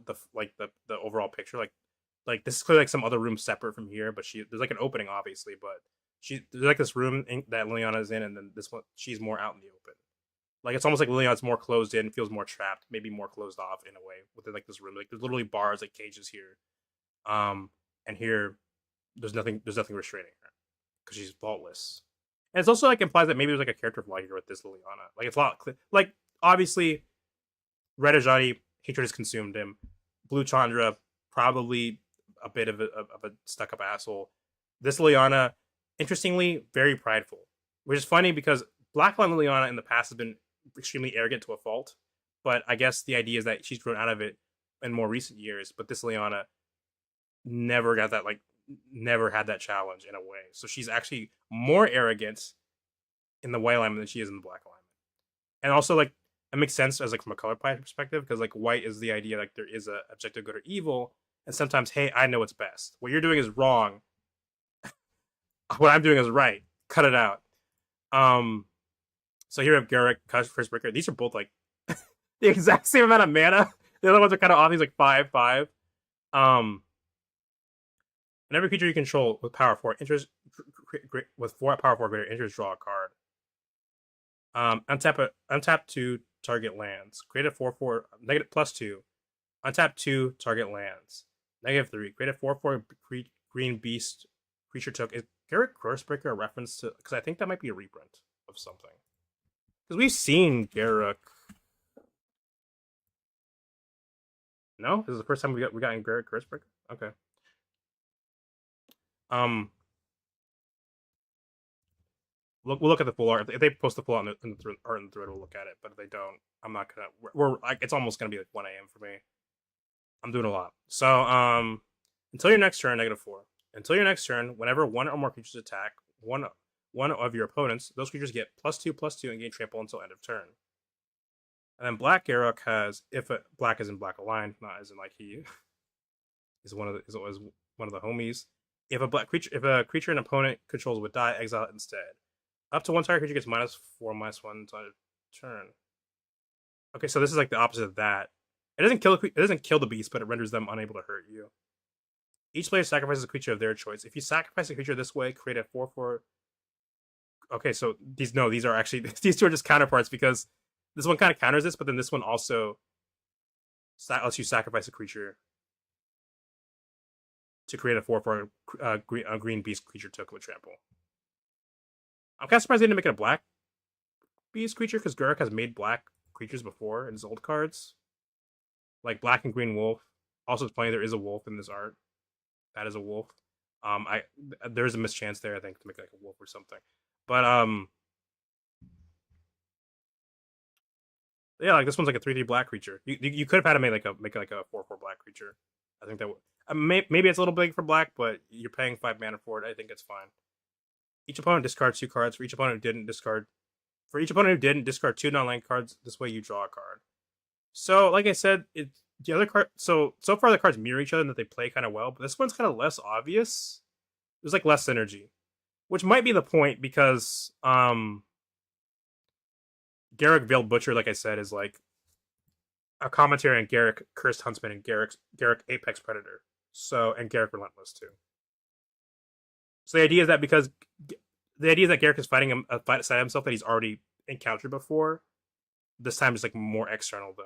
overall picture. Like this is clearly like some other room separate from here, but there's like an opening obviously, but there's like this room that Liliana's in, and then this one she's more out in the open. Like it's almost like Liliana's more closed in, feels more trapped, maybe more closed off in a way within like this room. Like there's literally bars, like cages here, and here there's nothing restraining her because she's faultless. And it's also like implies that maybe there's like a character flaw here with this Liliana. Like it's a lot like obviously Red Ajani, hatred has consumed him. Blue Chandra, probably a bit of a stuck up asshole. This Liliana, interestingly, very prideful, which is funny because Blackline Liliana in the past has been extremely arrogant to a fault. But I guess the idea is that she's grown out of it in more recent years. But this Liliana never got that never had that challenge in a way. So she's actually more arrogant in the white alignment than she is in the black alignment. And also like it makes sense as like from a color palette perspective, because like white is the idea like there is a objective good or evil, and sometimes, hey, I know what's best. What you're doing is wrong. What I'm doing is right. Cut it out. So here we have Garrick, First Breaker. These are both like the exact same amount of mana. The other ones are kind of off. He's like 5/5. And every creature you control with power 4 enters with power 4 greater enters, draw a card. Untap 2 target lands. Create a 4/4 negative +2. Untap 2 target lands. -3. Create a 4/4 green beast creature token. Is Garrick Crossbreaker a reference to? Because I think that might be a reprint of something. Because we've seen Garrick. No, this is the first time we got in Garrick Crossbreaker. Okay. We'll look at the full art. If they post the full art in the thread, we'll look at it. But if they don't, I'm not gonna. We're like, it's almost gonna be like 1 a.m. for me. I'm doing a lot. So until your next turn, -4. Until your next turn, whenever one or more creatures attack one of your opponents, those creatures get +2/+2 and gain trample until end of turn. And then Black Garruk has, if black is in black aligned, not as in like he is one of the homies. If a creature an opponent controls would die, exile it instead. Up to one target creature gets -4/-1 until end of turn. Okay, so this is like the opposite of that. It doesn't kill the beast, but it renders them unable to hurt you. Each player sacrifices a creature of their choice. If you sacrifice a creature this way, create a 4/4. Okay, so these are actually these two are just counterparts, because this one kind of counters this, but then this one also lets you sacrifice a creature to create a 4/4 green beast creature token with trample. I'm kind of surprised they didn't make it a black beast creature, because Garruk has made black creatures before in his old cards, like black and green wolf. Also, it's funny there is a wolf in this art. That is a wolf. There's a mischance there, I think, to make like a wolf or something. But yeah, like this one's like a 3/3 black creature. You could have had to make like a 4/4 black creature. I think that would maybe it's a little big for black, but you're paying 5 mana for it. I think it's fine. Each opponent discards 2 cards. For each opponent who didn't discard For each opponent who didn't, discard 2 non-land cards. This way you draw a card. So, like I said, the other card. So far the cards mirror each other and that they play kind of well, but this one's kind of less obvious. There's like less synergy, which might be the point because Garrick Veiled Butcher, like I said, is like a commentary on Garrick Cursed Huntsman and Garrick Apex Predator. So and Garrick Relentless too. So the idea is that because the idea is that Garrick is fighting a fight side of himself that he's already encountered before. This time it's like more external though.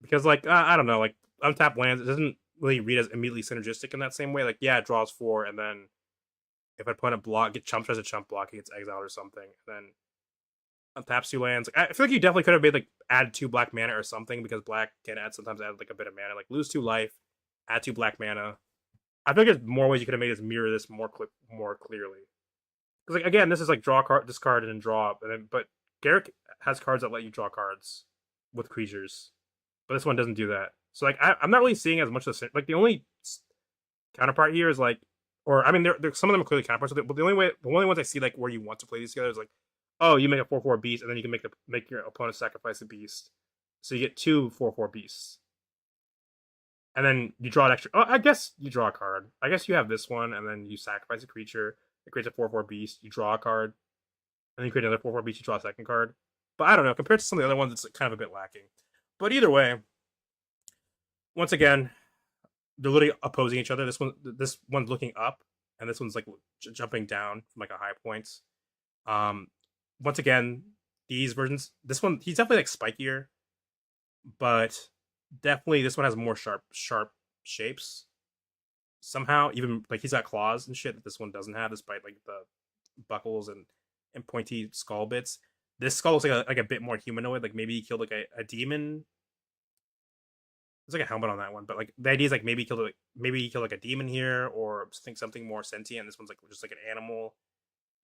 Because like I don't know, like untap lands, it doesn't really read as immediately synergistic in that same way. Like yeah, it draws 4, and then if an opponent tries a chump block, he gets exiled or something, and then untaps 2 lands. Like, I feel like you definitely could have made like add 2 black mana or something because black can sometimes add like a bit of mana, like lose 2 life, add 2 black mana. I think there's more ways you could have made this mirror this more clearly. Because like again, this is like draw card, discard, and then draw. And then, but Garrick has cards that let you draw cards with creatures, but this one doesn't do that. So like I'm not really seeing as much of the like the only counterpart here is like, or I mean, there some of them are clearly counterparts, but the only ones I see like where you want to play these together is like, oh, you make a 4/4 beast, and then you can make your opponent sacrifice a beast, so you get 2 4/4 beasts. And then you draw an extra. Oh, I guess you draw a card. I guess you have this one, and then you sacrifice a creature. It creates a 4/4 beast. You draw a card, and then you create another 4/4 beast. You draw a second card. But I don't know. Compared to some of the other ones, it's kind of a bit lacking. But either way, once again, they're literally opposing each other. This one's looking up, and this one's like jumping down from like a high point. Um, once again, these versions. This one, he's definitely like spikier, but definitely this one has more sharp shapes somehow. Even like he's got claws and shit that this one doesn't have, despite like the buckles and pointy skull bits. This skull looks like a bit more humanoid. Like maybe he killed like a demon. There's like a helmet on that one, but like the idea is like maybe he killed like a demon here, or think something more sentient. This one's like just like an animal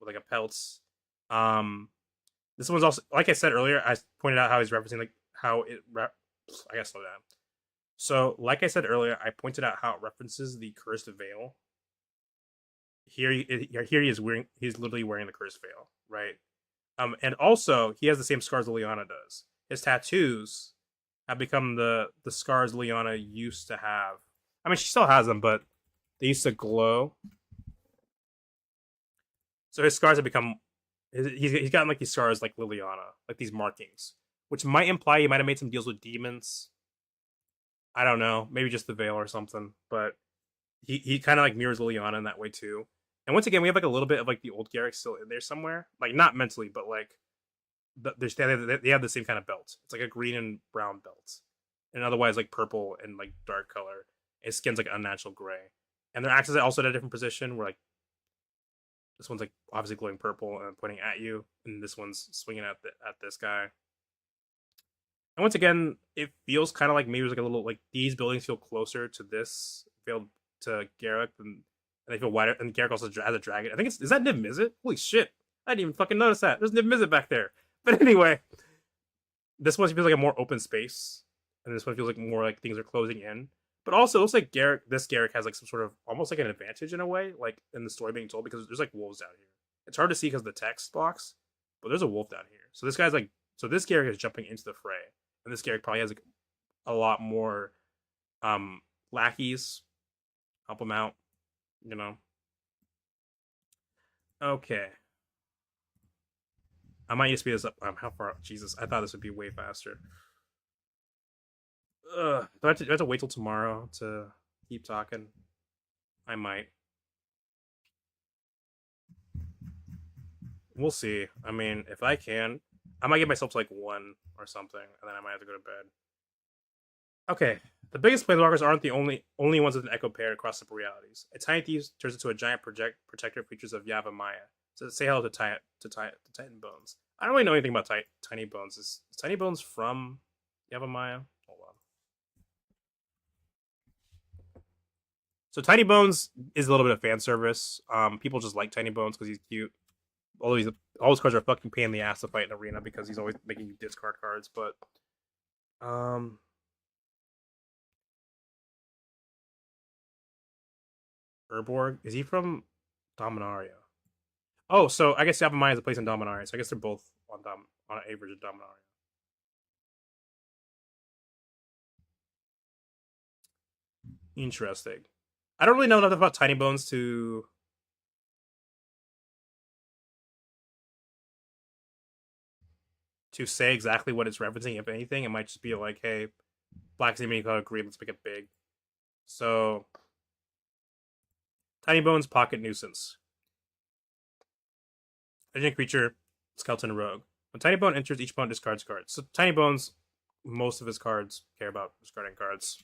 with like a pelts. This one's also, like I said earlier, I pointed out how he's referencing like how it. I gotta slow down. So, like I said earlier, I pointed out how it references the cursed veil. Here he is wearing. He's literally wearing the cursed veil, right? And also he has the same scars Liliana does. His tattoos have become the scars Liliana used to have. I mean, she still has them, but they used to glow. So his scars have become. He's gotten like these scars like Liliana, like these markings, which might imply he might have made some deals with demons. I don't know, maybe just the veil or something. But he kind of like mirrors Liliana in that way too. And once again, we have like a little bit of like the old Garrick still in there somewhere, like not mentally, but like they have the same kind of belt. It's like a green and brown belt, and otherwise like purple and like dark color. His skin's like unnatural gray, and their axes are also at a different position. Where like this one's like obviously glowing purple and pointing at you, and this one's swinging at this guy. And once again, it feels kind of like maybe there's like a little like these buildings feel closer to this field to Garrick and they feel wider. And Garrick also has a dragon. I think is that Niv Mizzet? Holy shit! I didn't even fucking notice that. There's Niv Mizzet back there. But anyway, this one feels like a more open space, and this one feels like more like things are closing in. But also, it looks like Garrick has like some sort of almost like an advantage in a way, like in the story being told, because there's like wolves down here. It's hard to see because of the text box, but there's a wolf down here. So this guy's like, so this Garrick is jumping into the fray, and this Garrick probably has like a lot more lackeys help him out, you know. Okay, I might need to speed this up. How far? Jesus, I thought this would be way faster. Do I have to wait till tomorrow to keep talking? I might. We'll see. I mean, if I can, I might get myself to like 1 or something, and then I might have to go to bed. Okay, the biggest planeswalkers aren't the only ones with an echo pair across separate realities. A tiny thief turns into a giant protector of creatures of Yavimaya. So say hello to Titan Bones. I don't really know anything about Tiny Bones. Is Tiny Bones from Yavimaya? Hold on. So Tiny Bones is a little bit of fan service. People just like Tiny Bones because he's cute. All his cards are fucking pain in the ass to fight in arena because he's always making you discard cards. But Urborg, is he from Dominaria? Oh, so I guess Yapamai is a place in Dominaria, so I guess they're both on average of Dominaria. Interesting. I don't really know enough about Tiny Bones to say exactly what it's referencing. If anything, it might just be like, hey, black's enemy color green, let's make it big. So Tiny Bones, Pocket Nuisance. Legendary creature, Skeleton Rogue. When Tiny Bone enters, each opponent discards cards. So Tiny Bones, most of his cards care about discarding cards.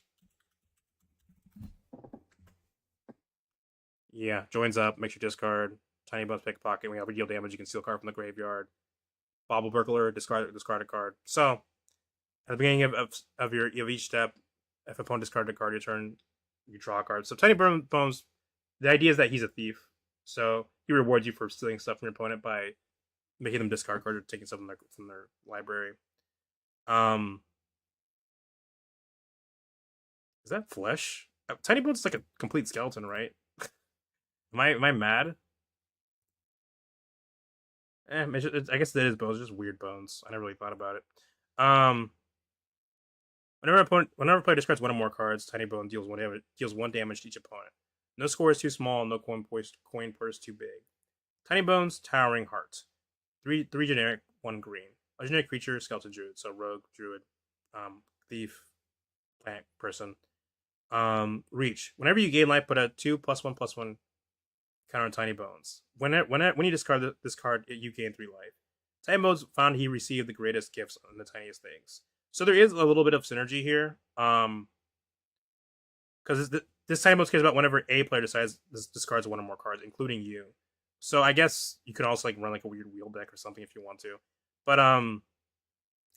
Yeah, joins up, makes you discard. Tiny Bones Pickpocket. When you have deal damage, you can steal a card from the graveyard. Bobble Burglar, discard a card. So at the beginning of each step, if opponent discarded a card, your turn, you draw a card. So Tiny Bones, the idea is that he's a thief. So he rewards you for stealing stuff from your opponent by making them discard cards or taking stuff from their library. Um, is that flesh? Tiny Bones is like a complete skeleton, right? Am I mad? I guess that is bones, just weird bones. I never really thought about it. Um, whenever a player discards one or more cards, Tiny Bone deals one damage to each opponent. No score is too small, no coin purse too big. Tiny Bones, Towering Heart. Three generic, one green. Legendary creature, Skeleton Druid, so rogue, druid, thief, plant, person. Reach. Whenever you gain life, put a 2+1/+1 counter on Tiny Bones. When you discard this card, you gain 3 life. Tiny Bones found he received the greatest gifts on the tiniest things. So there is a little bit of synergy here. Because this Tiny Bones cares about whenever a player decides this discards one or more cards, including you. So I guess you could also like run like a weird wheel deck or something if you want to. But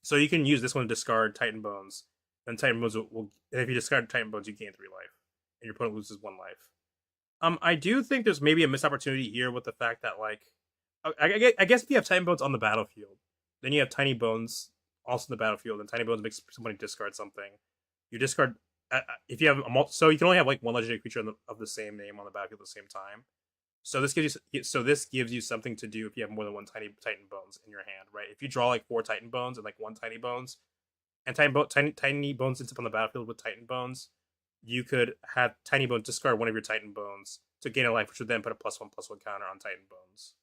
so you can use this one to discard Titan Bones. Then Titan Bones will if you discard Titan Bones, you gain 3 life, and your opponent loses 1 life. I do think there's maybe a missed opportunity here with the fact that like, I guess if you have Titan Bones on the battlefield, then you have Tiny Bones also in the battlefield, and Tiny Bones makes somebody discard something. You discard if you have so you can only have like one legendary creature of the same name on the battlefield at the same time. This gives you something to do if you have more than one tiny Titan Bones in your hand, right? If you draw like 4 Titan Bones and like 1 Tiny Bones, and Tiny Bones ends up on the battlefield with Titan Bones, you could have Tiny Bones discard one of your Titan Bones to gain a life, which would then put a +1/+1 counter on Titan Bones.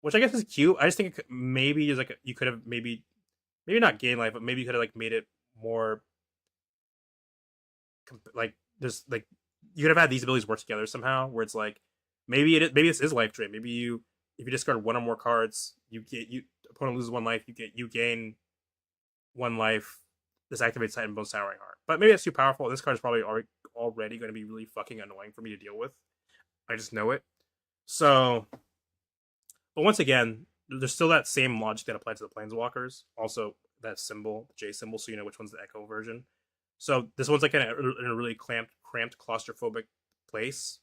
Which I guess is cute. I just think maybe is like you could have maybe not gain life, but maybe you could have like made it more like there's like you could have had these abilities work together somehow, where it's like maybe this is life drain. Maybe if you discard one or more cards, you opponent loses 1 life, you gain 1 life. This activates Titan Bones Towering Heart. But maybe that's too powerful. This card is probably already going to be really fucking annoying for me to deal with. I just know it. So, but once again, there's still that same logic that applies to the Planeswalkers. Also, that symbol, the J symbol, so you know which one's the Echo version. So this one's like in a really cramped, claustrophobic place.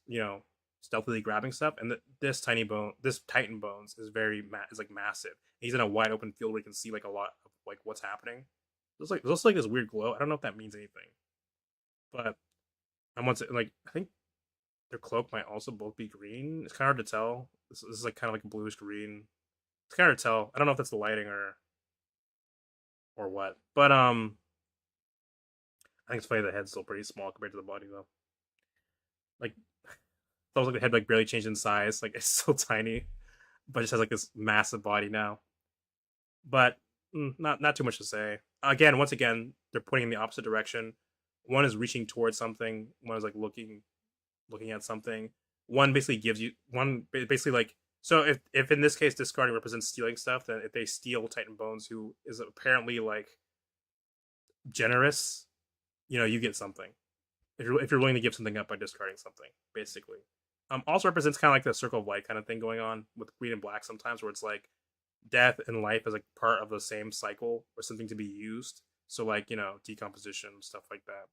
Stealthily grabbing stuff, and this Titan Bones is is like massive. He's in a wide open field where you can see like a lot of like what's happening. There's also like this weird glow. I don't know if that means anything, but I'm once like I think their cloak might also both be green. It's kind of hard to tell. This is like kind of like a bluish green. It's kind of hard to tell. I don't know if that's the lighting or what, but I think it's funny the head's still pretty small compared to the body though. Like it looks like the head like barely changed in size. Like it's still tiny, but it just has like this massive body now. But not too much to say. Once again, they're pointing in the opposite direction. One is reaching towards something. One is like looking at something. One basically gives you one basically like so if in this case discarding represents stealing stuff, then if they steal Titan Bones, who is apparently like generous, you get something. If you're willing to give something up by discarding something, basically. Also represents kind of like the circle of light kind of thing going on with green and black sometimes, where it's like death and life is like part of the same cycle or something to be used. So like decomposition stuff like that.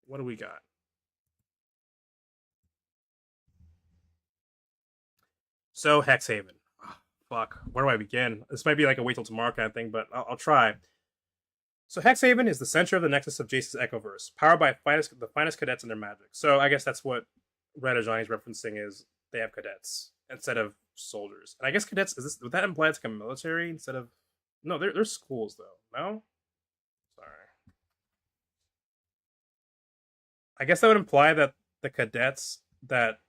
What do we got? So Hexhaven. Oh, fuck, where do I begin? This might be like a wait till tomorrow kind of thing, but I'll try. So Hexhaven is the center of the nexus of Jace's Echoverse, powered by the finest cadets and their magic. So I guess that's what Red or Johnny's referencing is they have cadets instead of soldiers. And I guess cadets is this would that imply it's like a military instead of no, they're schools though. No? Sorry. I guess that would imply that the cadets that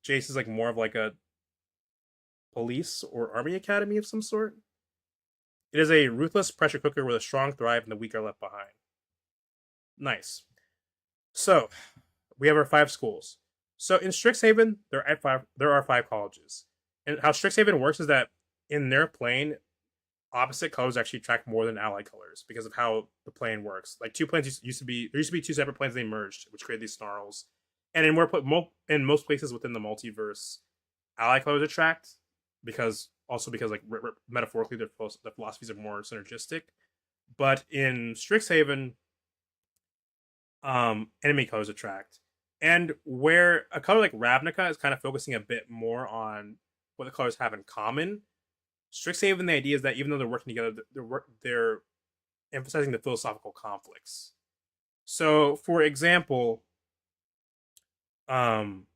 Jace is like more of like a police or army academy of some sort. It is a ruthless pressure cooker where the strong thrive and the weak are left behind. Nice. So we have our five schools. So in Strixhaven, there are five colleges. And how Strixhaven works is that in their plane, opposite colors actually track more than allied colors because of how the plane works. Like two planes used to be there used to be two separate planes, they merged, which created these snarls. And in most places within the multiverse, allied colors are tracked because like metaphorically the philosophies are more synergistic. But in Strixhaven, enemy colors are tracked. And where a color like Ravnica is kind of focusing a bit more on what the colors have in common, Strixhaven, the idea is that even though they're working together, they're emphasizing the philosophical conflicts. So, for example, um,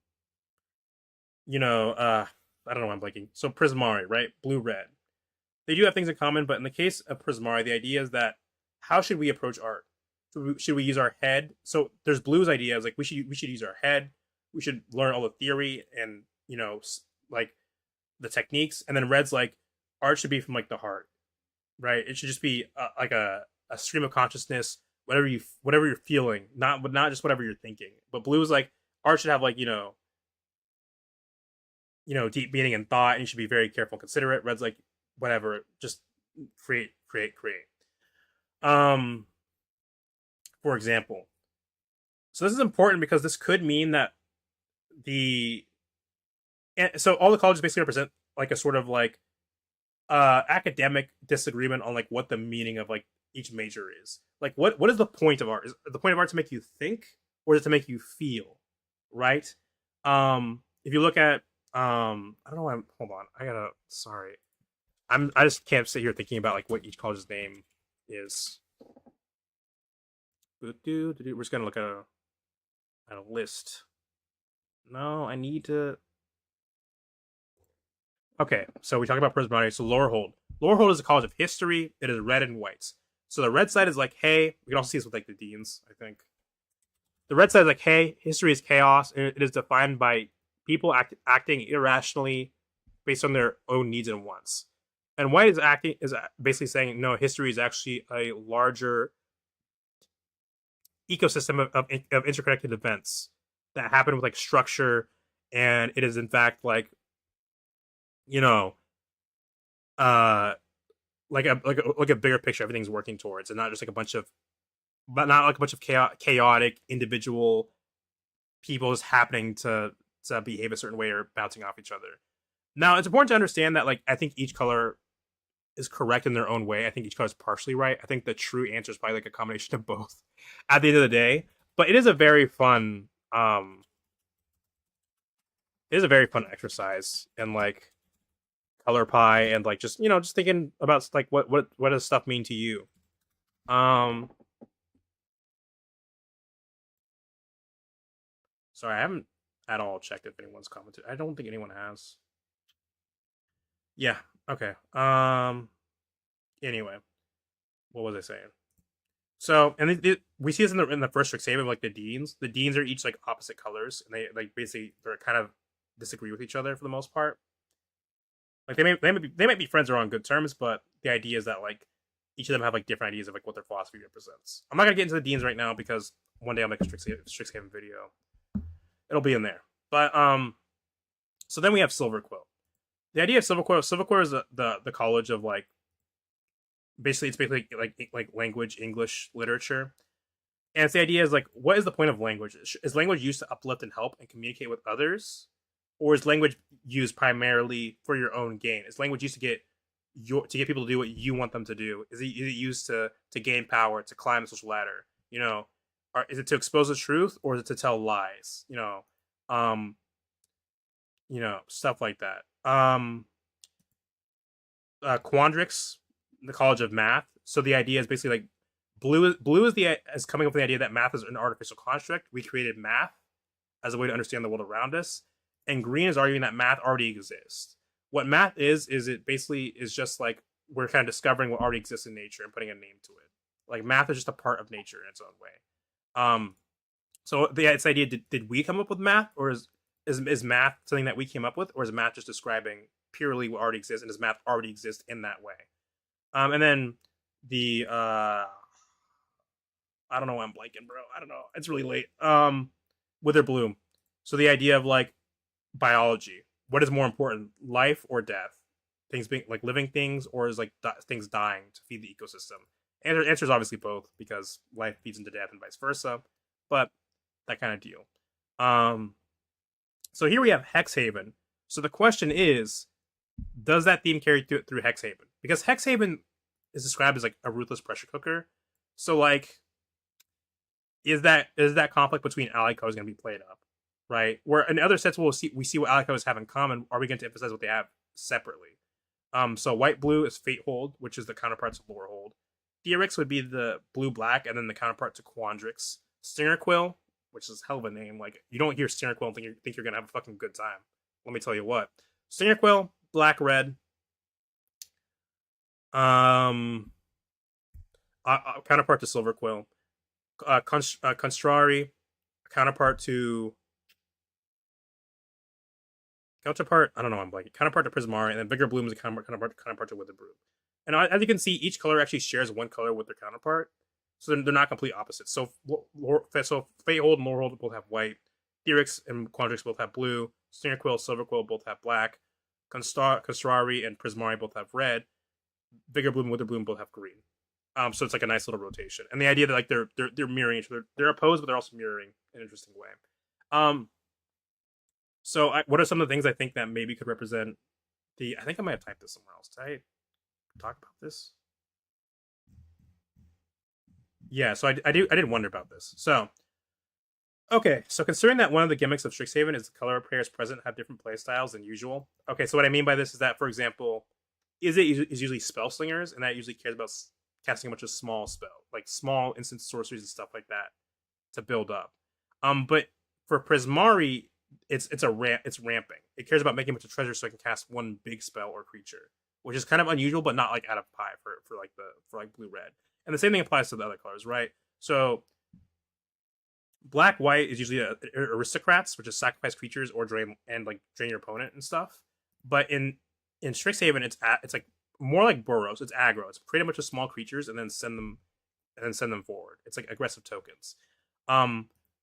I don't know why I'm blanking. So Prismari, right? Blue, red. They do have things in common, but in the case of Prismari, the idea is that how should we approach art? Should we use our head? So there's Blue's idea is like we should use our head. We should learn all the theory and like the techniques, and then Red's like art should be from like the heart, right? It should just be like a stream of consciousness, whatever you're feeling, not just whatever you're thinking. But Blue is like art should have like deep meaning and thought, and you should be very careful and considerate. Red's like whatever, just create, create, create. Um, for example, so this is important because this could mean that the so all the colleges basically represent like a sort of like academic disagreement on like what the meaning of like each major is. Like what is the point of art? Is the point of art to make you think or is it to make you feel? Right? If you look at I don't know why hold on. I gotta sorry. I just can't sit here thinking about like what each college's name is. We're just gonna look at a list. No, I need to. Okay, so we talked about Prismatic. So Lowerhold. Lowerhold is a college of history. It is red and white. So the red side is like, hey, we can also see this with like the deans, I think. The red side is like, hey, history is chaos, and it is defined by people acting irrationally based on their own needs and wants. And white is basically saying, no, history is actually a larger ecosystem of interconnected events that happen with like structure, and it is in fact you know uh like a bigger picture everything's working towards, and not just like a bunch of chaotic individual people just happening to behave a certain way or bouncing off each other. Now it's important to understand that like I think each color is correct in their own way. I think each color is partially right. I think the true answer is probably like a combination of both at the end of the day. But it is a very fun exercise, and like color pie, and like just thinking about like what does stuff mean to you. Um Sorry, I haven't at all checked if anyone's commented. I don't think anyone has. Yeah. Okay. Anyway, what was I saying? So, and we see this in the first Strixhaven, like the deans. The deans are each like opposite colors, and they like basically they're kind of disagree with each other for the most part. Like they might be friends or on good terms, but the idea is that like each of them have like different ideas of like what their philosophy represents. I'm not gonna get into the deans right now because one day I'll make a Strixhaven video. It'll be in there. But so then we have Silver Quill. The idea of Silver Quill is the college of like basically it's basically like language, English literature. And it's the idea is like, what is the point of language? Is language used to uplift and help and communicate with others, or is language used primarily for your own gain? Is language used to get people to do what you want them to do? Is it used to gain power, to climb the social ladder? Is it to expose the truth, or is it to tell lies? Stuff like that. Quandrix, the College of Math. So the idea is basically like blue is coming up with the idea that math is an artificial construct. We created math, as a way to understand the world around us. And green is arguing that math already exists. What math is it basically is just like we're kind of discovering what already exists in nature and putting a name to it. Like math is just a part of nature in its own way. Um, so it's idea did we come up with math, or is math something that we came up with, or is math just describing purely what already exists, and does math already exist in that way? And then the I don't know why I'm blanking, bro. I don't know. It's really late. Wither bloom. So the idea of like biology. What is more important, life or death? Things being like living things, or is like things dying to feed the ecosystem? And the answer is obviously both, because life feeds into death and vice versa. But that kind of deal. Um, so here we have Hexhaven. So the question is, does that theme carry through Hexhaven? Because Hexhaven is described as like a ruthless pressure cooker. So like, is that conflict between ally colors going to be played up, right? Where in other sets we see what ally colors have in common. Are we going to emphasize what they have separately? So white blue is Fate Hold, which is the counterparts of Lore Hold. Theorix would be the blue black, and then the counterpart to Quandrix. Stinger Quill, which is a hell of a name. Like you don't hear Stinger Quill and think you're gonna have a fucking good time. Let me tell you what. Stinger Quill, black red. Counterpart to Silver Quill. Constrari, counterpart to I don't know, I'm blanking. Counterpart to Prismari, and then Bigger Bloom is a counterpart to Wither Bloom. And as you can see, each color actually shares one color with their counterpart, so they're not complete opposites. So Fate Hold and Lore Hold both have white. Theorix and Quandrix both have blue. Stinger Quill, Silver Quill both have black. Constrari and Prismari both have red. Bigger Bloom and Wither Bloom both have green. So it's like a nice little rotation, and the idea that like they're mirroring each other. They're opposed, but they're also mirroring in an interesting way. So what are some of the things I think that maybe could represent the? I think I might have typed this somewhere else. Did I talk about this? Yeah. So I did wonder about this. So okay. So considering that one of the gimmicks of Strixhaven is the color players present have different play styles than usual. Okay. So what I mean by this is that, for example, is usually spell slingers, and that usually cares about casting a bunch of small spell, like small instant sorceries and stuff like that, to build up. But for Prismari, it's ramping. It cares about making a bunch of treasures so I can cast one big spell or creature, which is kind of unusual, but not like out of pie for blue red. And the same thing applies to the other colors, right? So black white is usually aristocrats, which is sacrifice creatures or drain your opponent and stuff. But in Strixhaven, it's like more like Boros. It's aggro. It's pretty much just small creatures and then send them forward. It's like aggressive tokens.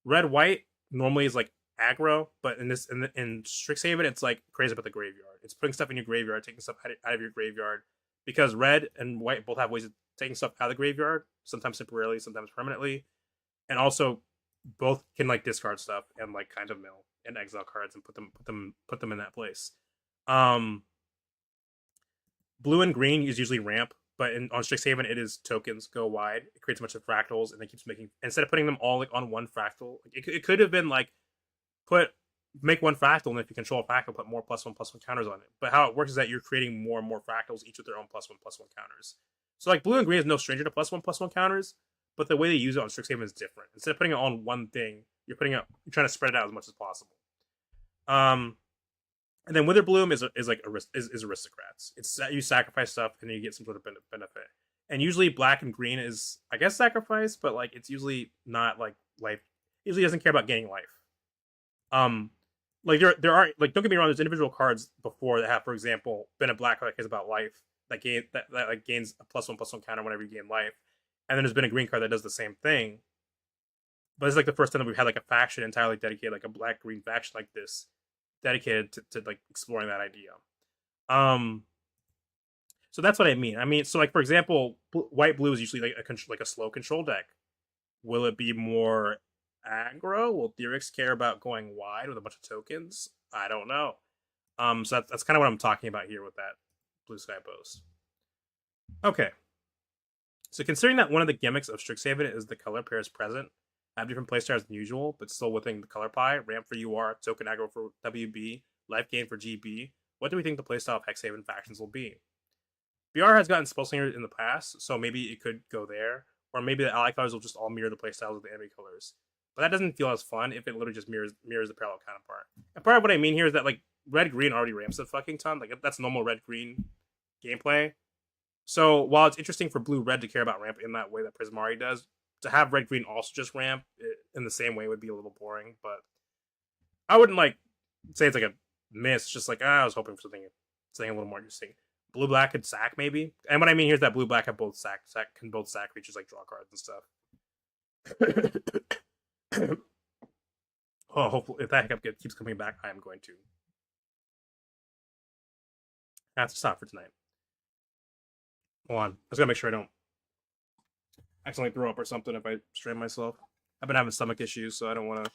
Red white normally is like aggro, but in Strixhaven, it's like crazy about the graveyard. It's putting stuff in your graveyard, taking stuff out of your graveyard, because red and white both have ways of taking stuff out of the graveyard, sometimes temporarily, sometimes permanently, and also both can like discard stuff and like kind of mill and exile cards and put them in that place. Blue and green is usually ramp, but on Strixhaven it is tokens go wide. It creates a bunch of fractals and then keeps making, instead of putting them all like on one fractal, it could have been like make one fractal, and if you control a fractal, put more +1/+1 counters on it. But how it works is that you're creating more and more fractals, each with their own +1/+1 counters. So like blue and green is no stranger to +1/+1 counters, but the way they use it on Strixhaven is different. Instead of putting it on one thing, you're trying to spread it out as much as possible. And then Witherbloom is aristocrats. It's you sacrifice stuff and then you get some sort of benefit. And usually black and green is, I guess, sacrifice, but like it's usually not like life. Usually doesn't care about gaining life. Like there are, like, don't get me wrong, there's individual cards before that have, for example, been a black card that cares about life, that like gains a +1/+1 counter whenever you gain life. And then there's been a green card that does the same thing. But it's like the first time that we've had like a faction entirely dedicated, like a black green faction like this, dedicated to like exploring that idea. So that's what I mean. I mean, so like for example, white blue is usually like a slow control deck. Will it be more aggro? Will Theorix care about going wide with a bunch of tokens? I don't know. So that's kind of what I'm talking about here with that Blue Sky Boast. Okay. So considering that one of the gimmicks of Strixhaven is the color pairs present, have different playstyles than usual, but still within the color pie, ramp for UR, token aggro for WB, life gain for GB, what do we think the playstyle of Hexhaven factions will be? BR has gotten Spellslinger in the past, so maybe it could go there, or maybe the ally colors will just all mirror the playstyles of the enemy colors. but that doesn't feel as fun if it literally just mirrors the parallel counterpart. And part of what I mean here is that like red green already ramps a fucking ton. Like that's normal red green gameplay. So while it's interesting for blue red to care about ramp in that way that Prismari does, to have red green also just ramp in the same way would be a little boring. But I wouldn't like say it's like a miss. It's just like I was hoping for something a little more interesting. Blue black could sack maybe, and what I mean here is that blue black have both can both sack creatures like draw cards and stuff. Oh, hopefully if that hiccup keeps coming back, I am going to. That's a stop for tonight. Hold on, I was gonna make sure I don't accidentally throw up or something if I strain myself. I've been having stomach issues, so I don't want to.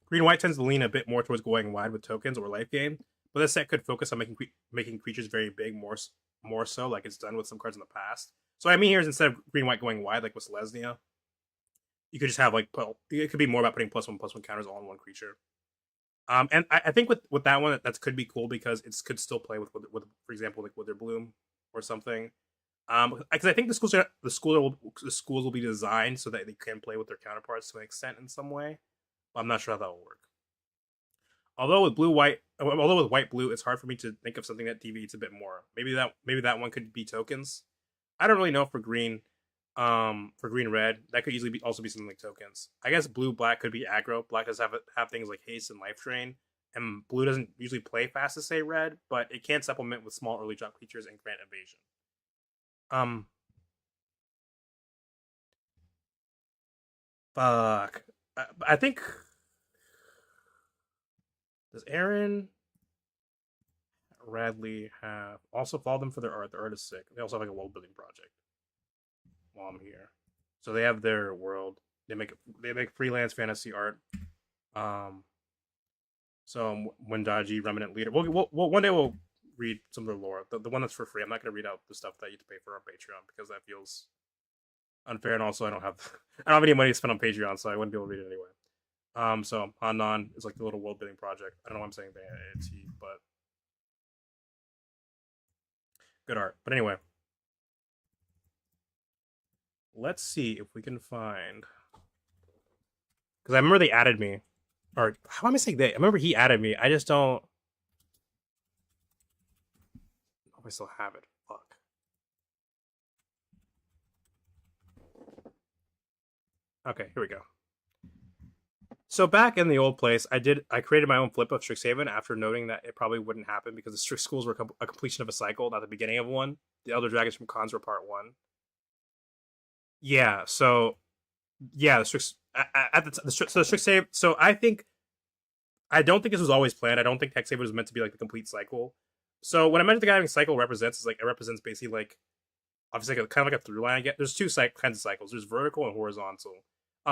Green white tends to lean a bit more towards going wide with tokens or life gain, but this set could focus on making creatures very big more so, like it's done with some cards in the past. So what I mean here is instead of green white going wide like with Selesnya, you could just have like it could be more about putting +1/+1 counters all on one creature. And I think with that one that could be cool because it could still play with for example like Wither Bloom or something. Because I think the schools will be designed so that they can play with their counterparts to an extent in some way. But I'm not sure how that will work. Although with white blue, it's hard for me to think of something that deviates a bit more. Maybe that one could be tokens. I don't really know for green. For green red, that could easily also be something like tokens. I guess blue black could be aggro. Black does have things like haste and life drain, and blue doesn't usually play fast to say red, but it can supplement with small early drop creatures and grant evasion. Fuck. I think does Aaron Radley have also follow them for their art? Their art is sick. They also have like a world building project. While I'm here, so they have their world. They make freelance fantasy art. So Wendaji, Remnant Leader. We'll one day we'll read some of their lore. The one that's for free. I'm not gonna read out the stuff that you have to pay for on Patreon because that feels unfair. And also, I don't have any money to spend on Patreon, so I wouldn't be able to read it anyway. So Hanan is like the little world building project. I don't know why I'm saying it's he, but good art. But anyway, let's see if we can find because I remember they added me, or how am I saying they? I remember he added me. I just don't. Oh, I still have it. Fuck. Okay, here we go. So back in the old place, I created my own flip of Strixhaven after noting that it probably wouldn't happen because the Strix schools were a completion of a cycle, not the beginning of one. The Elder Dragons from Khans were part one. Yeah, so yeah, the Strix at the Strixhaven. So I don't think this was always planned. I don't think Hexhaven was meant to be like the complete cycle. So what I imagine the guy having cycle represents is like it represents basically like obviously like kind of like a through line. I get there's two kinds of cycles. There's vertical and horizontal.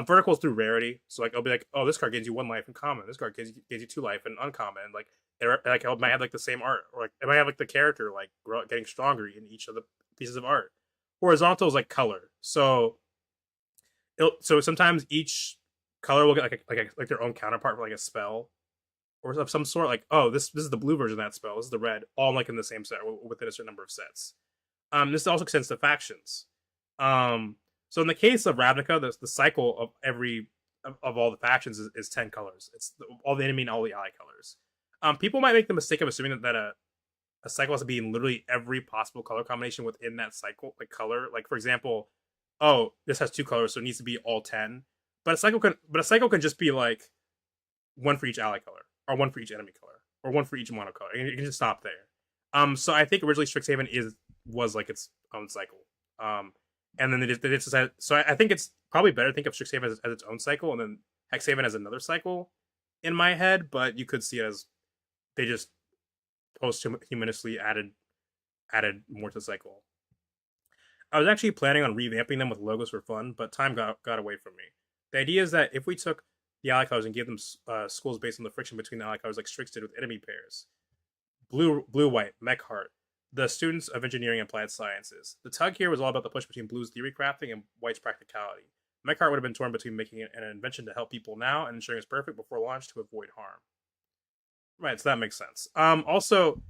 Vertical is through rarity. So like it'll be like, oh, this card gives you one life in common. This card gives you two life in uncommon. Like it might have like the same art, or like it might have like the character like getting stronger in each of the pieces of art. Horizontal is like color. So sometimes each color will get like their own counterpart for like a spell or of some sort. Like, oh, this is the blue version of that spell. This is the red, all like in the same set within a certain number of sets. This also extends to factions. So in the case of Ravnica, the cycle of all the factions is 10 colors. It's all the enemy and all the ally colors. People might make the mistake of assuming that a cycle has to be in literally every possible color combination within that cycle, like color. Like for example, oh, this has two colors, so it needs to be all 10. But a cycle can just be like one for each ally color, or one for each enemy color, or one for each mono color. You can just stop there. So I think originally Strixhaven was like its own cycle. And then they just decided. So I think it's probably better to think of Strixhaven as its own cycle, and then Hexhaven as another cycle in my head. But you could see it as they just posthumously added more to the cycle. I was actually planning on revamping them with logos for fun, but time got away from me. The idea is that if we took the ally colors and gave them schools based on the friction between the ally colors, like Strix did with enemy pairs, blue white, mech heart, the students of engineering and applied sciences. The tug here was all about the push between blue's theory crafting and white's practicality. Mech heart would have been torn between making an invention to help people now and ensuring it's perfect before launch to avoid harm. Right, so that makes sense. Also,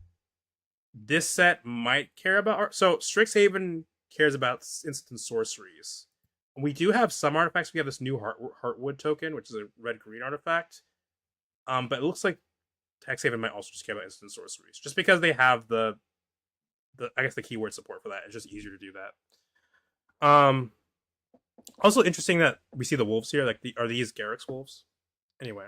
this set might care about art. So Strixhaven cares about instant sorceries. We do have some artifacts. We have this new Heartwood token, which is a red green artifact. But it looks like Hexhaven might also just care about instant sorceries, just because they have the I guess the keyword support for that. It's just easier to do that. Also interesting that we see the wolves here. Like, are these Garrick's wolves? Anyway,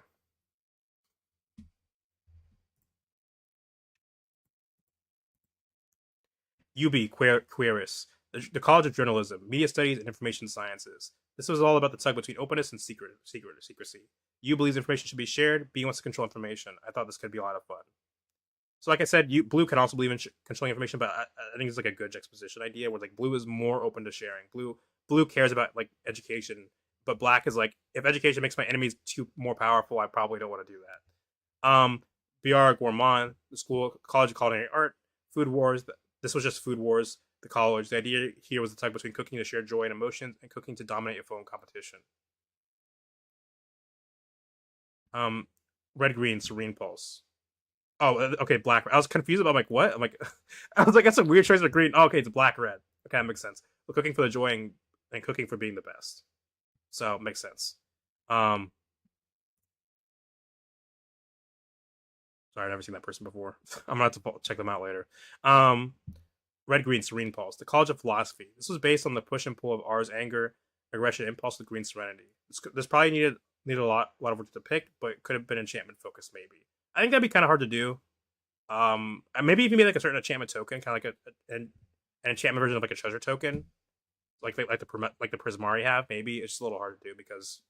UB Queris, the College of Journalism, Media Studies, and Information Sciences. This was all about the tug between openness and secrecy. U believes information should be shared. B wants to control information. I thought this could be a lot of fun. So, like I said, Blue can also believe in controlling information, but I think it's like a good juxtaposition idea where like Blue is more open to sharing. Blue cares about like education, but Black is like, if education makes my enemies too more powerful, I probably don't want to do that. BR Gourmand, the College of Culinary Art, Food Wars. This was just Food Wars. The college. The idea here was the tug between cooking to share joy and emotions, and cooking to dominate a phone competition. Um, Red Green Serene Pulse. Oh, okay, black. I was confused about like what? I'm like, I was like, that's a weird choice of green. Oh, okay, it's black red. Okay, that makes sense. We're cooking for the joy and cooking for being the best. So it makes sense. Um, sorry, I've never seen that person before. I'm gonna have to check them out later. Um, Red Green Serene Pulse, the College of Philosophy. This was based on the push and pull of R's anger, aggression, impulse with Green Serenity. This probably needed a lot of work to pick, but it could have been enchantment focused maybe. I think that'd be kind of hard to do. Maybe you can be like a certain enchantment token, kind of like an enchantment version of like a treasure token, like the Prismari have. Maybe it's just a little hard to do because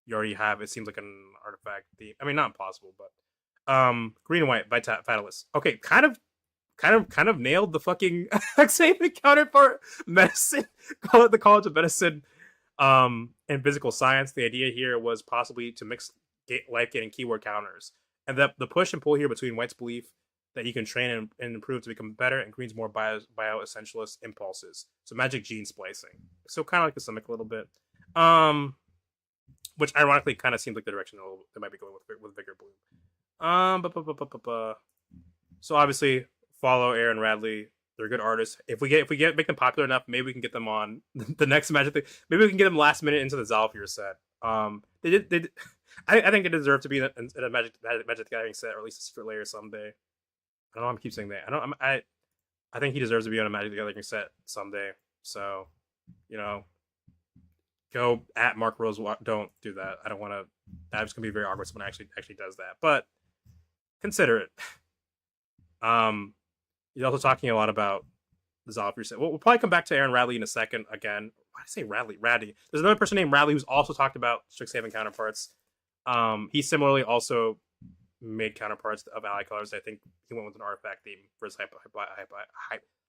you already have. It seems like an artifact theme. I mean, not impossible, but green and white Vitalist. Okay, kind of nailed the fucking Xavier counterpart medicine. Call it the College of Medicine. And physical science. The idea here was possibly to mix life gaining keyword counters, and the push and pull here between white's belief that you can train and improve to become better, and green's more bio essentialist impulses. So magic gene splicing. So kind of like the stomach a little bit. Um, which ironically kind of seems like the direction they might be going with Vigor Bloom. So obviously follow Aaron Radley. They're good artists. If we make them popular enough, maybe we can get them on the next Magic thing. Maybe we can get them last minute into the Zhalfir set. They did. I think they deserve to be in a Magic the Gathering set, or at least a secret layer someday. I don't know. I keep saying that. I think he deserves to be on a Magic the Gathering set someday. So, you know, go at Mark Rose. Don't do that. I don't want to. That's gonna be very awkward. Someone actually does that, but consider it. He's also talking a lot about the Zhalfir set. We'll probably come back to Aaron Radley in a second again. Why did I say Radley? Raddy. There's another person named Radley who's also talked about Strixhaven counterparts. He similarly also made counterparts of ally colors. I think he went with an artifact theme for his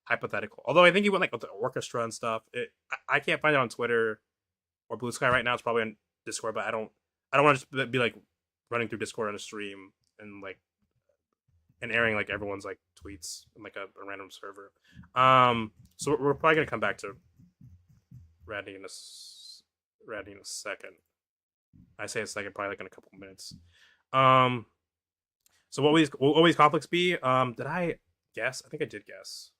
hypothetical. Although I think he went like with the orchestra and stuff. I can't find it on Twitter or Blue Sky right now. It's probably on Discord, but I don't want to just be like running through Discord on a stream and like and airing like everyone's like tweets in like a random server. So we're probably gonna come back to Radney in a second. I say a second, probably like in a couple minutes. So what will these conflicts be? Did I guess? I think I did guess.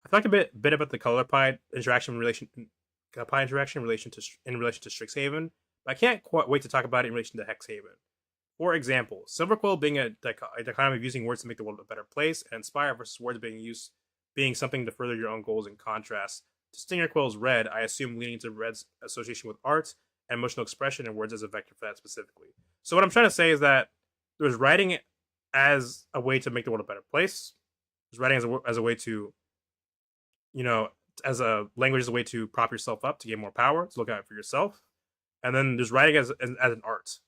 I talked a bit about the color pie interaction in relation in relation to Strixhaven, but I can't quite wait to talk about it in relation to Hexhaven. For example, Silverquill being a dichotomy of using words to make the world a better place, and Inspire versus words being something to further your own goals. In contrast to Stinger Quill's red, I assume leaning to red's association with art and emotional expression and words as a vector for that specifically. So what I'm trying to say is that there's writing as a way to make the world a better place. There's writing as a way to, as a language as a way to prop yourself up, to get more power, to look out for yourself. And then there's writing as an art.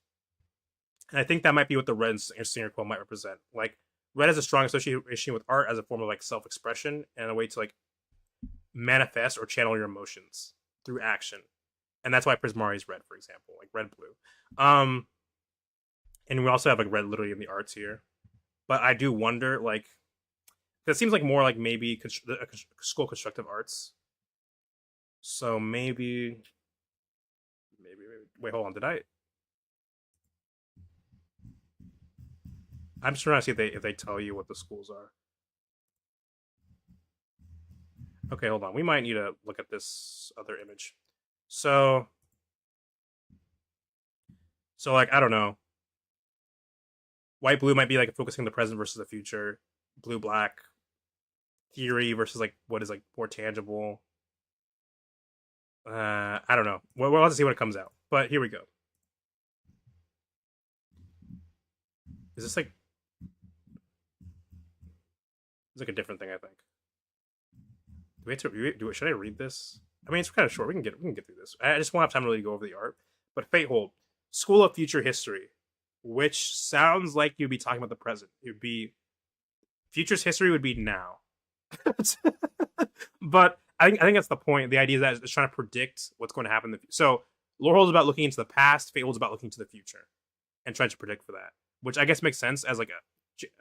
And I think that might be what the red Stinger Quill might represent. Like, red has a strong association with art as a form of like self-expression and a way to like manifest or channel your emotions through action. And that's why Prismari is red, for example, like red blue. And we also have like red literally in the arts here. But I do wonder, like, it seems like more like maybe school constructive arts. So maybe wait, hold on, did I I'm just trying to see if they tell you what the schools are. Okay, hold on. We might need to look at this other image. So like I don't know. White blue might be like focusing on the present versus the future. Blue black theory versus like what is like more tangible. I don't know. We'll have to see when it comes out. But here we go. Is this like it's like a different thing? I think. Do we have to do it? Should I read this? I mean, it's kind of short. We can get through this. I just won't have time to really go over the art. But Fate Hold, School of Future History, which sounds like you'd be talking about the present. It'd be future's history would be now. But I think that's the point. The idea is that it's trying to predict what's going to happen in the future. So Lorehold is about looking into the past. Fate Hold is about looking to the future and trying to predict for that, which I guess makes sense as like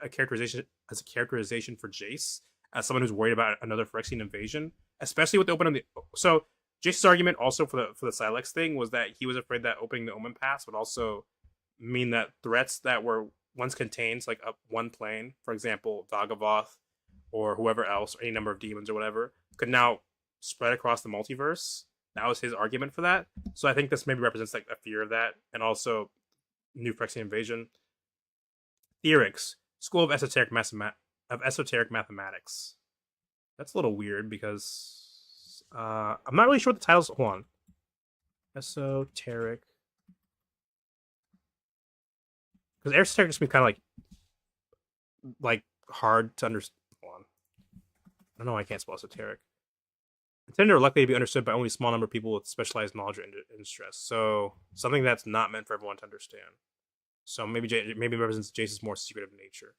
a characterization for Jace as someone who's worried about another Phyrexian invasion, especially with the open of the. So Jace's argument also for the Silex thing was that he was afraid that opening the Omen Pass would also mean that threats that were once contained, like up one plane, for example, Vagavoth or whoever else, or any number of demons or whatever, could now spread across the multiverse. That was his argument for that. So I think this maybe represents like a fear of that, and also new Phyrexian invasion. Theorics, School of Esoteric Mathematics. That's a little weird because I'm not really sure what the titles. Hold on. Esoteric. Because esoteric just be kind of like hard to understand. Hold on. I don't know why I can't spell esoteric. Intended or likely to be understood by only a small number of people with specialized knowledge or interest. So something that's not meant for everyone to understand. So maybe it represents Jace's more secretive nature.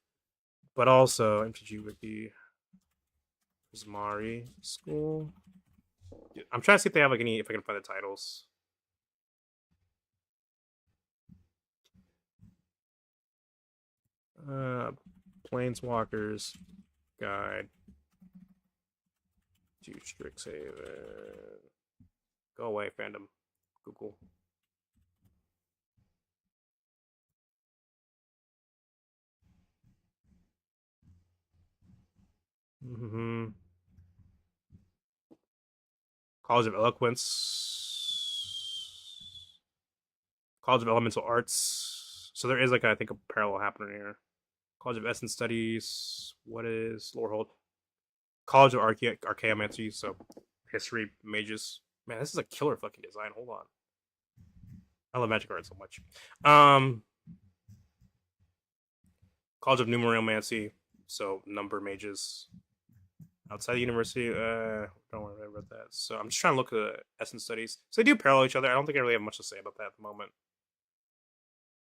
But also MTG Wiki, Prismari School. I'm trying to see if they have like any, if I can find the titles. Planeswalkers Guide to Strixhaven. Go away, fandom. Google. Mm-hmm. College of Eloquence. College of Elemental Arts. So there is like I think a parallel happening here. College of Essence Studies. What is Lorehold? College of Archaeomancy. So history mages. Man, this is a killer fucking design. Hold on. I love magic art so much. College of Numeromancy. So number mages. Outside the university, don't worry about that. So I'm just trying to look at Essence Studies. So they do parallel each other. I don't think I really have much to say about that at the moment.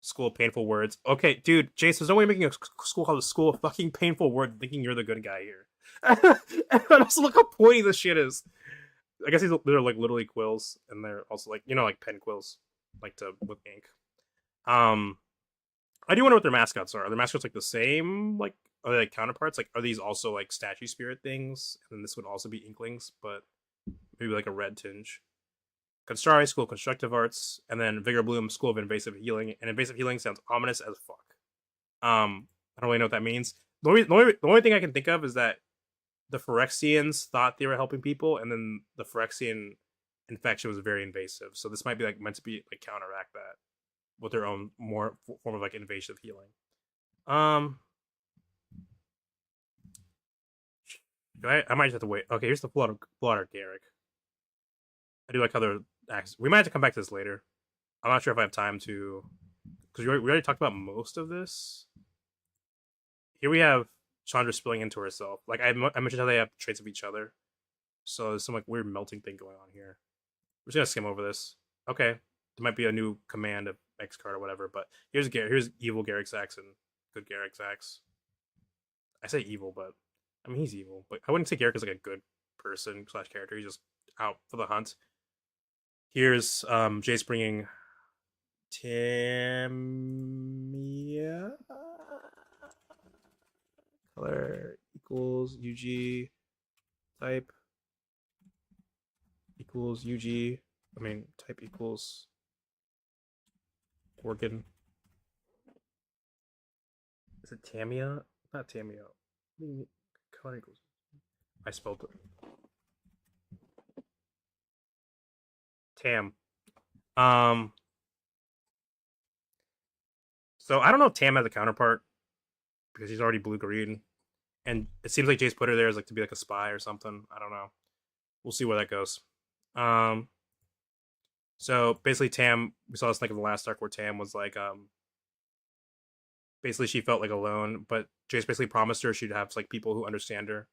School of Painful Words. Okay, dude, Jace, there's no way making a school called the School of Fucking Painful Words thinking you're the good guy here. And also look how pointy this shit is. I guess they're like literally quills, and they're also like, like pen quills, like to with ink. I do wonder what their mascots are. Are their mascots like the same? Like, are they like counterparts? Like, are these also like statue spirit things? And then this would also be inklings, but maybe like a red tinge. Constrari, School of Constructive Arts, and then Vigor Bloom, School of Invasive Healing. And Invasive Healing sounds ominous as fuck. I don't really know what that means. The only thing I can think of is that the Phyrexians thought they were helping people, and then the Phyrexian infection was very invasive. So this might be like meant to be like counteract that with their own more form of like invasive healing. I might just have to wait. Okay, here's the full out Garrick. I do like how they're we might have to come back to this later. I'm not sure if I have time to, because we already talked about most of this. Here we have Chandra spilling into herself. Like I mentioned how they have traits of each other. So there's some like weird melting thing going on here. We're just gonna skim over this. Okay, there might be a new command of X card or whatever, but here's evil Garrick Saxon, good Garrick Sax. I say evil, but I mean he's evil, but I wouldn't say Garrick is like a good person / character. He's just out for the hunt. Here's Jace bringing Tamia. Color equals UG. Type equals UG. I mean, type equals organ. Is it Tamia? Not Tamia. Color equals. I spelled it. Tam. Um. So I don't know if Tam has a counterpart because she's already blue green, and it seems like Jace put her there as like to be like a spy or something. I don't know. We'll see where that goes. Um. So basically, Tam. We saw this like in the last arc where Tam was like basically she felt like alone, but Jace basically promised her she'd have like people who understand her,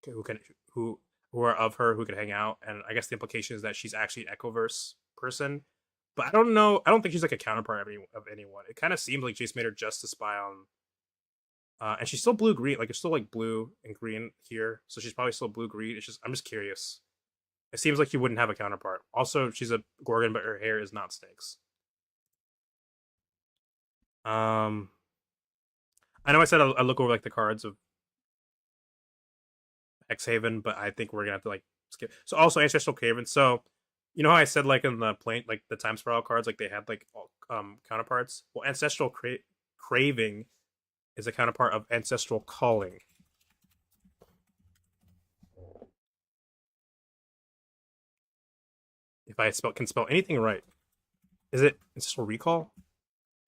who can who are of her, who can hang out. And I guess the implication is that she's actually an Echoverse person. But I don't know. I don't think she's like a counterpart of anyone. It kind of seems like Jace made her just to spy on. And she's still blue green. Like it's still like blue and green here, so she's probably still blue green. It's just I'm just curious. It seems like she wouldn't have a counterpart. Also, she's a Gorgon, but her hair is not snakes. Um, I know I said I look over like the cards of Xhaven, but I think we're gonna have to like skip. So also Ancestral Craven. So you know how I said like in the plane, like the Time Spiral cards, like they had like counterparts. Well, Craving is a counterpart of Ancestral Calling. If I can spell anything right, is it Ancestral Recall?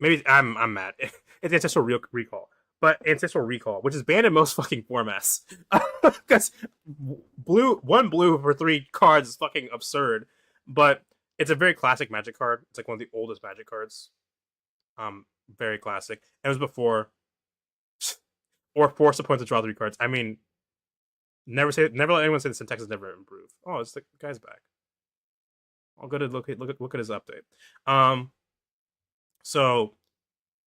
Maybe I'm mad. It's Ancestral Recall, but Ancestral Recall, which is banned in most fucking formats, because blue for 3 cards is fucking absurd. But it's a very classic Magic card. It's like one of the oldest Magic cards. Very classic. And it was before, or force opponents to draw 3 cards. I mean, never let anyone say the syntax has never improved. Oh, it's the guy's back. I'll go to look at his update. So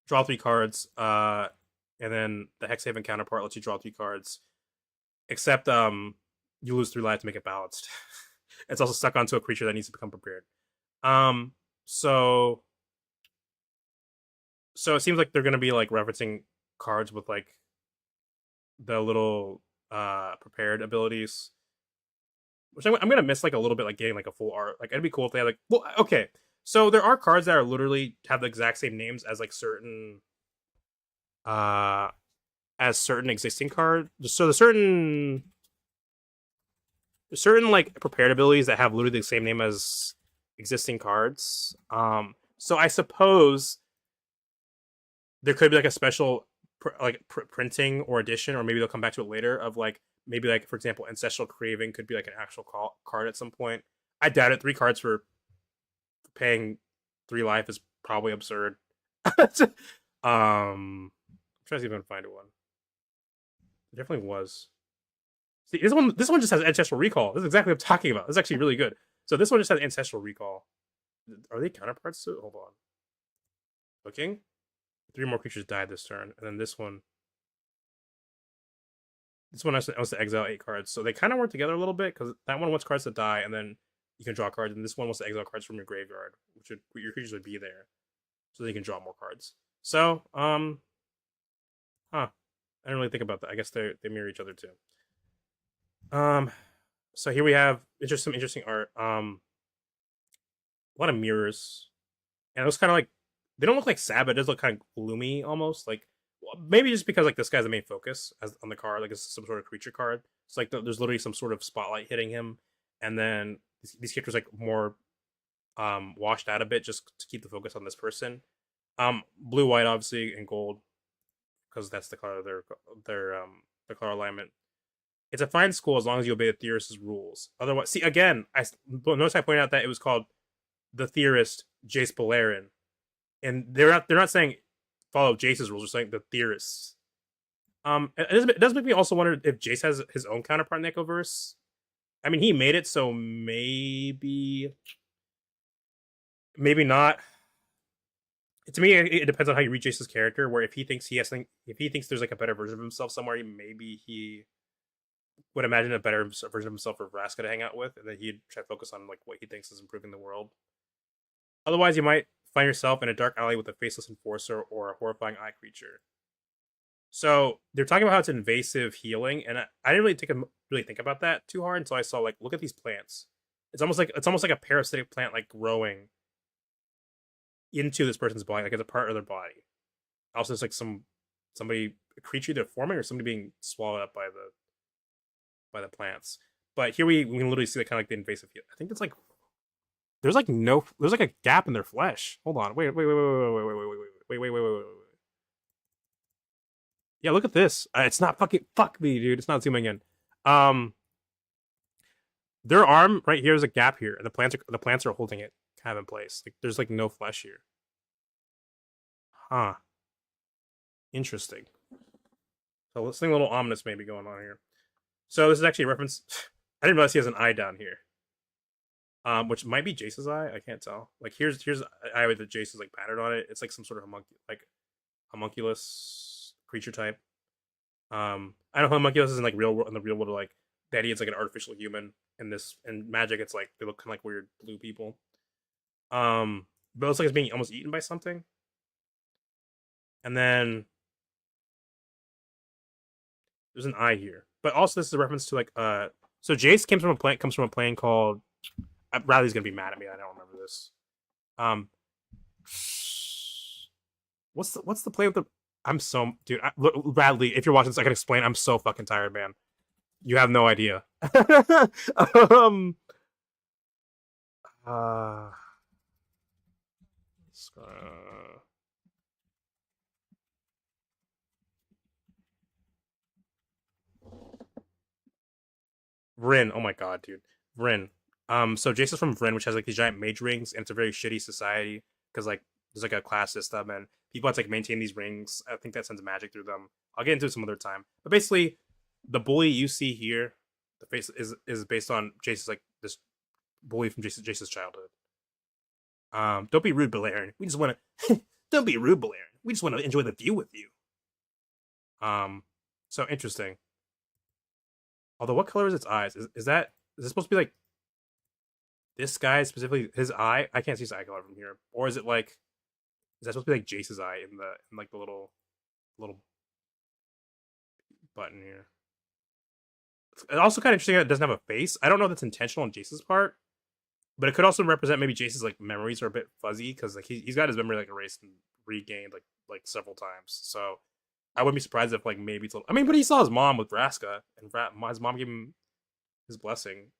draw 3 cards, and then the Hexhaven counterpart lets you draw 3 cards. Except you lose 3 life to make it balanced. It's also stuck onto a creature that needs to become prepared. So it seems like they're gonna be like referencing cards with like the little prepared abilities, which I'm gonna miss like a little bit, like getting like a full art. Like it'd be cool if they had like, well, okay. So there are cards that are literally have the exact same names as like certain existing cards. So there's certain like prepared abilities that have literally the same name as existing cards. So I suppose there could be like a special printing or edition, or maybe they'll come back to it later of like maybe like for example Ancestral Craving could be like an actual card at some point. I doubt it. 3 cards for paying 3 life is probably absurd. I'm trying to see if I can find one. It definitely was. See, this one just has Ancestral Recall. This is exactly what I'm talking about. This is actually really good. So this one just has Ancestral Recall. Are they counterparts to it? Hold on. Looking. 3 more creatures died this turn, and then this one wants to exile 8 cards. So they kind of work together a little bit because that one wants cards to die, and then you can draw cards, and this one wants to exile cards from your graveyard, which your creatures would be there, so then you can draw more cards. So, I didn't really think about that. I guess they mirror each other too. So here we have some interesting art. A lot of mirrors, and it looks kind of like they don't look like sad, but it does look kind of gloomy almost. Like maybe just because like this guy's the main focus as on the card, like it's some sort of creature card. It's like there's literally some sort of spotlight hitting him, and then these characters like more washed out a bit just to keep the focus on this person. Blue, white, obviously, and gold because that's the color of their color alignment. It's a fine school as long as you obey the theorist's rules. Otherwise, see again, notice I pointed out that it was called the theorist Jace Beleren, and they're not saying follow Jace's rules. They're saying the theorists. It does make me also wonder if Jace has his own counterpart in Echoverse. I mean, he made it, so maybe not. To me, it depends on how you read Jace's character. Where if he thinks there's like a better version of himself somewhere, maybe he would imagine a better version of himself for Vraska to hang out with, and then he'd try to focus on like what he thinks is improving the world. Otherwise, you might find yourself in a dark alley with a faceless enforcer or a horrifying eye creature. So they're talking about how it's invasive healing, and I didn't really think about that too hard until I saw like, look at these plants. It's almost like a parasitic plant like growing into this person's body, like as a part of their body. Also, it's like some somebody, a creature either forming or somebody being swallowed up by the plants. But here we can literally see like kind of like the invasive heal. I think it's like there's like no there's like a gap in their flesh. Hold on, wait. Yeah, look at this. It's not fucking fuck me, dude. It's not zooming in. Um, their arm right here is a gap here, and the plants are holding it kind of in place. Like there's like no flesh here. Huh. Interesting. So something a little ominous maybe going on here. So this is actually a reference. I didn't realize he has an eye down here. Which might be Jace's eye. I can't tell. Like here's an eye with the Jace is like patterned on it. It's like some sort of homunculus creature type. I know homunculus is in like real world in the real world like daddy. It's like an artificial human. In this in magic, it's like they look kind of like weird blue people. But it looks like it's being almost eaten by something. And then there's an eye here. But also this is a reference to like so Jace comes from a plane called Riley's gonna be mad at me. I don't remember this. Um what's the plane with the I'm so dude look, Bradley, if you're watching this, I can explain. I'm so fucking tired, man. You have no idea. um uh, Vryn. Oh my god, dude. Vryn. So Jason's from Vryn, which has like these giant mage rings, and it's a very shitty society because like there's like a class system and people have to like maintain these rings. I think that sends magic through them. I'll get into it some other time. But basically, the bully you see here, the face is based on Jason's like this bully from Jason's childhood. Don't be rude, Balerion. We just want to. Don't be rude, Balerion. We just want to enjoy the view with you. So interesting. Although, what color is its eyes? Is this supposed to be like this guy specifically? His eye? I can't see his eye color from here. Or is it like? Is that supposed to be like Jace's eye in like the little button here? It's also kind of interesting that it doesn't have a face. I don't know if that's intentional on Jace's part, but it could also represent maybe Jace's like memories are a bit fuzzy because like he's got his memory like erased and regained like several times. So I wouldn't be surprised if like maybe it's. I mean, but he saw his mom with Vraska, and his mom gave him his blessing.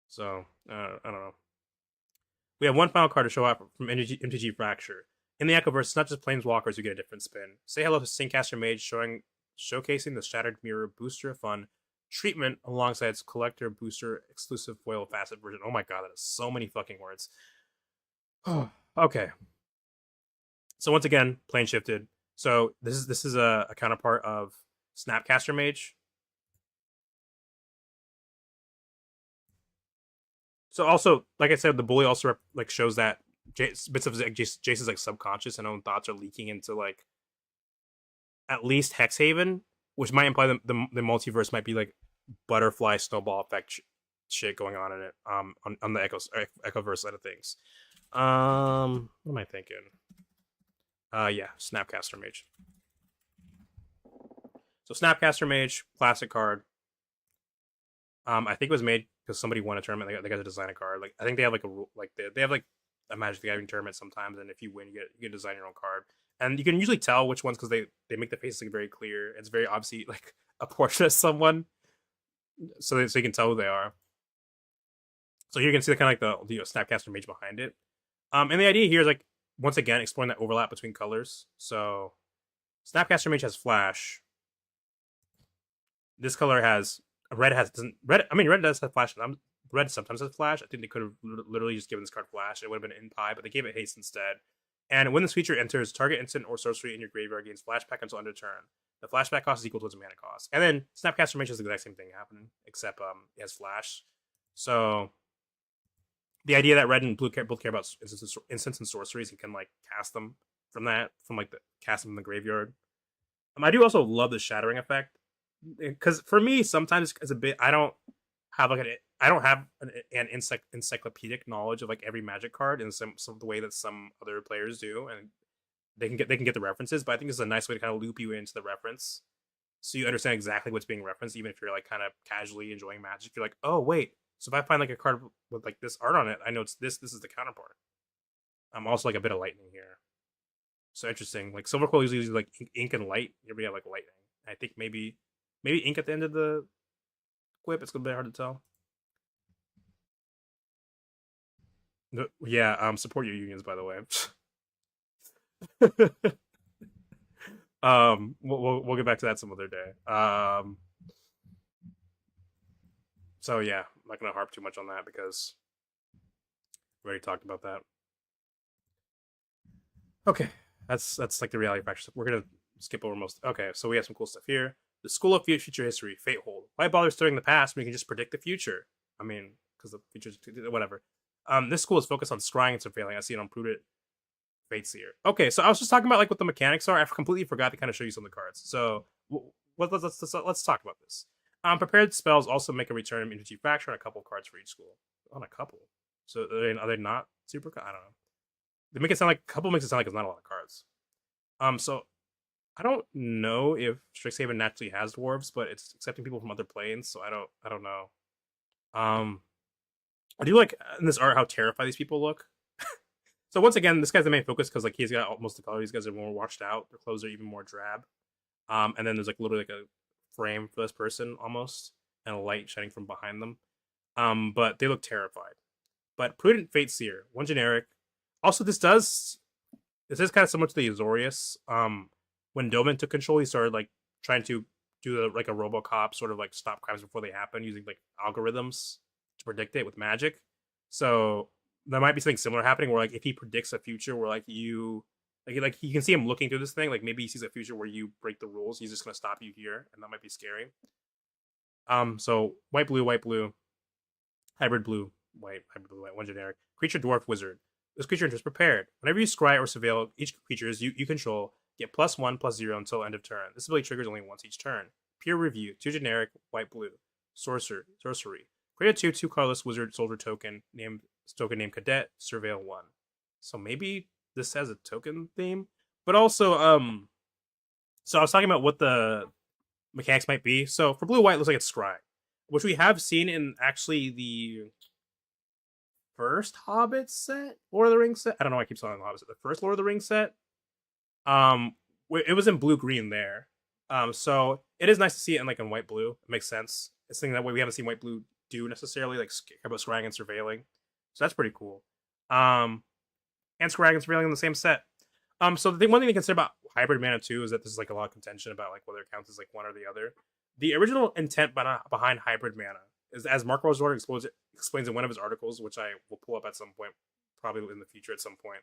So I don't know. We have one final card to show up from MTG Fracture. In the Echoverse, it's not just planeswalkers who get a different spin. Say hello to Synccaster Mage, showcasing the Shattered Mirror Booster Fun treatment alongside its Collector Booster exclusive foil facet version. Oh my god, that is so many fucking words. Okay. So once again, plane shifted. So this is a counterpart of Snapcaster Mage. So also, like I said, the bully also like shows that bits of like, Jason's like subconscious and own thoughts are leaking into like at least Hexhaven, which might imply the multiverse might be like butterfly snowball effect shit going on in it. On the Echoverse side of things. What am I thinking? Yeah, Snapcaster Mage. So Snapcaster Mage, classic card. I think it was made because somebody won a tournament. They got to design a card. Like I think they have like a rule, like they have like a Magic the Gathering tournament sometimes, and if you win, you get to design your own card. And you can usually tell which ones because they make the faces like very clear. It's very obviously like a portrait of someone, so you can tell who they are. So here you can see the kind of like the Snapcaster Mage behind it. And the idea here is like once again exploring that overlap between colors. So Snapcaster Mage has Flash. This color has red doesn't red. I mean, red does have Flash. Red sometimes has Flash. I think they could have literally just given this card Flash. It would have been in pie, but they gave it haste instead. And when this feature enters, target instant or sorcery in your graveyard gains flashback until end of turn. The flashback cost is equal to its mana cost. And then Snapcaster Mage has the exact same thing happening, except it has Flash. So the idea that red and blue both care about instants and sorceries and can like cast them from cast them in the graveyard. I do also love the shattering effect because for me sometimes it's a bit I don't have an encyclopedic knowledge of like every Magic card in some the way that some other players do, and they can get the references. But I think this is a nice way to kind of loop you into the reference, so you understand exactly what's being referenced, even if you're like kind of casually enjoying Magic. You're like, oh wait, so if I find like a card with like this art on it, I know it's this. This is the counterpart. I'm also like a bit of lightning here. So interesting. Like silver quill usually uses like ink and light. Here we have like lightning. I think maybe ink at the end of the quip. It's gonna be hard to tell. Yeah. Support your unions, by the way. We'll get back to that some other day. So yeah, I'm not gonna harp too much on that because we already talked about that. Okay, that's like the reality factors. We're gonna skip over most. Okay, so we have some cool stuff here. The School of Future History, Fate Hold. Why bother studying the past when you can just predict the future? I mean, because the future's whatever. This school is focused on scrying and surveilling. I see it on Prudent Fate Seer. Okay, so I was just talking about like what the mechanics are. I completely forgot to kind of show you some of the cards. So let's talk about this. Prepared spells also make a return of energy fracture on a couple of cards for each school. On a couple. So are they not super? I don't know. They make it sound like a couple makes it sound like it's not a lot of cards. So I don't know if Strixhaven naturally has dwarves, but it's accepting people from other planes, so I don't know. I do like in this art how terrified these people look. So once again, this guy's the main focus because like he's got most of the color. These guys are more washed out. Their clothes are even more drab. And then there's like literally like a frame for this person almost, and a light shining from behind them. But they look terrified. But Prudent Fate Seer, one generic. Also, this is kind of similar to the Azorius. When Doman took control, he started like trying to do like a RoboCop sort of like stop crimes before they happen using like algorithms to predict it with magic. So there might be something similar happening where like if he predicts a future where like you can see him looking through this thing, like maybe he sees a future where you break the rules, he's just gonna stop you here, and that might be scary. So white blue, hybrid blue, hybrid blue, white, one generic. Creature dwarf wizard. This creature is prepared. Whenever you scry or surveil each creature you control, get +1/+0 until end of turn. This ability triggers only once each turn. Peer review, 2 generic, white blue. Sorcery. Create a 2/2 colorless wizard soldier token named Cadet, surveil 1. So maybe this has a token theme. But also, so I was talking about what the mechanics might be. So for blue white, it looks like it's scry, which we have seen in actually the first Hobbit set, Lord of the Rings set. I don't know why I keep saying the Hobbit set. The first Lord of the Rings set. It was in blue green there. So it is nice to see it in like in white blue. It makes sense. It's something that way we haven't seen white blue do necessarily, like about scrying and surveilling. So that's pretty cool. And scrying and surveilling in the same set. So the one thing to consider about hybrid mana too is that there's like a lot of contention about like whether it counts as like one or the other. The original intent behind hybrid mana is, as Mark Rosewater explains in one of his articles, which I will pull up at some point, probably in the future at some point,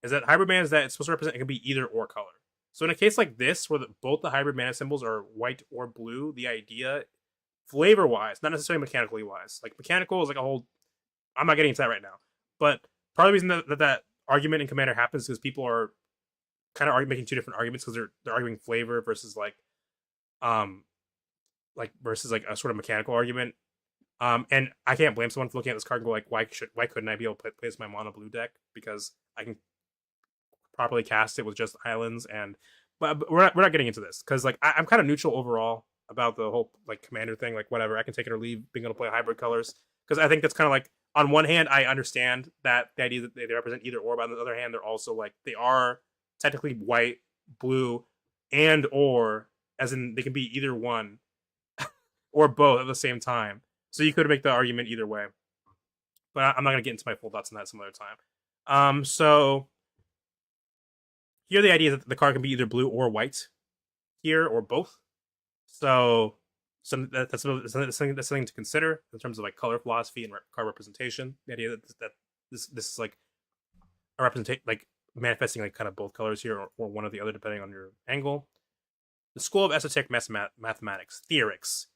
is that hybrid mana is that it's supposed to represent, it can be either or color. So in a case like this, where both the hybrid mana symbols are white or blue, the idea, flavor-wise, not necessarily mechanically wise, like mechanical is like a whole, I'm not getting into that right now, but part of the reason that argument in Commander happens is people are kind of making two different arguments because they're arguing flavor versus like versus like a sort of mechanical argument. And I can't blame someone for looking at this card and go like, why couldn't I be able to play this in my mono blue deck? Because I can properly cast it with just islands, and but we're not getting into this because like I'm kind of neutral overall about the whole like commander thing. Like whatever, I can take it or leave being able to play hybrid colors because I think that's kind of like, on one hand I understand that the idea that they represent either or, but on the other hand they're also like they are technically white, blue, and or as in they can be either one or both at the same time. So you could make the argument either way, but I'm not gonna get into my full thoughts on that some other time. So here the idea is that the card can be either blue or white here, or both. So that's something to consider in terms of like color philosophy and card representation. The idea that this is like a representation, like manifesting like kind of both colors here, or one or the other depending on your angle. The School of Esoteric Mathematics, Theorix.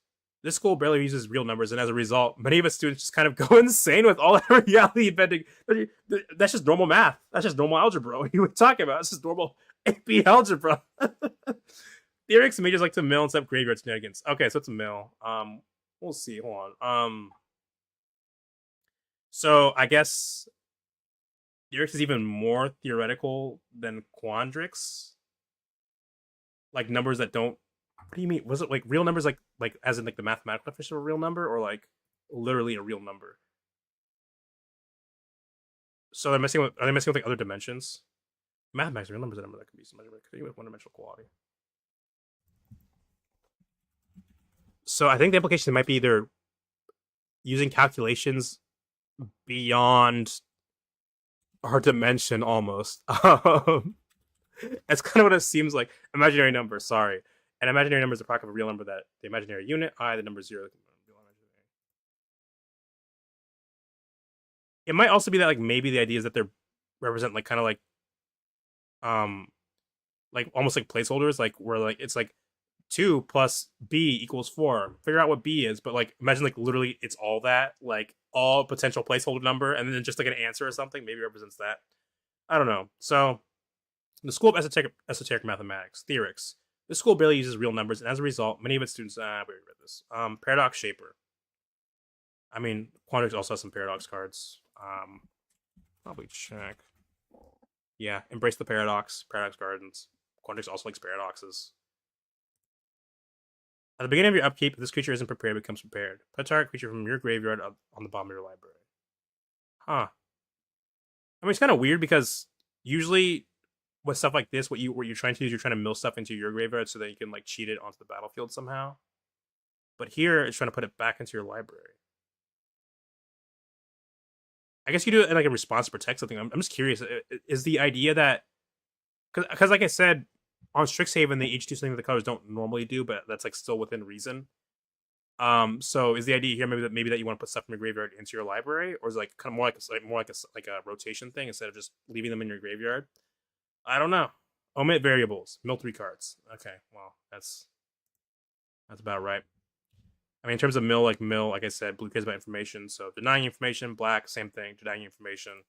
This school barely uses real numbers, and as a result, many of its students just kind of go insane with all that reality bending. That's just normal math. That's just normal algebra. What are you talking about? This is normal AP algebra. Theorix majors like to mill and set up graveyard shenanigans. Okay, so it's a mill. We'll see. Hold on. So I guess Theorix is even more theoretical than Quandrix. Like numbers that don't. What do you mean? Was it like real numbers, like as in like the mathematical definition of a real number, or like literally a real number? So are they messing with like other dimensions? Mathematics, real numbers, a number that can be measured with one-dimensional quality. So I think the implication might be either using calculations beyond our dimension almost. It's kind of what it seems like. Imaginary number, sorry. And imaginary number is the product of a real number that the imaginary unit, I, the number zero. It might also be that like maybe the idea is that they're represent like kind of um like almost like placeholders, like where like it's like 2 plus b equals 4. Figure out what b is, but like imagine like literally it's all that, like all potential placeholder number, and then just like an answer or something maybe represents that. I don't know. So the School of Esoteric Mathematics, Theorix. This school barely uses real numbers, and as a result, many of its students. We already read this. Paradox Shaper. I mean, Quandrix also has some paradox cards. Probably check. Yeah, Embrace the Paradox, Paradox Gardens. Quandrix also likes paradoxes. At the beginning of your upkeep, if this creature isn't prepared, it becomes prepared. Put a target creature from your graveyard up on the bottom of your library. Huh. I mean, it's kind of weird because usually with stuff like this, what you're trying to do is you're trying to mill stuff into your graveyard so that you can like cheat it onto the battlefield somehow. But here, it's trying to put it back into your library. I guess you do it in like a response to protect something. I'm just curious. Is the idea that because like I said, on Strixhaven they each do something that the colors don't normally do, but that's like still within reason. So is the idea here maybe that you want to put stuff from your graveyard into your library, or is it like kind of more like a rotation thing instead of just leaving them in your graveyard? I don't know. Omit variables. Mill 3 cards. Okay, well that's about right. I mean, in terms of mill, like I said, blue cares about information. So denying information, black, same thing. Denying information.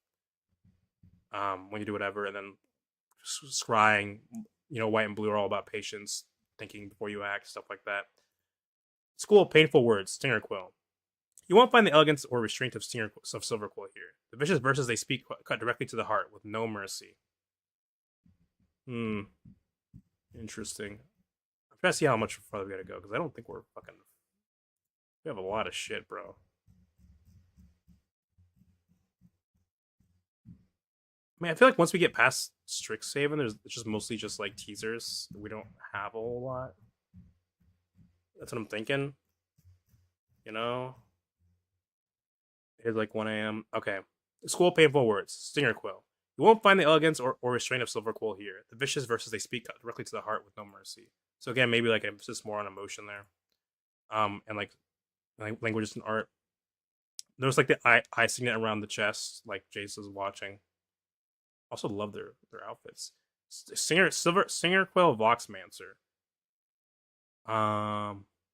When you do whatever, and then scrying, white and blue are all about patience, thinking before you act, stuff like that. School of Painful Words, Stinger Quill. You won't find the elegance or restraint of Silver Quill here. The vicious verses they speak cut directly to the heart with no mercy. Interesting. I'm trying to see how much farther we gotta go, because I don't think we're fucking. We have a lot of shit, bro. I mean, I feel like once we get past Strixhaven, it's just mostly just like teasers. We don't have a whole lot. That's what I'm thinking. Here's like 1 a.m. Okay. School of Painful Words, Stinger Quill. You won't find the elegance or restraint of Silver Quill here. The vicious verses they speak directly to the heart with no mercy. So again, maybe like emphasis more on emotion there. And like languages and art. There's like the eye signet around the chest, like Jace is watching. Also love their outfits. Singer Quill Voxmancer.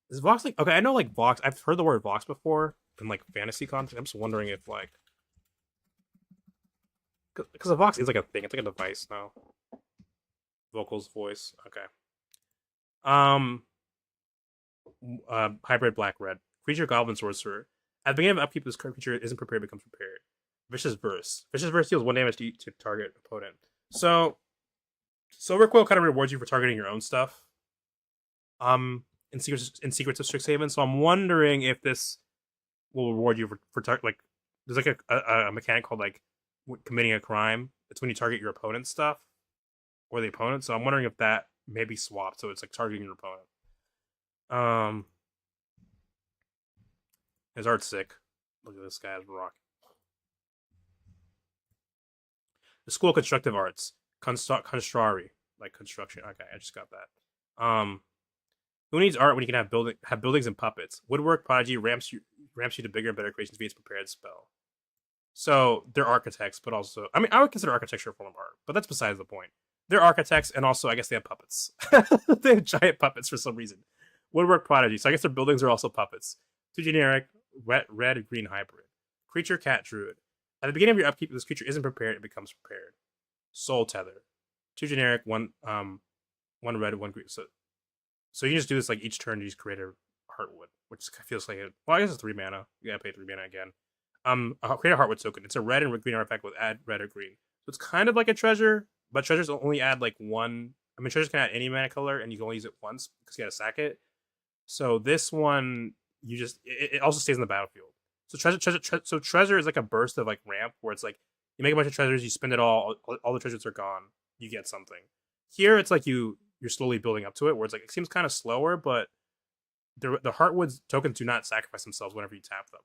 Is Vox like okay? I know like Vox. I've heard the word Vox before in like fantasy context. I'm just wondering if like because a Vox is like a thing. It's like a device now. Vocals, voice. Okay. Hybrid black red creature goblin sorcerer. At the beginning of upkeep, this creature isn't prepared, becomes prepared. Vicious Verse. Vicious Verse deals 1 damage to target opponent. So Silver Quill kind of rewards you for targeting your own stuff. In Secrets of Strixhaven. So I'm wondering if this will reward you for like there's like a mechanic called like committing a crime. It's when you target your opponent's stuff or the opponent. So I'm wondering if that may be swapped. So it's like targeting your opponent. His art's sick. Look at this guy's rock. The School of Constructive Arts, Construari, like construction. Okay, I just got that. Who needs art when you can have buildings and puppets? Woodwork Prodigy ramps you to bigger and better creations via its prepared spell. So they're architects, but also I would consider architecture a form of art, but that's besides the point. They're architects, and also I guess they have puppets. They have giant puppets for some reason. Woodwork Prodigy. So I guess their buildings are also puppets. 2 generic, red green hybrid. Creature Cat Druid. At the beginning of your upkeep, if this creature isn't prepared, it becomes prepared. Soul Tether. 2 generic, one red, 1 green. So you can just do this like each turn. You just create a Heartwood, which feels like I guess it's 3 mana. You gotta pay 3 mana again. Create a Heartwood token. It's a red and green artifact with add red or green. So it's kind of like a treasure, but treasures only add like 1. I mean, treasures can add any mana color, and you can only use it once because you gotta sack it. So this one, it also stays in the battlefield. So treasure is like a burst of like ramp where it's like you make a bunch of treasures, you spend it all the treasures are gone. you get something. Here it's like you're slowly building up to it, where it's like it seems kind of slower, but the Heartwood's tokens do not sacrifice themselves whenever you tap them.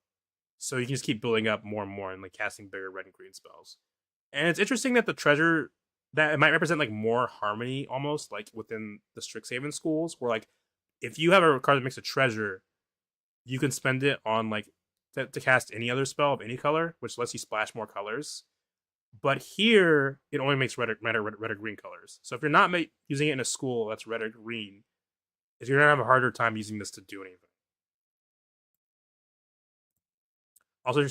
So you can just keep building up more and more and like casting bigger red and green spells. And it's interesting that the treasure that it might represent like more harmony almost like within the Strixhaven schools, where like if you have a card that makes a treasure, you can spend it on like to cast any other spell of any color, which lets you splash more colors. But here, it only makes red or green colors. So if you're not using it in a school that's red or green, is you're gonna have a harder time using this to do anything. Also,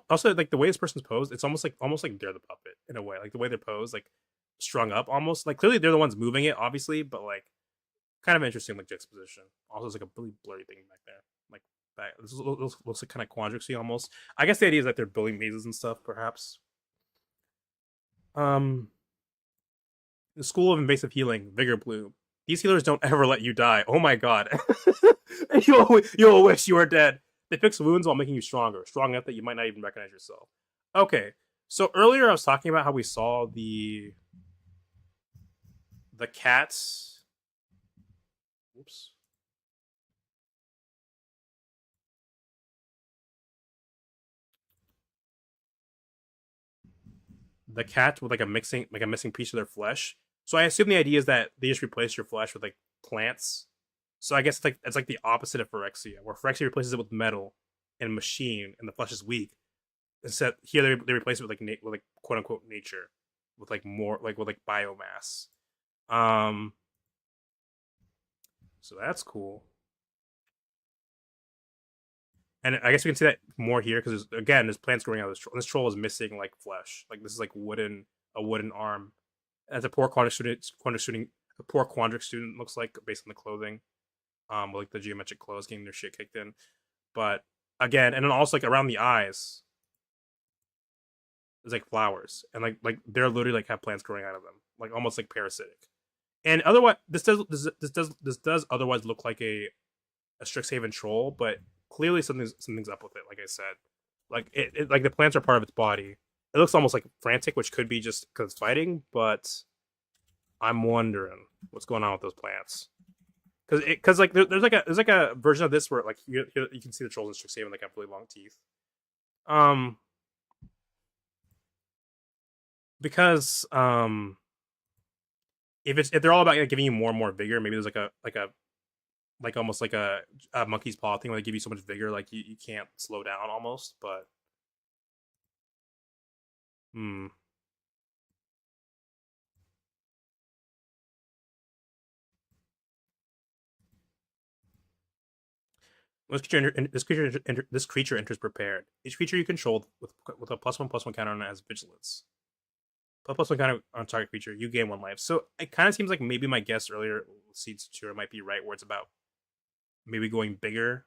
also like the way this person's posed, it's almost like they're the puppet in a way. Like the way they're posed, like strung up almost. Like clearly they're the ones moving it, obviously, but like kind of interesting like juxtaposition. Also, it's like a really blurry thing back there. Like back, this looks like kind of Quandrixy almost. I guess the idea is that they're building mazes and stuff, perhaps. Um, the School of Invasive Healing, Vigor Blue. These healers don't ever let you die. Oh my god. You'll wish you were dead. They fix wounds while making you stronger, strong enough that you might not even recognize yourself. Okay, so earlier I was talking about how we saw the cats. Oops. The cat with like a missing piece of their flesh. So I assume the idea is that they just replace your flesh with like plants. So I guess it's like the opposite of Phyrexia, where Phyrexia replaces it with metal and machine, and the flesh is weak. Instead, here they replace it with like quote unquote nature, with like more like with like biomass. Um, so that's cool. And I guess we can see that more here because there's plants growing out of this troll. This troll is missing like flesh. Like this is like a wooden arm. As a poor Quandrix student looks like based on the clothing, with like the geometric clothes getting their shit kicked in. But again, and then also like around the eyes, there's like flowers, and like they're literally like have plants growing out of them, like almost like parasitic. And otherwise, this does otherwise look like a Strixhaven troll, but clearly something's up with it. Like I said, like it like the plants are part of its body. It looks almost like frantic, which could be just because it's fighting. But I'm wondering what's going on with those plants. Because like there's like a version of this where like you can see the trolls in Strixhaven like have really long teeth. Because if they're all about like, giving you more and more vigor, maybe there's like almost like a monkey's paw thing where they give you so much vigor like you can't slow down almost. But this creature enters prepared. Each creature you control with a +1/+1 counter on it has vigilance. +1 counter on target creature, you gain 1 life. So it kind of seems like maybe my guess earlier, Seeds Tour, might be right, where it's about maybe going bigger.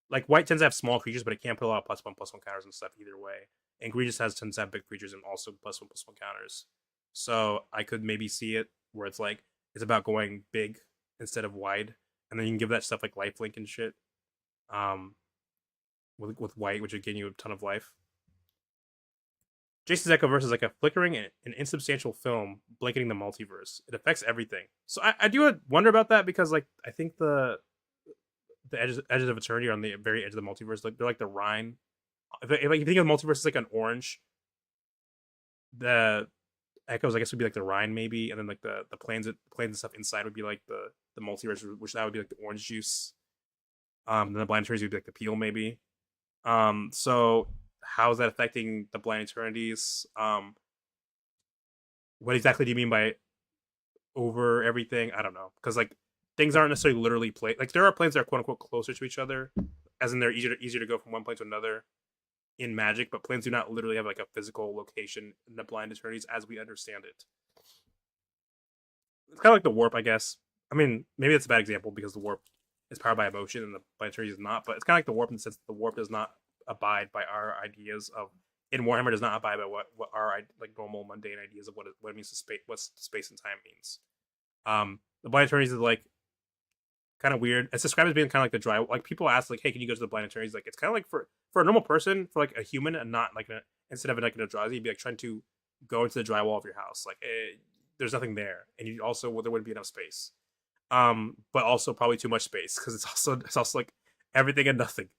Like white tends to have small creatures, but it can't put a lot of +1/+1 counters and stuff either way. And green just tends to have big creatures and also +1/+1 counters. So I could maybe see it where it's like it's about going big instead of wide, and then you can give that stuff like lifelink and shit. With white, which would gain you a ton of life. Jason's Echo Verse is like a flickering and insubstantial film blanketing the multiverse. It affects everything. So I do wonder about that because like I think the edges of eternity are on the very edge of the multiverse. Like they're like the Rhine. If you think of the multiverse as like an orange, the Echoes I guess would be like the Rhine maybe, and then like the planes and stuff inside would be like the multiverse, which that would be like the orange juice. Then the Blind Eternities would be like the peel maybe. So how is that affecting the Blind Eternities? What exactly do you mean by over everything? I don't know, because like things aren't necessarily literally like there are planes that are quote unquote closer to each other, as in they're easier to go from one plane to another in Magic, but planes do not literally have like a physical location in the Blind Eternities as we understand it. It's kind of like the warp, I guess. I mean, maybe it's a bad example because the warp is powered by emotion and the Blind Eternities is not, but it's kind of like the warp in the sense that the warp does not abide by our ideas of in Warhammer, does not abide by what our like normal mundane ideas of what it means to space, what space and time means. The Blind Eternities is like kind of weird. It's described as being kind of like the dry. Like people ask, like, "Hey, can you go to the Blind Eternities?" Like it's kind of like for a normal person, for like a human, and not like instead of like an Eldrazi, you'd be like trying to go into the drywall of your house. Like there's nothing there, and you also well, there wouldn't be enough space. But also probably too much space because it's also like everything and nothing.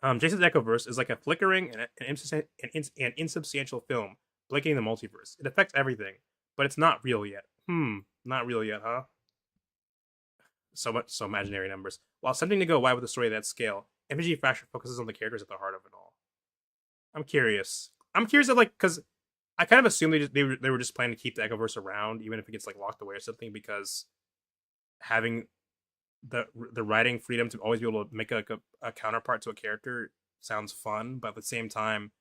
Jason's Echoverse is like a flickering and insubstantial film blinking the multiverse. It affects everything, but it's not real yet. Not real yet, huh? So imaginary numbers. While attempting to go wide with a story of that scale, MPG Fracture focuses on the characters at the heart of it all. I'm curious. I'm curious of like because I kind of assumed they were just planning to keep the Echoverse around, even if it gets like locked away or something, because having the writing freedom to always be able to make a counterpart to a character sounds fun, but at the same time,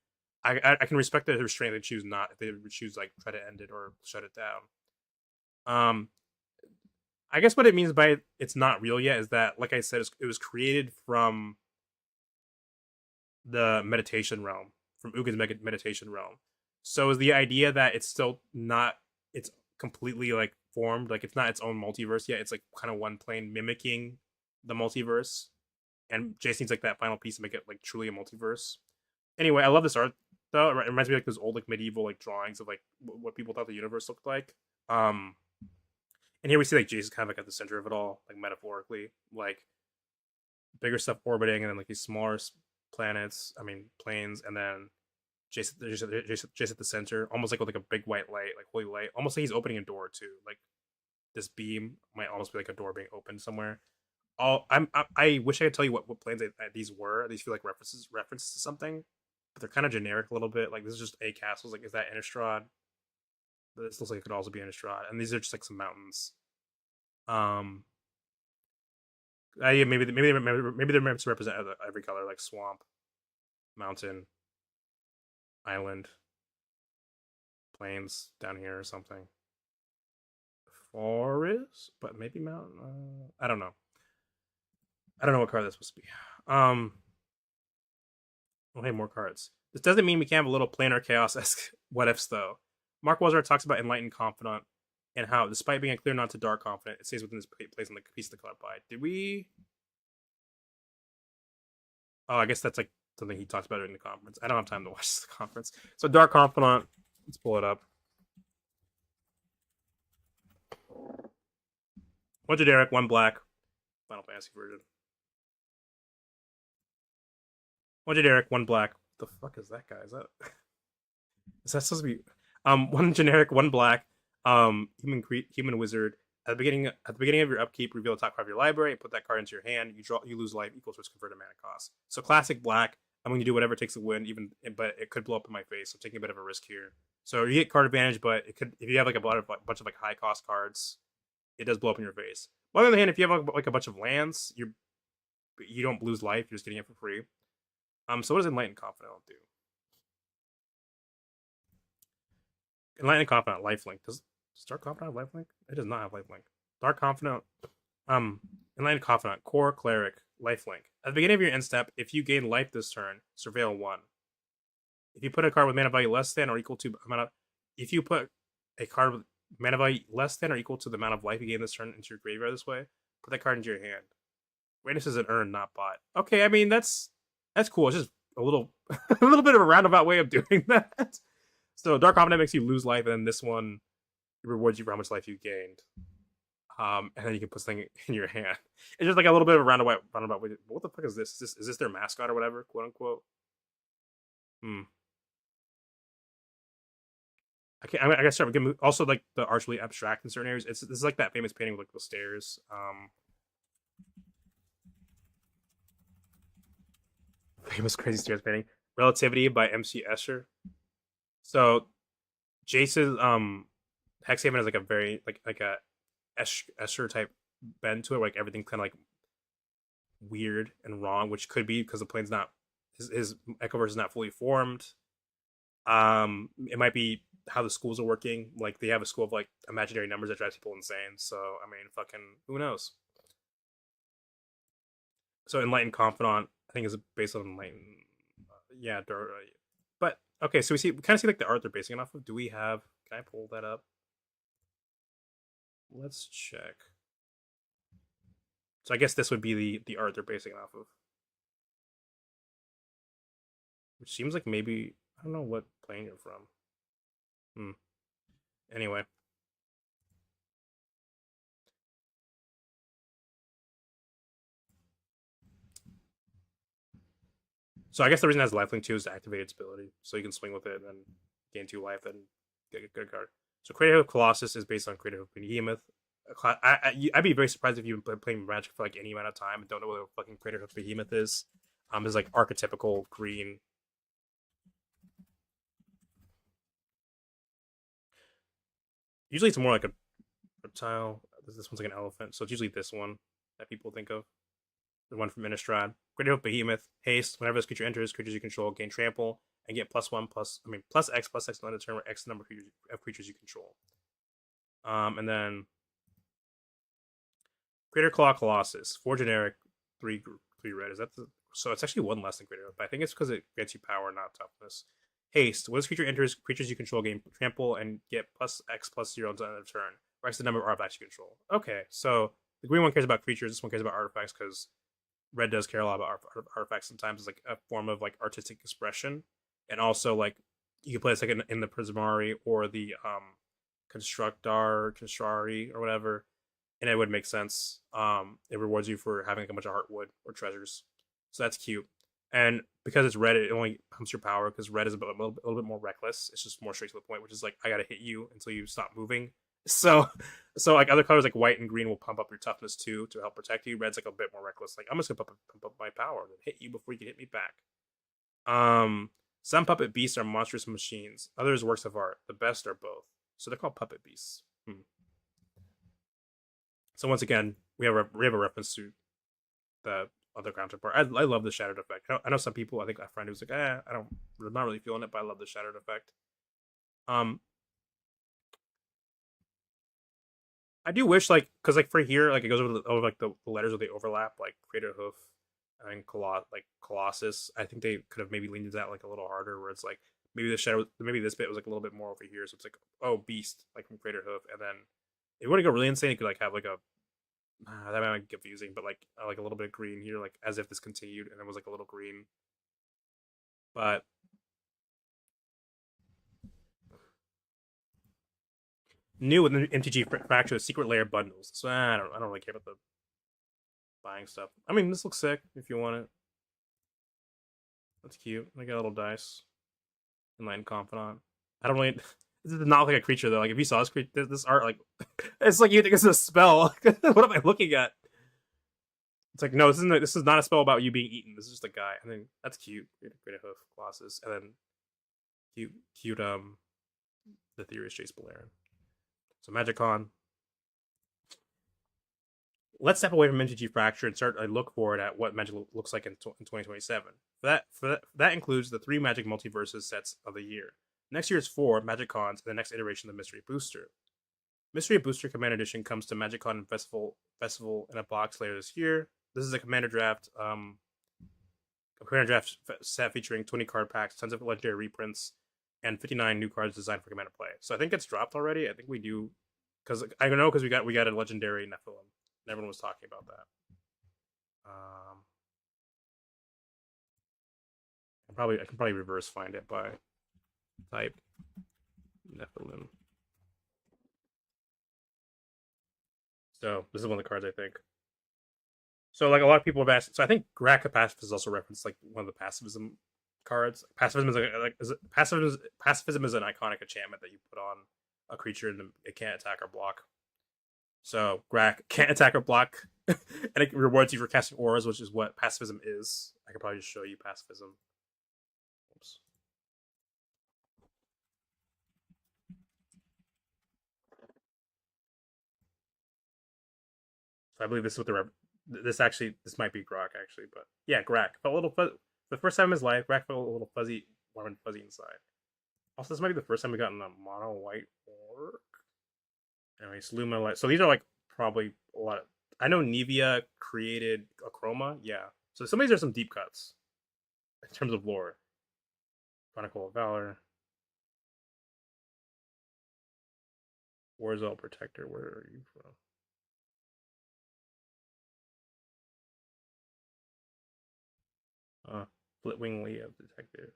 I can respect the restraint they choose not if they choose like try to end it or shut it down. Um, I guess what it means by it's not real yet is that, like I said, it was created from the meditation realm, from Uga's meditation realm. So is the idea that it's still not, it's completely like formed, like it's not its own multiverse yet. It's like kind of one plane mimicking the multiverse, and Jason needs like that final piece to make it like truly a multiverse. Anyway, I love this art though. It reminds me of like those old like medieval like drawings of like what people thought the universe looked like. Um, and here we see like Jason's kind of like at the center of it all, like metaphorically, like bigger stuff orbiting, and then like these smaller planets. I mean planes, and then Jason at the center, almost like with like a big white light, like holy light, almost like he's opening a door too. Like this beam might almost be like a door being opened somewhere. I wish I could tell you what planes these were. These feel like references to something, but they're kind of generic a little bit. Like this is just a castles. Like is that Innistrad? This looks like it could also be Innistrad, and these are just like some mountains. Um, yeah, maybe they're meant to represent every color, like swamp, mountain, island, plains down here or something. Forest, but maybe mountain. I don't know. I don't know what card that's supposed to be. Oh, hey, more cards. This doesn't mean we can't have a little planar chaos esque what ifs though. Mark Wazar talks about enlightened confidant and how, despite being a clear nod to dark confidant, it stays within this place on the piece of the card pie. Did we? Oh, I guess that's like something he talks about during the conference. I don't have time to watch the conference. So dark confidant. Let's pull it up. One generic, one black. Final Fantasy version. One generic, one black. What the fuck is that guy? Is that supposed to be one generic, one black, human wizard. At the beginning of your upkeep, reveal the top card of your library and put that card into your hand. You lose life equals to its converted mana cost. So classic black. I'm going to do whatever it takes to win, but it could blow up in my face. I'm taking a bit of a risk here. So you get card advantage, but it could, if you have like a bunch of like high cost cards, it does blow up in your face. On the other hand, if you have like a bunch of lands, you don't lose life. You're just getting it for free. So what does Enlightened Confidant do? Enlightened Confidant lifelink. Does Dark Confidant have lifelink? It does not have lifelink. Dark Confidant, Enlightened Confidant, Core Cleric, lifelink. At the beginning of your end step, if you gain life this turn, Surveil 1. If you put a card with mana value less than or equal to if you put a card with mana value less than or equal to the amount of life you gain this turn into your graveyard this way, put that card into your hand. Greatness is an earn, not bought. Okay, I mean that's cool. It's just a little a little bit of a roundabout way of doing that. So Dark Confidant makes you lose life, and then this one rewards you for how much life you gained. And then you can put something in your hand. It's just like a little bit of a roundabout way. What the fuck is this? Is this their mascot or whatever, quote unquote? Hmm. I guess start. Also, like the art's really abstract in certain areas. This is like that famous painting with like the stairs. Famous crazy stairs painting. Relativity by MC Escher. So Jace's Hexhaven has like a very like a Escher type bend to it, like everything's kind of like weird and wrong, which could be because the plane's not his Echoverse is not fully formed. It might be how the schools are working. Like they have a school of like imaginary numbers that drives people insane. So I mean, fucking who knows? So Enlightened Confidant, I think, is based on Enlightened. Yeah, but okay. So we kind of see like the art they're basing it off of. Do we have? Can I pull that up? Let's check. So I guess this would be the art they're basing it off of, which seems like maybe I don't know what plane you're from. Hmm. Anyway. So I guess the reason it has lifelink too is to activate its ability. So you can swing with it and then gain 2 life and get a good card. So Creative Colossus is based on Creative Behemoth. I'd be very surprised if you've been playing Magic for like any amount of time and don't know what a fucking Creative Behemoth is. Is like archetypical green. Usually it's more like a reptile. This one's like an elephant, so it's usually this one that people think of. The one from Innistrad. Creative Behemoth. Haste. Whenever this creature enters, creatures you control gain trample and get plus X on the turn where X the number of creatures you control. And then Greater Claw Colossus, 4 generic, 3 red. Is that so? It's actually 1 less than Greater, but I think it's because it grants you power, not toughness. Haste. When this creature enters, creatures you control gain trample and get plus X+0 until the end of turn. Or the number of artifacts you control. Okay, so the green one cares about creatures. This one cares about artifacts because red does care a lot about artifacts. Sometimes it's like a form of like artistic expression, and also like you can play this like in the Prismari or the Constructari or whatever, and it would make sense. It rewards you for having like a bunch of heartwood or treasures, so that's cute. And because it's red, it only pumps your power because red is a little bit more reckless. It's just more straight to the point, which is like I gotta hit you until you stop moving. So, so like other colors like white and green will pump up your toughness too to help protect you. Red's like a bit more reckless. Like I'm just gonna pump up my power and hit you before you can hit me back. Some puppet beasts are monstrous machines. Others works of art. The best are both. So they're called puppet beasts. So once again, we have a reference to the other counterpart. I love the shattered effect. I know some people. I think a friend who's like, I'm not really feeling it, but I love the shattered effect. Um, I do wish because like for here, like it goes over like the letters where they overlap, like Crater Hoof and Colossus. I think they could have maybe leaned into that like a little harder, where it's like maybe this bit was like a little bit more over here, so it's like Beast like from Crater Hoof, and then if you want to go really insane, you could like have like a that might be confusing, but like a little bit of green here, like as if this continued and it was like a little green. But new with the MTG Fracture Secret Layer bundles. So I don't really care about the buying stuff. I mean, this looks sick if you want it. That's cute. I got a little dice. Enlightened Confidant. I don't really. This does not look like a creature though. Like if you saw this art, like it's like you think it's a spell. What am I looking at? It's like no, this is not a spell about you being eaten. This is just a guy. I think that's cute. Great hoof Colossus, and then cute the Theorist Chase Balerin. So Magicon. Let's step away from MTG Fracture and start a look forward at what Magic looks like in 2027. That includes the 3 Magic Multiverses sets of the year. Next year's 4 Magic Cons and the next iteration of Mystery Booster. Mystery Booster Commander Edition comes to Magic Con Festival in a box later this year. This is a Commander Draft set featuring 20 card packs, tons of legendary reprints, and 59 new cards designed for Commander play. So I think it's dropped already. I think we do because I know because we got a legendary Nephilim. Everyone was talking about that. I can probably reverse find it by type Nephilim. So this is one of the cards I think. So like a lot of people have asked. So I think Graka Pacifist is also referenced like one of the pacifism cards. Pacifism is an iconic enchantment that you put on a creature and it can't attack or block. So Grak can't attack or block, and it rewards you for casting auras, which is what pacifism is. I could probably just show you pacifism. Oops. So I believe this is what this might be Grak actually, but yeah, Grak felt a little for the first time in his life. Grak felt a little fuzzy, warm and fuzzy inside. Also, this might be the first time we got in a mono white orc. Anyway, Luma light. So these are like probably a lot. I know Nevia created a chroma. Yeah. So some of these are some deep cuts in terms of lore. Chronicle of Valor. Warzone Protector. Where are you from? Splitwing Leo Detective.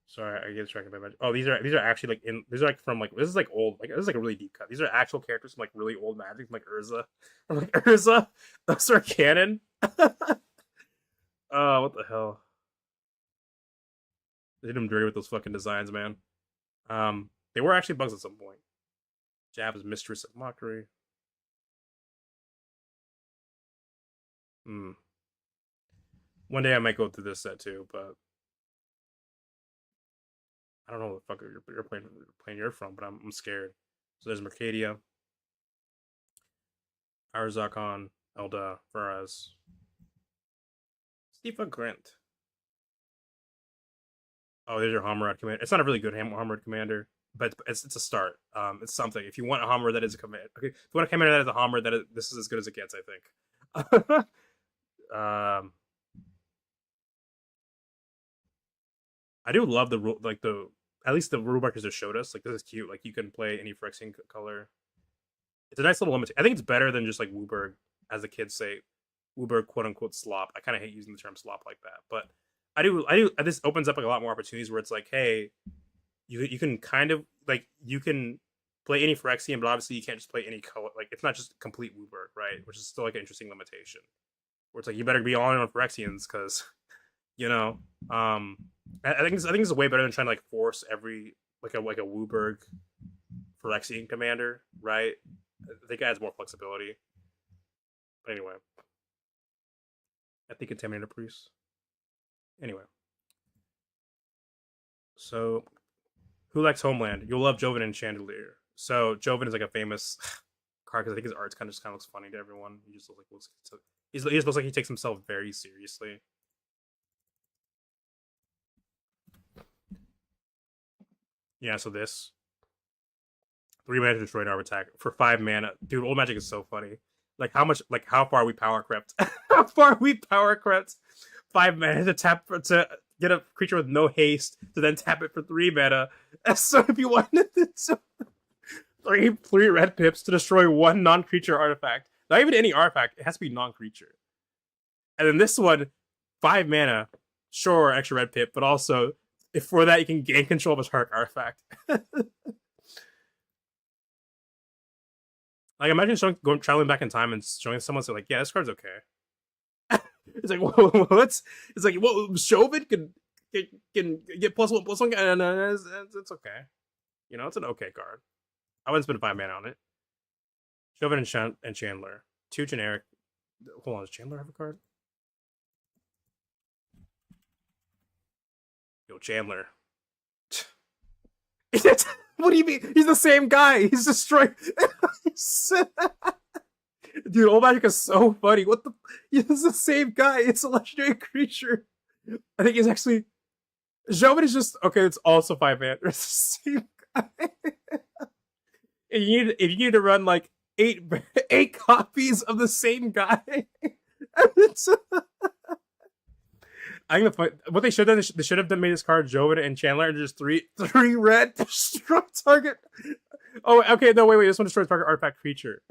Sorry, I get distracted by magic. Oh, these are actually like these are like from like this is like old like this is like a really deep cut. These are actual characters from like really old magic, like Urza. Or like Urza. Those are canon. Oh, what the hell? They did them dirty with those fucking designs, man. They were actually bugs at some point. Jab is mistress of mockery. Hmm. One day I might go through this set too, but I don't know what the fuck you're playing you're from, but I'm scared. So there's Mercadia, Arzakon, Elda, Faraz, Stifa Grant. Oh, there's your Homorad commander. It's not a really good Homorad commander, but it's a start. It's something. If you want a Homorad that is a command, okay. If you want a commander that is a Homorad, this is as good as it gets, I think. I do love the at least the rule breakers that showed us. Like this is cute. Like you can play any Phyrexian color. It's a nice little limit. I think it's better than just like Wooburg, as the kids say, Wooburg quote unquote slop. I kind of hate using the term slop like that, but I do. This opens up like a lot more opportunities where it's like, hey, you can kind of like you can play any Phyrexian, but obviously you can't just play any color. Like it's not just complete Wooburg, right? Which is still like an interesting limitation. Where it's like you better be all in on Phyrexians because you know, I think it's way better than trying to like force every like a Wooburg Phyrexian commander, right? I think it adds more flexibility. But anyway, I think Contaminator Priest. Anyway, so who likes Homeland? You'll love Joven and Chandelier. So Joven is like a famous card because I think his art's kind of looks funny to everyone. He just he just looks like he takes himself very seriously. Yeah, so this 3 mana to destroy an arm attack for 5 mana. Dude, old magic is so funny. Like how far we power crept. How far we power crept. 5 mana to tap to get a creature with no haste to then tap it for 3 mana. So if you wanted to three red pips to destroy one non-creature artifact. Not even any artifact, it has to be non-creature. And then this one, 5 mana, sure, extra red pip, but also if for that you can gain control of a target artifact. Like imagine traveling back in time and showing someone so like, yeah, this card's okay. It's like, whoa, what's? It's like, well, Chauvin can get +1/+1, and it's okay. You know, it's an okay card. I wouldn't spend 5 mana on it. Chauvin and Chandler, two generic. Hold on, does Chandler have a card? Yo, Chandler. What do you mean? He's the same guy. He's destroyed. Dude, old magic is so funny. What the? He's the same guy. It's a legendary creature. I think he's actually. Joven is just okay. It's also 5 mana. It's the same guy. If you need to run like eight copies of the same guy, I'm gonna find what they should have done. They should have done made this card Joven and Chandler and just three red destroy target. Oh, okay, no, wait. This one destroys target artifact creature.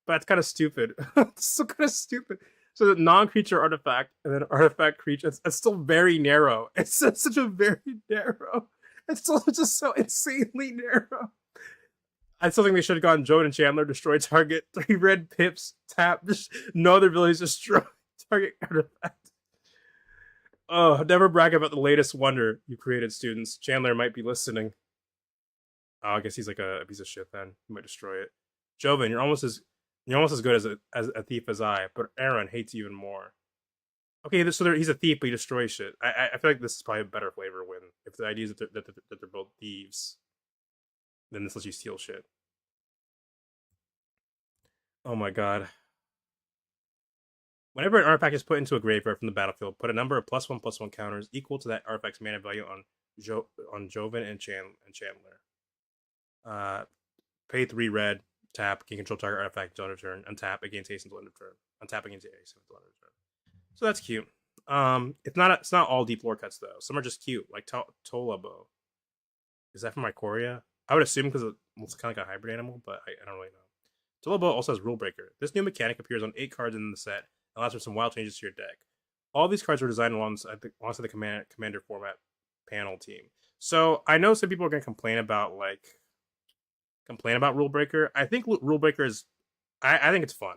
But that's kind of stupid. It's so kind of stupid. So the non-creature artifact and then artifact creature. It's still very narrow. It's such a very narrow. It's still just so insanely narrow. I still think they should have gone Joven and Chandler, destroy target, 3 red pips, tap, just no other abilities, destroy target artifact. Oh, never brag about the latest wonder you created, students. Chandler might be listening. Oh, I guess he's like a piece of shit then. He might destroy it. Joven, you're almost as good as a thief as I, but Aaron hates you even more. Okay, so he's a thief, but he destroys shit. I feel like this is probably a better flavor win if the idea is that they're both thieves. Then this lets you steal shit. Oh my god. Whenever an artifact is put into a graveyard from the battlefield, put a number of +1/+1 counters equal to that artifact's mana value on Joven and Chandler. Pay 3 red, tap, gain control target artifact until end of turn, untap, it gains haste until end of turn. Untap, it gains haste until end of turn. So that's not it's not all deep lore cuts though. Some are just cute, like Tolabo. Is that from Ikoria? I would assume because it's kind of like a hybrid animal, but I don't really know. Tolabo also has Rule Breaker. This new mechanic appears on 8 cards in the set and allows for some wild changes to your deck. All these cards were designed alongside the commander format panel team. So I know some people are gonna complain about Rule Breaker. I think Rule Breaker is, I think it's fun.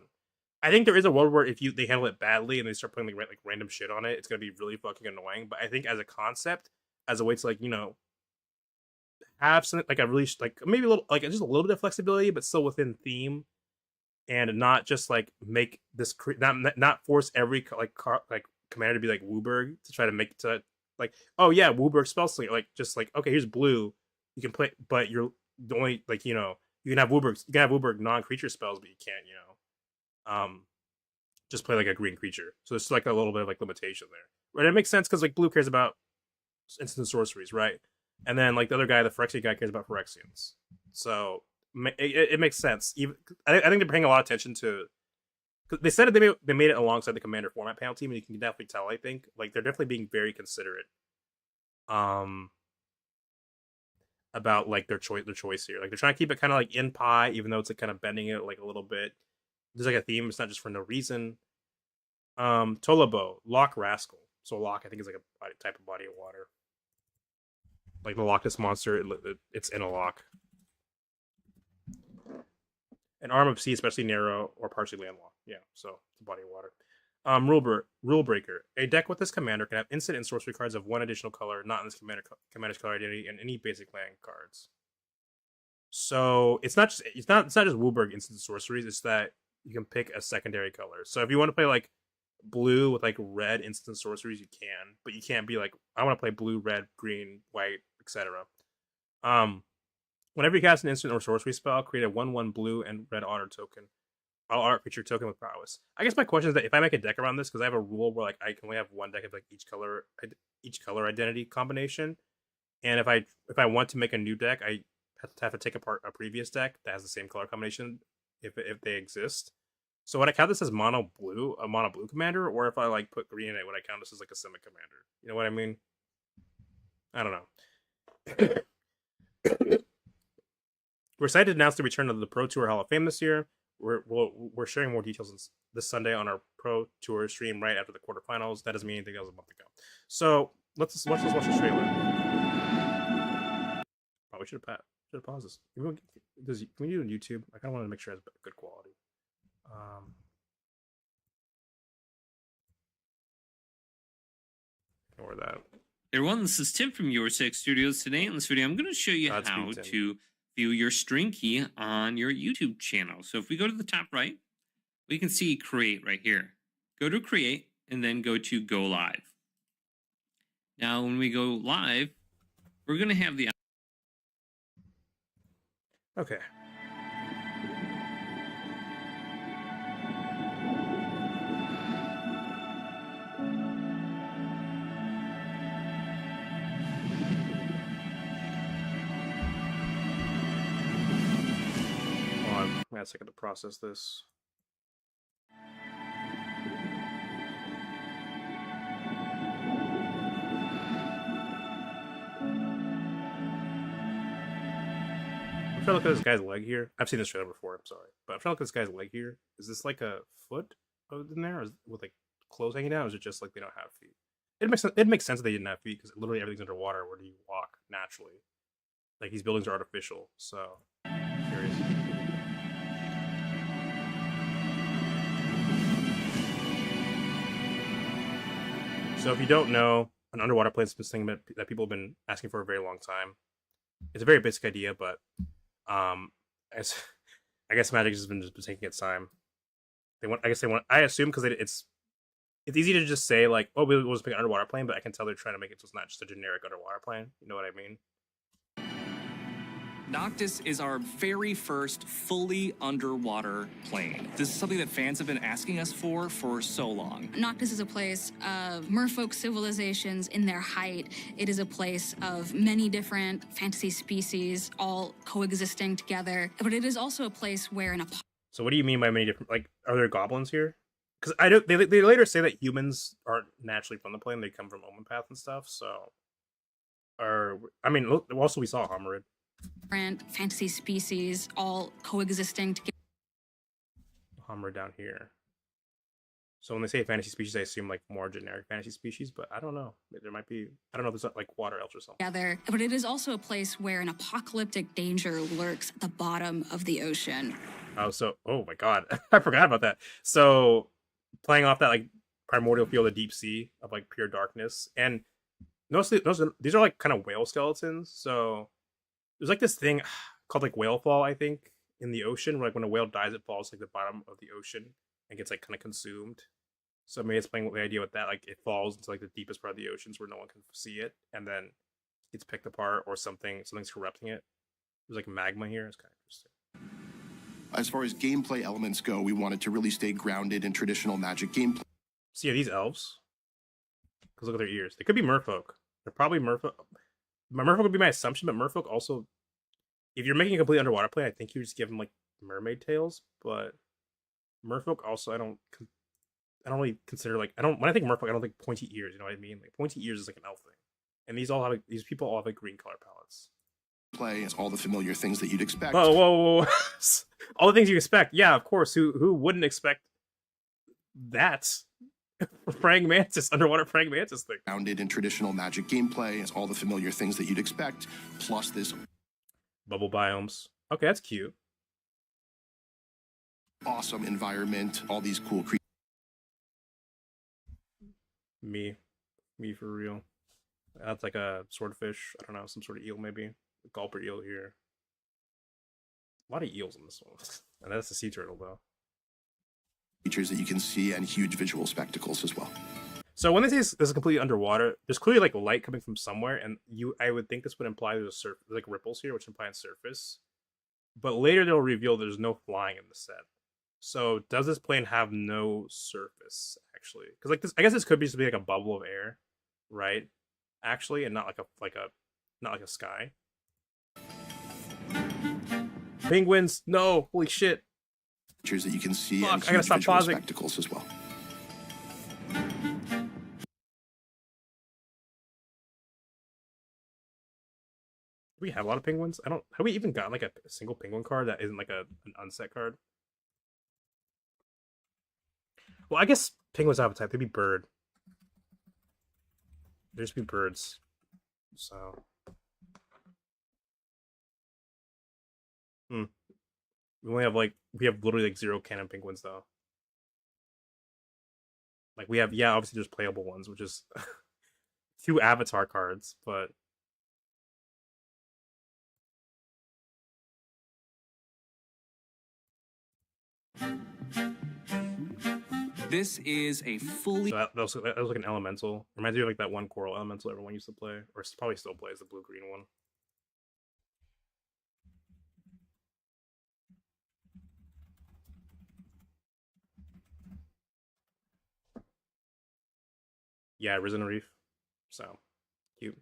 I think there is a world where if they handle it badly and they start putting like random shit on it, it's gonna be really fucking annoying. But I think as a concept, as a way to like have something like a really like maybe a little like just a little bit of flexibility, but still within theme, and not just like make this not force every like commander to be like Wooburg to try to make it to like, oh yeah, Wooburg spell slinger, like just like, okay, here's blue, you can play, but you're the only like you can have Wooburg non-creature spells, but you can't just play like a green creature. So there's like a little bit of like limitation there. Right? It makes sense because like blue cares about instant sorceries, right? And then like the other guy, the Phyrexian guy, cares about Phyrexians. So it makes sense. Even I think they're paying a lot of attention to. They said they made it alongside the Commander format panel team, and you can definitely tell. I think like they're definitely being very considerate, about like their choice here. Like they're trying to keep it kind of like in pie, even though it's like kind of bending it like a little bit. There's like a theme. It's not just for no reason. Tolabo, Lock Rascal. So Lock, I think, is like a type of body of water. Like the Loch Ness monster, it's in a lock. An arm of sea, especially narrow or partially landlocked. Yeah, so it's a body of water. Rule Breaker. A deck with this commander can have instant and sorcery cards of one additional color, not in this commander's color identity, and any basic land cards. So it's not just Wooburg instant sorceries. It's that you can pick a secondary color. So if you want to play like blue with like red instant sorceries, you can, but you can't be like, I want to play blue, red, green, white, etc. Whenever you cast an instant or sorcery spell, create a 1/1 blue and red honor token. I'll art creature token with prowess. I guess my question is that if I make a deck around this, because I have a rule where like I can only have one deck of like each color identity combination, and if I want to make a new deck, I have to take apart a previous deck that has the same color combination if they exist. So would I count this as a mono blue commander, or if I like put green in it, would I count this as like a simic commander? You know what I mean? I don't know. We're excited to announce the return of the Pro Tour Hall of Fame this year. We're sharing more details this Sunday on our Pro Tour stream right after the quarterfinals. That doesn't mean anything else a month ago. So let's watch this trailer. Probably should have paused this. Can we do it on YouTube? I kind of want to make sure it's good quality. Ignore that. Hey everyone, this is Tim from Your Six Studios. Today in this video, I'm going to show you how to view your string key on your YouTube channel. So if we go to the top right, we can see Create right here. Go to Create and then go to Go Live. Now, when we go live, we're going to have the... Okay. I got a second to process this. I'm trying to look at this guy's leg here. I've seen this trailer before, I'm sorry. But I'm trying to look at this guy's leg here. Is this like a foot in there? Or with like clothes hanging down? Or is it just like they don't have feet? It makes sense that they didn't have feet because literally everything's underwater. Where do you walk naturally? Like these buildings are artificial, so I'm curious. So if you don't know, an underwater plane is this thing that people have been asking for a very long time. It's a very basic idea, but I guess Magic has been taking its time. I assume because it's easy to just say like, oh, we'll just make an underwater plane, but I can tell they're trying to make it so it's not just a generic underwater plane. You know what I mean? Noctis is our very first fully underwater plane. This is something that fans have been asking us for so long. Noctis is a place of merfolk civilizations in their height. It is a place of many different fantasy species all coexisting together. But it is also a place where So what do you mean by many different, like, are there goblins here? Because I don't. They later say that humans aren't naturally from the plane; they come from Omen Path and stuff. So, also we saw Homerid. Different fantasy species all coexisting together. Homerid down here. So when they say fantasy species, I assume like more generic fantasy species, but I don't know. There might be, I don't know if there's like water elves or something. Together, but it is also a place where an apocalyptic danger lurks at the bottom of the ocean. Oh, so, oh my god, I forgot about that. So playing off that like primordial feel of the deep sea of like pure darkness, and these are like kind of whale skeletons. So there's like this thing called like whale fall, I think, in the ocean, where like when a whale dies, it falls like the bottom of the ocean and gets like kind of consumed. So maybe it's playing with the idea with that, like it falls into like the deepest part of the oceans where no one can see it, and then it's picked apart or something's corrupting it. There's like magma here. It's kind of interesting. As far as gameplay elements go, we wanted to really stay grounded in traditional Magic gameplay. So yeah, these elves, because look at their ears. They could be merfolk. They're probably merfolk. Merfolk would be my assumption, but merfolk also, if you're making a complete underwater play, I think you just give them like mermaid tails. But merfolk also, I don't really consider like, when I think merfolk, I don't think pointy ears. You know what I mean? Like pointy ears is like an elf thing, and these people all have like green color palettes. Play is all the familiar things that you'd expect. Whoa. All the things you expect. Yeah, of course. Who wouldn't expect that? Praying mantis, underwater praying mantis thing. Grounded in traditional Magic gameplay is all the familiar things that you'd expect, plus this bubble biomes. Okay, that's cute. Awesome environment, all these cool creatures. Me for real. That's like a swordfish. I don't know, some sort of eel maybe. A gulper eel here. A lot of eels in this one. And that's a sea turtle though. Features that you can see and huge visual spectacles as well. So when they say this is completely underwater, there's clearly like light coming from somewhere, and I would think this would imply there's like ripples here, which imply surface. But later they'll reveal there's no flying in the set. So does this plane have no surface actually? Because like this, I guess this could be just be like a bubble of air, right? Actually, and not like a sky. Penguins, no, holy shit. Features that you can see Fuck, and I gotta huge stop visual pausing. spectacles as well. We have a lot of penguins. Have we even got like a single penguin card that isn't like an unset card? Well, I guess penguins have a type. They'd be bird. They'd just be birds. So. We have literally like 0 canon penguins though. Like we have, yeah, obviously there's playable ones, which is 2 avatar cards, but This is a fully... so that was like an elemental. Reminds me of like that one coral elemental everyone used to play, or probably still plays, the blue-green one. Yeah, Risen Reef. So cute.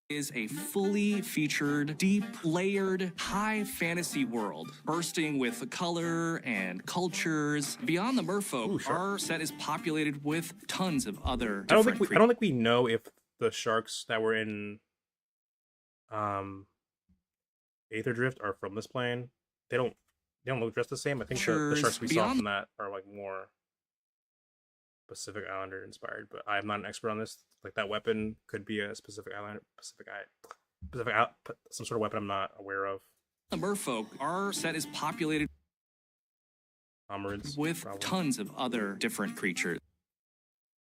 Is a fully featured, deep, layered, high fantasy world, bursting with color and cultures. Beyond the merfolk, Ooh, our set is populated with tons of other I don't different think we know if the sharks that were in Aether Drift are from this plane. They don't look just the same. I think the sharks we saw from that are like more Pacific Islander inspired, but I'm not an expert on this. Like that weapon could be a some sort of weapon I'm not aware of. The merfolk, our set is populated Homerids, with probably. tons of other different creatures.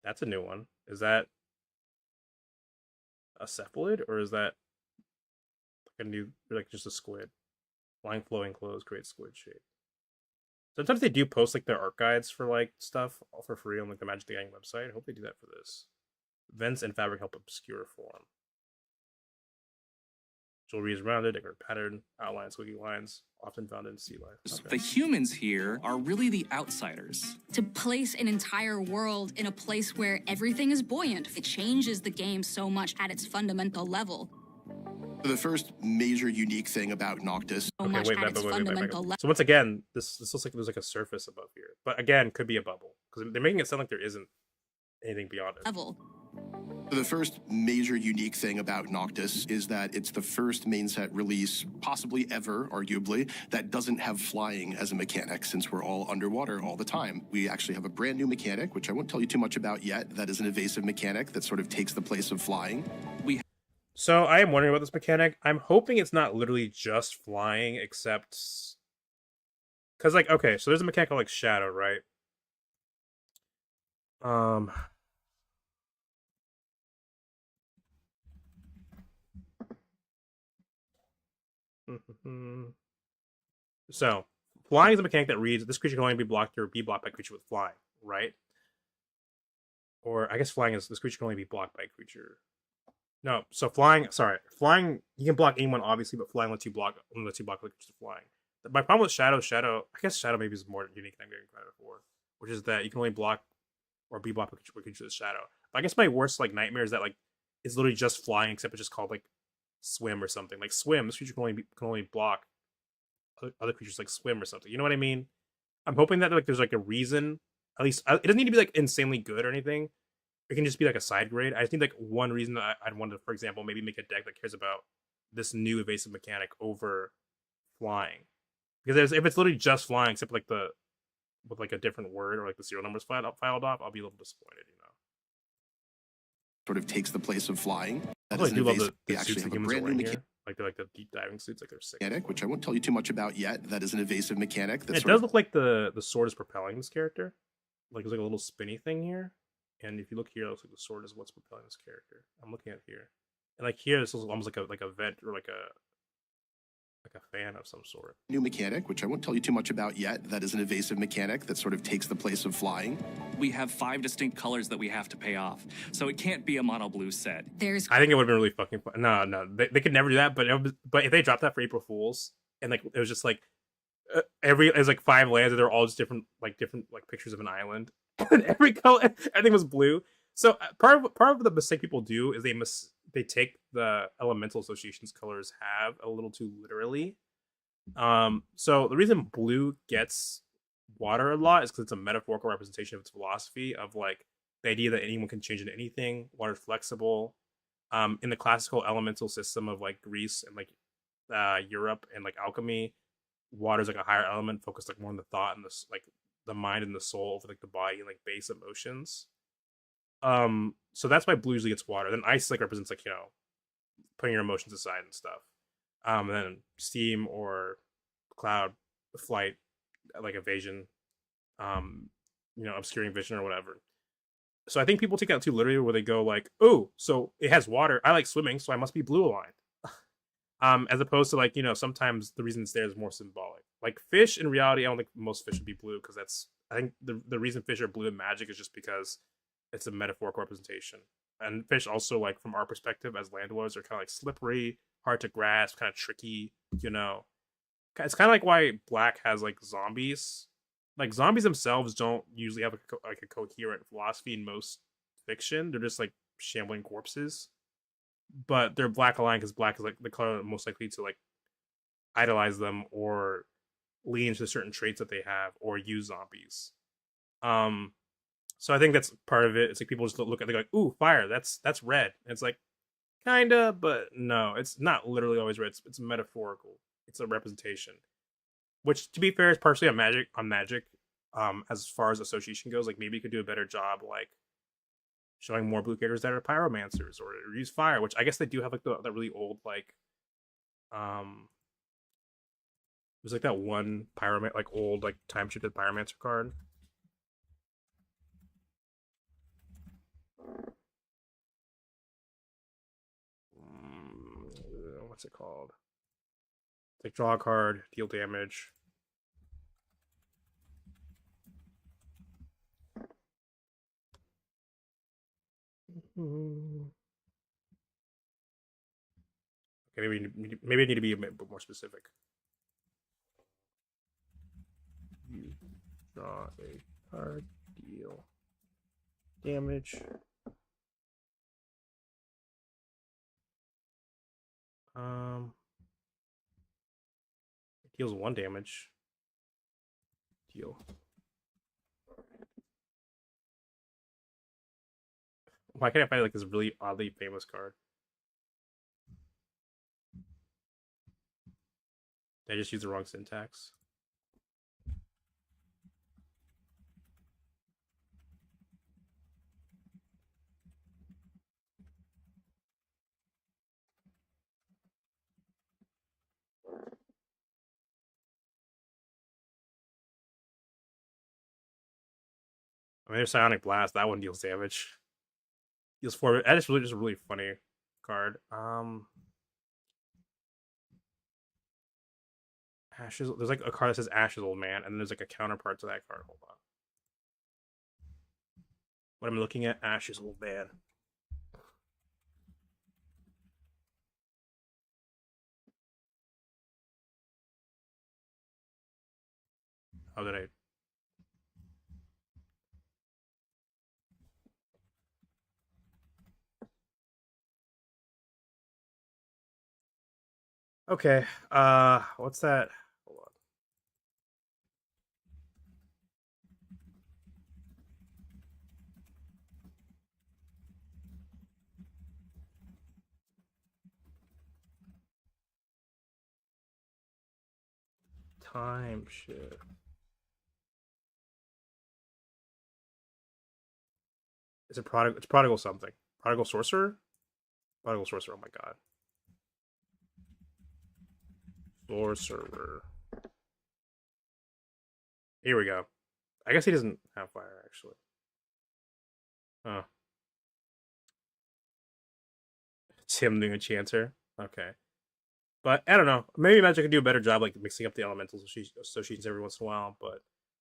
That's a new one. Is that a cephalid, or is that like a new, like just a squid? Flying flowing clothes create squid shape. Sometimes they do post like their art guides for like stuff all for free on like the Magic the Gathering website. I hope they do that for this. Vents and fabric help obscure form. Jewelry is rounded, decorative pattern, outlines, squiggly lines, often found in sea life. Okay. The humans here are really the outsiders. To place an entire world in a place where everything is buoyant, it changes the game so much at its fundamental level. The first major unique thing about Noctis. So much at its fundamental level. So once again, this looks like there's like a surface above here, but again, could be a bubble because they're making it sound like there isn't anything beyond it. The first major unique thing about Noctis is that it's the first main set release, possibly ever, arguably, that doesn't have flying as a mechanic, since we're all underwater all the time. We actually have a brand new mechanic, which I won't tell you too much about yet, that is an evasive mechanic that sort of takes the place of flying. So I am wondering about this mechanic. I'm hoping it's not literally just flying, except... Because, like, okay, so there's a mechanic called, like, Shadow, right? So, flying is a mechanic that reads, this creature can only be blocked or be blocked by a creature with flying, right? Or, I guess flying is, this creature can only be blocked by a creature. No, so flying, you can block anyone, obviously, but flying lets you block the creatures flying. My problem with Shadow, I guess Shadow maybe is more unique than I'm getting credit for, which is that you can only block or be blocked by a creature with Shadow. But I guess my worst, like, nightmare is that, like, it's literally just flying, except it's just called, like, Swim or something. Like, Swim, this creature can only block other creatures like Swim or something. You know what I mean? I'm hoping that, like, there's, like, a reason. At least it doesn't need to be, like, insanely good or anything. It can just be like a side grade. I just need, like, one reason that I'd want to, for example, maybe make a deck that cares about this new evasive mechanic over flying. Because if it's literally just flying, except like with like a different word or like the serial numbers filed off, I'll be a little disappointed. You know, sort of takes the place of flying. I do love the suits the humans are wearing here. Like the deep diving suits, like they're sick. Mechanic, which I won't tell you too much about yet. That is an evasive mechanic. It does look like the sword is propelling this character. Like there's like a little spinny thing here, and if you look here, it looks like the sword is what's propelling this character. I'm looking at here, and like here, this is almost like a vent or like a fan of some sort. New mechanic, which I won't tell you too much about yet. That is an evasive mechanic that sort of takes the place of flying. We have 5 distinct colors that we have to pay off, so it can't be a mono blue set. I think it would have been really fucking fun. No, they could never do that. But if they dropped that for April Fools, and like it was just like there's like 5 lands, and they're all just different pictures of an island, and every color, everything was blue. So part of the mistake people do is they take the elemental associations colors have a little too literally. So the reason blue gets water a lot is because it's a metaphorical representation of its philosophy of like the idea that anyone can change into anything. Water's flexible. In the classical elemental system of like Greece and like Europe and like alchemy, water's like a higher element focused like more on the thought and the mind and the soul over like the body and like base emotions. So that's why blue usually gets water. Then ice like represents like, you know, putting your emotions aside and stuff. And then steam or cloud, flight, like evasion, you know, obscuring vision or whatever. So I think people take that too literally where they go like, oh, so it has water. I like swimming, so I must be blue aligned. As opposed to like, you know, sometimes the reason it's there is more symbolic. Like fish in reality, I don't think most fish would be blue because I think the reason fish are blue in Magic is just because it's a metaphorical representation. And fish also, like, from our perspective as land dwellers, are kind of like slippery, hard to grasp, kind of tricky, you know. It's kind of like why black has like zombies. Like zombies themselves don't usually have a coherent philosophy in most fiction. They're just like shambling corpses. But they're black aligned because black is like the color most likely to like idolize them or lean into certain traits that they have or use zombies. So I think that's part of it. It's like people just look at it, they're like, ooh, fire, that's red. And it's like, kinda, but no, it's not literally always red. It's metaphorical. It's a representation. Which, to be fair, is partially on magic. As far as association goes, like maybe you could do a better job, like showing more blue characters that are pyromancers or use fire, which I guess they do have like that really old like there's like that one like old like time shifted pyromancer card. What's it called? Like draw a card, deal damage. Okay, maybe I need to be a bit more specific. You draw a card, deal damage. It deals 1 damage. Deal Why can't I find like this really oddly famous card? Did I just use the wrong syntax? I mean, there's Psionic Blast. That one deals damage. Deals 4. That is really just a really funny card. Ashes. There's like a card that says Ashes Old Man, and then there's like a counterpart to that card. Hold on. What I'm looking at, Ashes Old Man. How did I? Okay. What's that? Hold on. Time shift. It's a product. It's prodigal something. Prodigal sorcerer. Prodigal sorcerer. Oh my god. Sorcerer. Here we go. I guess he doesn't have fire actually. Huh. It's him doing a chanter. Okay. But I don't know. Maybe Magic could do a better job like mixing up the elemental associations every once in a while. But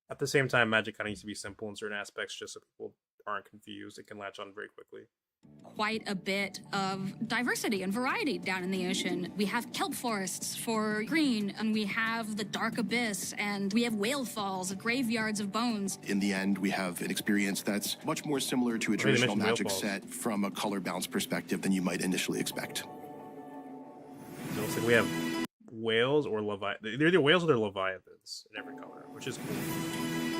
at the same time, Magic kind of needs to be simple in certain aspects, just so people aren't confused. It can latch on very quickly. Quite a bit of diversity and variety down in the ocean. We have kelp forests for green, and we have the dark abyss, and we have whale falls, graveyards of bones. In the end, we have an experience that's much more similar to a traditional Magic set from a color balance perspective than you might initially expect. It looks like we have whales or leviathans. They're either whales or they're leviathans in every color, which is cool.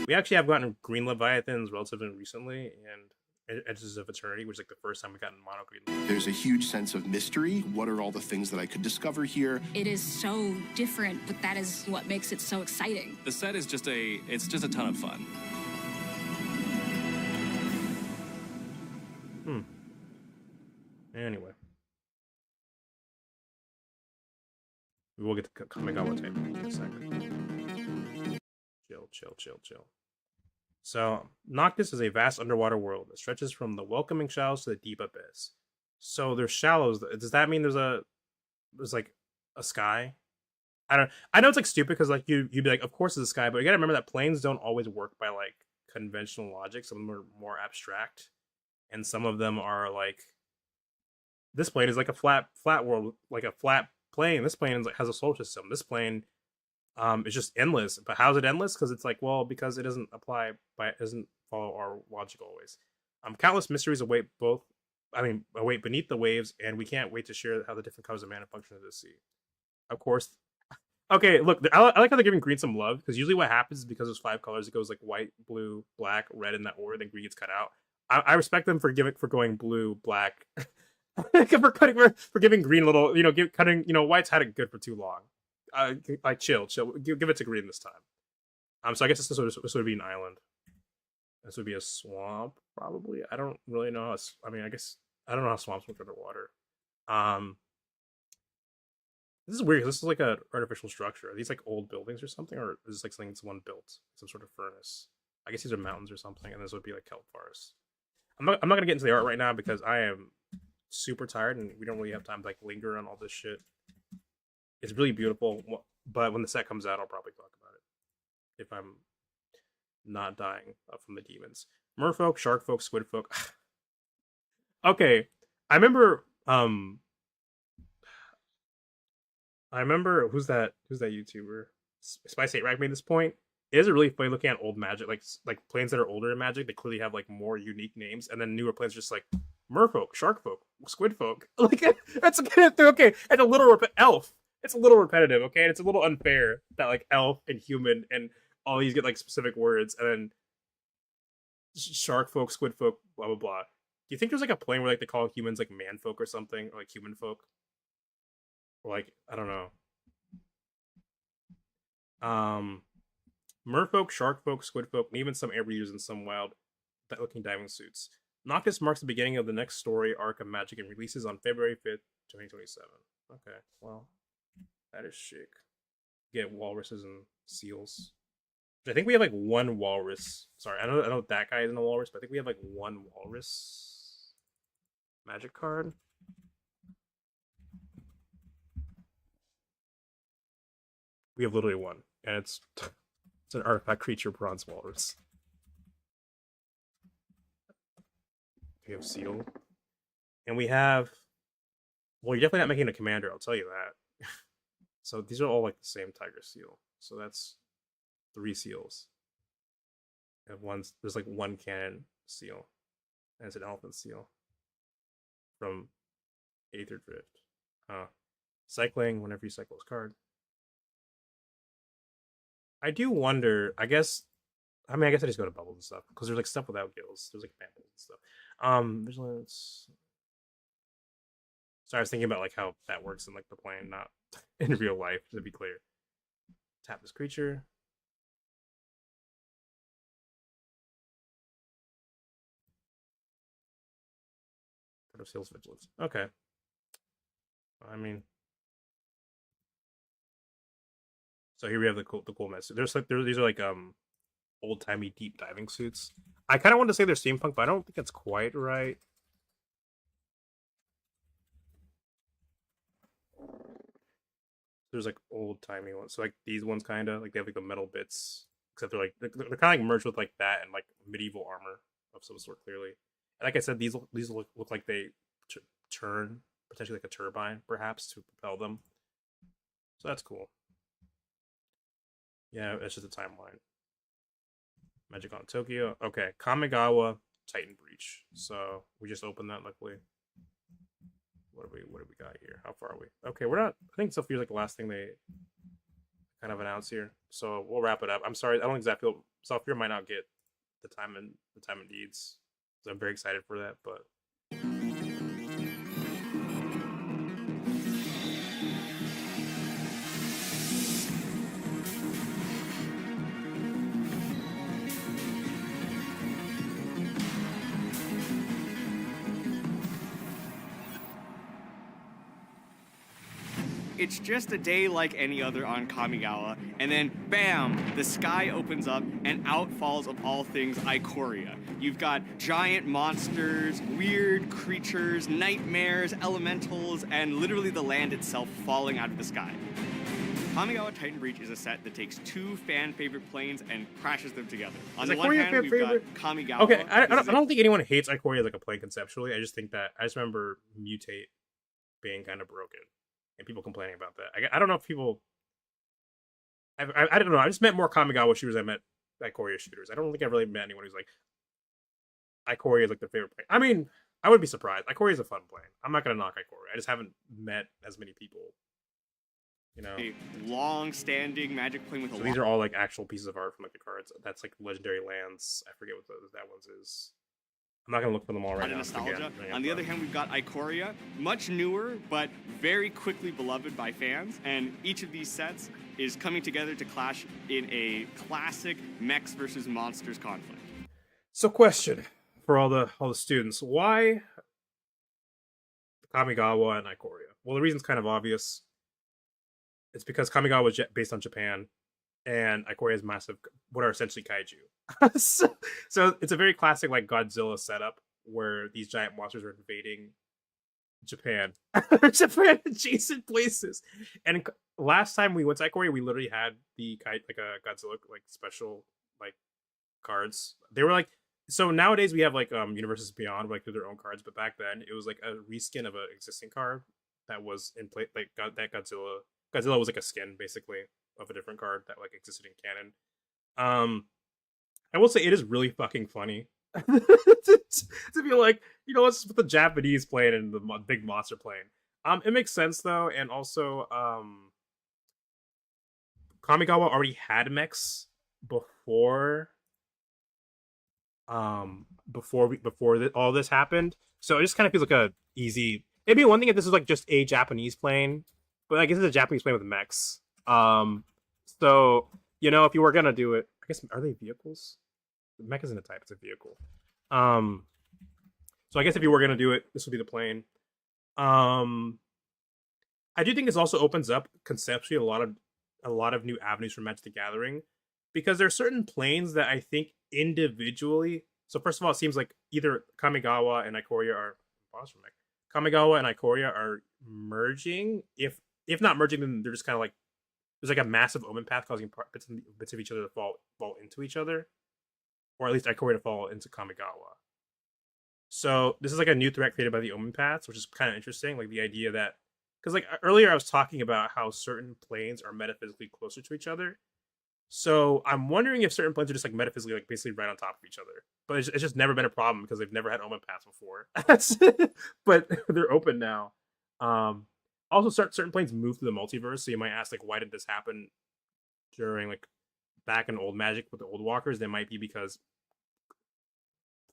We actually have gotten green leviathans relatively recently, and Edges of Eternity, which is like the first time we got in mono green. There's a huge sense of mystery. What are all the things that I could discover here? It is so different, but that is what makes it so exciting. The set is just a ton of fun. Anyway. We will get to Kamigawa type in a second. Chill. So, Noctis is a vast underwater world that stretches from the welcoming shallows to the deep abyss. So there's shallows. Does that mean there's like a sky? I know it's like stupid because like you'd be like, of course there's a sky, but you gotta remember that planes don't always work by like conventional logic. Some of them are more abstract, and some of them are like this plane is like a flat world, like a flat plane. This plane has a solar system. This plane is just endless. But how's it endless? Because it's like, well, because it doesn't follow our logic always. Countless mysteries await beneath the waves, and we can't wait to share how the different colors of mana function of the sea. Of course. Okay, look, I like how they're giving green some love, because usually what happens is because there's 5 colors, it goes like white, blue, black, red in that order, then green gets cut out. I respect them for going blue, black, for giving green a little, cutting, white's had it good for too long. Like chill, give it to green this time. So I guess this would be an island. This would be a swamp, probably. I don't really know. I guess I don't know how swamps work underwater. This is weird. This is like an artificial structure. Are these like old buildings or something, or is this like something someone built? Some sort of furnace. I guess these are mountains or something, and this would be like kelp forest. I'm not gonna get into the art right now because I am super tired and we don't really have time to like linger on all this shit. It's really beautiful, but when the set comes out, I'll probably talk about it if I'm not dying from the demons. Merfolk, Sharkfolk, Squidfolk. Okay, I remember who's that YouTuber? Spice 8 Rack made this point. It is really funny looking at old Magic, like planes that are older in Magic. They clearly have like more unique names, and then newer planes just like Merfolk, Sharkfolk, Squidfolk. Like that's okay. It's a little elf. It's a little repetitive, okay? And it's a little unfair that like elf and human and all these get like specific words, and then Sharkfolk, Squidfolk, blah blah blah. you think there's like a plane where like they call humans like man folk or something, or like human folk, or like I don't know. Merfolk, shark folk, squid folk, and even some air breathers in some wild looking diving suits. Noctis marks the beginning of the next story arc of Magic and releases on February 5th, 2027. Okay, well, that is chic. Get walruses and seals. I think we have like one walrus. Sorry, I know that guy isn't a walrus, but I think we have like one walrus magic card. We have literally one, and it's an artifact creature bronze walrus. We have seal, and we have. Well, you're definitely not making a commander. I'll tell you that. So these are all like the same tiger seal. So that's 3 seals. And there's like 1 cannon seal, and it's an elephant seal from Aether Drift. Cycling whenever you cycle this card. I do wonder. I guess I just go to bubbles and stuff because there's like stuff without gills. There's like bamboo and stuff. Sorry, I was thinking about like how that works in like the plane, not in real life. To be clear, tap this creature. Card of Seals Vigilance. Okay. I mean, so here we have the cool mess. These are like old timey deep diving suits. I kind of want to say they're steampunk, but I don't think that's quite right. There's like old timey ones. So like these ones kind of like they have like the metal bits, except they're kind of like merged with like that and like medieval armor of some sort. Clearly, and like I said, these look like they turn potentially like a turbine, perhaps to propel them. So that's cool. Yeah, it's just a timeline. Magic on Tokyo. Okay, Kamigawa Titan Breach. So we just opened that. Luckily. What do we got here? How far are we? Okay, we're not. I think Zhalfir's like the last thing they kind of announce here. So we'll wrap it up. I'm sorry, I don't exactly feel Zhalfir might not get the time it needs. So I'm very excited for that, but. It's just a day like any other on Kamigawa, and then bam, the sky opens up and out falls of all things Ikoria. You've got giant monsters, weird creatures, nightmares, elementals, and literally the land itself falling out of the sky. Kamigawa Titan Breach is a set that takes 2 fan-favorite planes and crashes them together. On the one hand, we've got Kamigawa. Okay, I don't think anyone hates Ikoria as like a plane conceptually. I just remember Mutate being kind of broken. And people complaining about that. I don't know if people. I don't know. I just met more Kamigawa shooters than I met Ikoria shooters. I don't think I've really met anyone who's like Ikoria is like their favorite plane. I mean, I would be surprised. Ikoria is a fun plane. I'm not gonna knock Ikoria. I just haven't met as many people. You know, a long-standing Magic plane with a. So these are all like actual pieces of art from like the cards. That's like legendary lands. I forget what that one's is. I'm not gonna look for them all right now. Nostalgia. On the other hand, we've got Ikoria, much newer, but very quickly beloved by fans. And each of these sets is coming together to clash in a classic mechs versus monsters conflict. So, question for all the students: why Kamigawa and Ikoria? Well, the reason's kind of obvious. It's because Kamigawa is based on Japan, and Ikoria is massive, what are essentially kaiju. so it's a very classic like Godzilla setup where these giant monsters are invading Japan, Japan adjacent places. And last time we went to Ikoria, we literally had the like a Godzilla like special like cards. They were like so nowadays we have like Universes Beyond like their own cards, but back then it was like a reskin of an existing card that was in play like that Godzilla. Godzilla was like a skin basically of a different card that like existed in canon. I will say it is really fucking funny to be like, you know, let's just put the Japanese plane and the big monster plane. It makes sense though, and also Kamigawa already had mechs before all this happened. So it just kind of feels like a easy. It'd be one thing if this was like just a Japanese plane, but I guess it's a Japanese plane with mechs. So if you were gonna do it, I guess are they vehicles? Mech isn't a type; it's a vehicle. Um, so I guess if you were gonna do it, this would be the plane. Um, I do think this also opens up conceptually a lot of new avenues for Magic the Gathering, because there are certain planes that I think individually. So first of all, it seems like either Kamigawa and Ikoria are Kamigawa and Ikoria are merging. If not merging, then they're just kind of like there's like a massive omen path causing bits of each other to fall into each other, or at least Ikoria to fall into Kamigawa. So this is like a new threat created by the omen paths, which is kind of interesting. Like the idea that because like earlier I was talking about how certain planes are metaphysically closer to each other. So I'm wondering if certain planes are just like metaphysically like basically right on top of each other. But it's just never been a problem because they've never had omen paths before. But they're open now. Also, certain planes move through the multiverse, so you might ask like, why did this happen during like back in old Magic with the old walkers? They might be because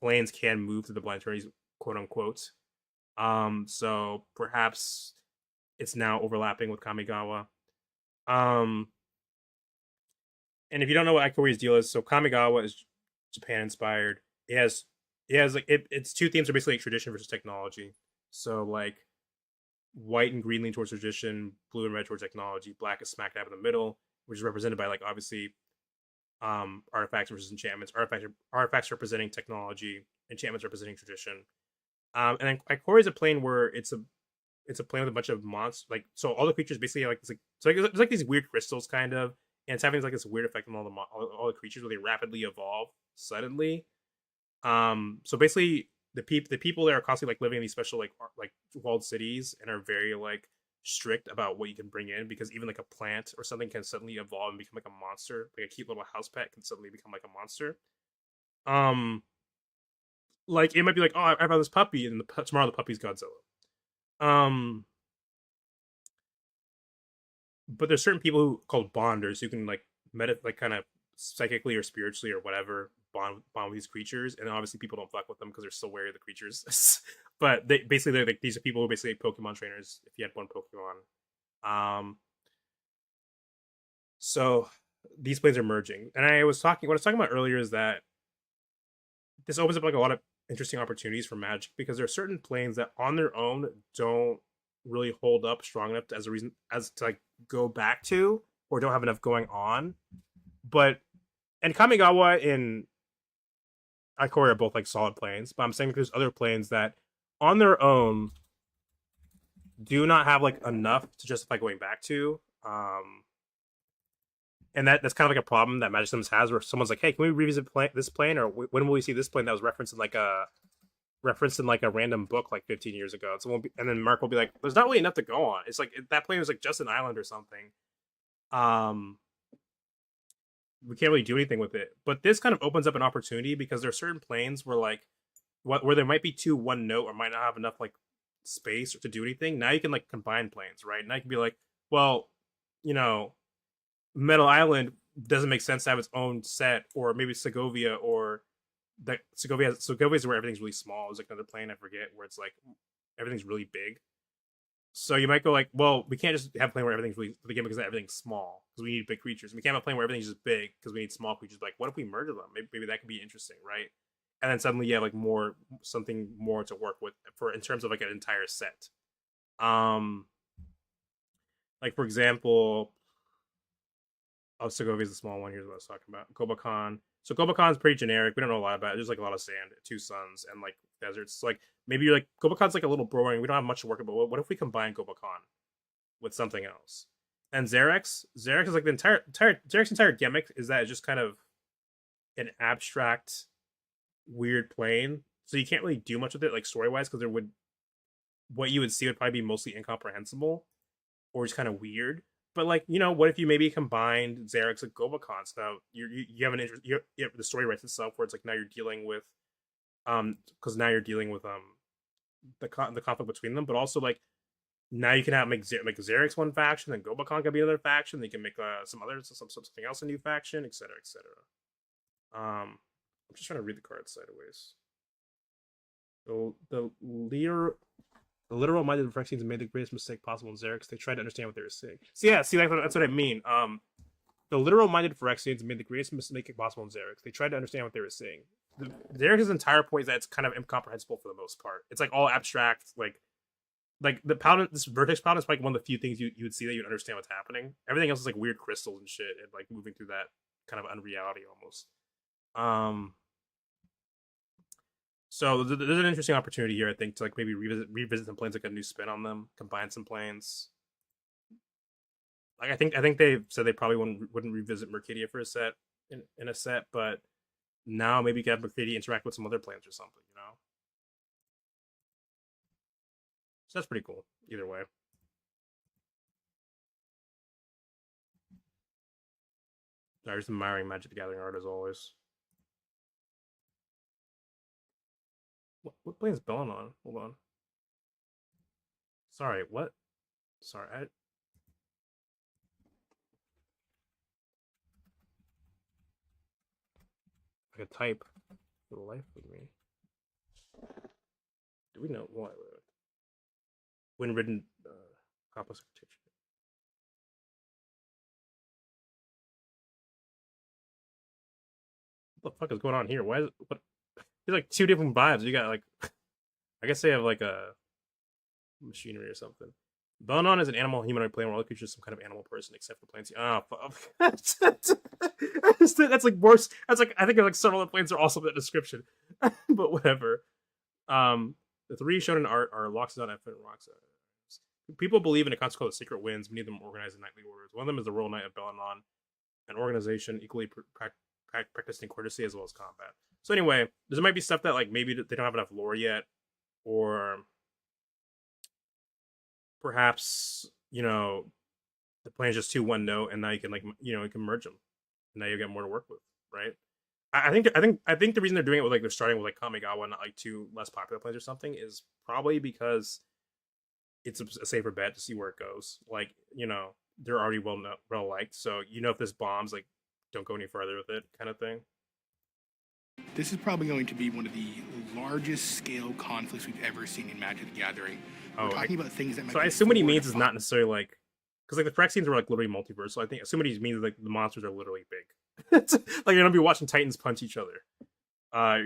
planes can move through the planetaries, quote unquote. So perhaps it's now overlapping with Kamigawa. And if you don't know what Ikoria's deal is, so Kamigawa is Japan inspired. It has like its two themes are basically like tradition versus technology. So like white and green lean towards tradition, blue and red towards technology, black is smack dab in the middle, which is represented by like obviously artifacts versus enchantments. Artifacts representing technology, enchantments representing tradition. And then Ikoria is a plane where it's a plane with a bunch of monsters. Like so, all the creatures basically have like this, it's like these weird crystals kind of, and it's having like this weird effect on all the creatures where they rapidly evolve suddenly. So basically, the people that are constantly like living in these special like walled cities and are very like strict about what you can bring in, because even like a plant or something can suddenly evolve and become like a monster. Like a cute little house pet can suddenly become like a monster. Like it might be like, oh, I found this puppy, and tomorrow the puppy's Godzilla. Um, but there's certain people who called bonders who can like like kind of psychically or spiritually or whatever bond with these creatures, and obviously people don't fuck with them because they're still wary of the creatures. But they're like these are people who basically Pokemon trainers. If you had one Pokemon, so these planes are merging, and what I was talking about earlier is that this opens up like a lot of interesting opportunities for Magic, because there are certain planes that on their own don't really hold up strong enough as a reason as to like go back to, or don't have enough going on. But and Kamigawa and Ikoria are both like solid planes, but I'm saying there's other planes that on their own do not have like enough to justify going back to. And that's kind of like a problem that Magic Systems has, where someone's like, "Hey, can we revisit this plane?" Or when will we see this plane that was referenced in like a random book like 15 years ago? So and then Mark will be like, "There's not really enough to go on. It's like that plane was like just an island or something. We can't really do anything with it." But this kind of opens up an opportunity, because there are certain planes where like where there might be too one note or might not have enough like space to do anything. Now you can like combine planes, right? Now you can be like, well, Metal Island doesn't make sense to have its own set, or maybe Segovia, or that Segovia is where everything's really small. There's like another plane I forget where it's like everything's really big. So you might go like, well, we can't just have a plane where everything's really big because everything's small, because we need big creatures. We can't have a plane where everything's just big because we need small creatures. Like, what if we merge them? Maybe that could be interesting, right? And then suddenly you have like something more to work with in terms of like an entire set. Like for example, Segovia is the small one. Here's what I was talking about. Gobakan. So Gobakan's pretty generic. We don't know a lot about it. There's like a lot of sand, two suns, and like deserts. Like maybe you're like Gobakan's like a little boring. We don't have much to work with. But what if we combine Gobakan with something else? And Xerix is like the Xerix's entire gimmick is that it's just kind of an abstract, weird plane. So you can't really do much with it, like story wise, because what you would see would probably be mostly incomprehensible or just kind of weird. But like, what if you maybe combined Xerix with Gobakan? So now you have an interest. The story writes itself, where it's like now you're dealing with, because now you're dealing with the conflict between them, but also like now you can make Xerix one faction, then Gobakan can be another faction. They can make something else a new faction, etc., etc. I'm just trying to read the cards sideways. The literal-minded Phyrexians made the greatest mistake possible in Xerxes. They tried to understand what they were saying. So yeah, see, that's what I mean. The literal-minded Phyrexians made the greatest mistake possible in Xerxes. They tried to understand what they were saying. Xerxes' entire point is that it's kind of incomprehensible for the most part. It's like all abstract, like the paladin. This vertex paladin is like one of the few things you would see that you'd understand what's happening. Everything else is like weird crystals and shit, and like moving through that kind of unreality almost. So there's an interesting opportunity here, I think, to like maybe revisit some planes, like a new spin on them, combine some planes. Like I think they said they probably wouldn't revisit Mercadia for a set in a set, but now maybe you can have Mercadia interact with some other planes or something, you know? So that's pretty cool, either way. I'm just admiring Magic the Gathering art as always. What plane is Bellin on? Hold on. Sorry, what? Sorry, I could type for the life of me. Do we know what? Wind-ridden complex architecture. What the fuck is going on here? Why is what? There's like two different vibes. You got like, I guess they have like a machinery or something. Bellinon is an animal humanoid plane where all creatures some kind of animal person except for planes. Oh, that's like worse. That's like I think like several of the planes are also that description, but whatever. The three shown in art are Loxodon, Effet, and Roxa. People believe in a concept called the Secret Winds. Many of them organized in nightly orders. One of them is the Royal Knight of Bellinon, an organization equally practicing courtesy as well as combat. So anyway, there might be stuff that like maybe they don't have enough lore yet, or perhaps the plan is just too one note, and now you can you can merge them, and now you get more to work with, right? I think the reason they're doing it with like they're starting with like Kamigawa, not like two less popular planes or something, is probably because it's a safer bet to see where it goes. Like they're already well liked, so if this bombs, like don't go any further with it, kind of thing. This is probably going to be one of the largest scale conflicts we've ever seen in Magic the Gathering. We're talking about things that. So I assume what he means is not necessarily like, because like the Phyrexians are like literally multiversal. I assume what he means is like the monsters are literally big. Like you're gonna be watching Titans punch each other.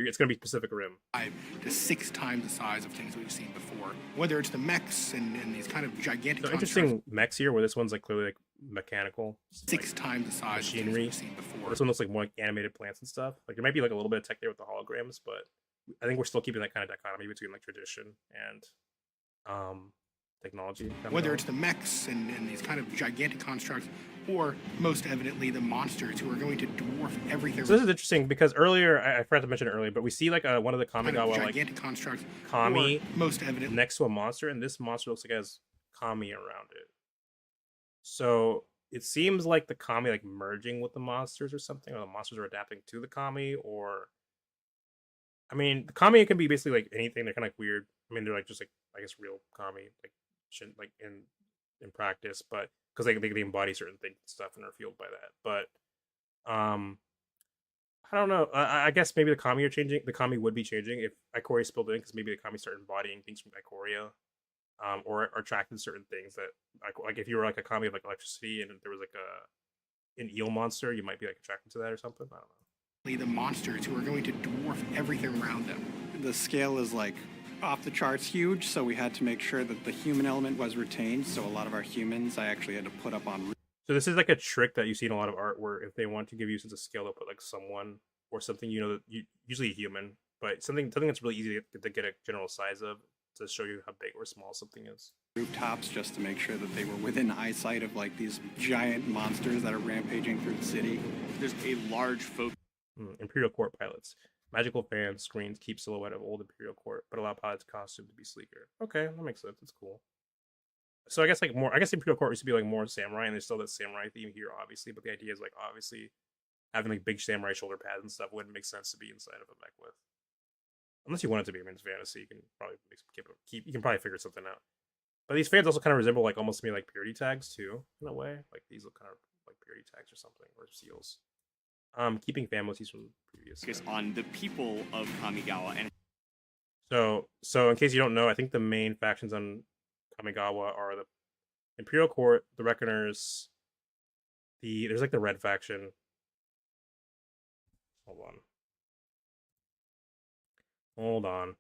It's gonna be Pacific Rim. 5 to 6 times the size of things we've seen before. Whether it's the mechs and these kind of gigantic. So interesting mechs here, where this one's like clearly like mechanical. 6 times the size machinery. Of things we've seen before. This one looks like more like animated plants and stuff. Like there might be like a little bit of tech there with the holograms, but I think we're still keeping that kind of dichotomy between like tradition and technology. Whether it's the mechs and these kind of gigantic constructs, or most evidently the monsters who are going to dwarf everything. So this is interesting because earlier, I forgot to mention it earlier, but we see like one of the Kamigawa gigantic constructs, Kami most evidently next to a monster, and this monster looks like it has Kami around it. So it seems like the Kami like merging with the monsters or something, or the monsters are adapting to the Kami, or I mean, the Kami can be basically like anything. They're kind of like weird. I mean, they're like just like I guess real Kami, like in practice, but because they embody certain things and stuff and are fueled by that. But I don't know. I guess maybe the Kami are changing. The Kami would be changing if Ikoria spilled in, because maybe the Kami start embodying things from Ikoria, or are attracted to certain things that like if you were like a Kami of like electricity and there was like an eel monster, you might be like attracted to that or something. I don't know. The monsters who are going to dwarf everything around them. The scale is like off the charts huge, so we had to make sure that the human element was retained. So a lot of our humans I actually had to put up on. So this is like a trick that you see in a lot of art, where if they want to give you a sense of scale, they'll put like someone or something that usually a human, but something that's really easy to get a general size of, to show you how big or small something is. Rooftops, just to make sure that they were within eyesight of like these giant monsters that are rampaging through the city. There's a large focus. Imperial Court pilots. Magical fan screens keep silhouette of old Imperial Court, but allow pilot's costume to be sleeker. Okay, that makes sense. That's cool. So I guess Imperial Court used to be like more samurai, and there's still that samurai theme here, obviously. But the idea is like obviously having like big samurai shoulder pads and stuff wouldn't make sense to be inside of a mech with, unless you want it to be. I mean, it's fantasy. You can probably you can probably figure something out. But these fans also kind of resemble like almost to me like purity tags too, in a way. Like these look kind of like purity tags or something, or seals. Keeping fan motifs from previous. Focus on the people of Kamigawa and. So in case you don't know, I think the main factions on Kamigawa are the Imperial Court, the Reckoners, there's like the Red faction. Hold on. Hold on.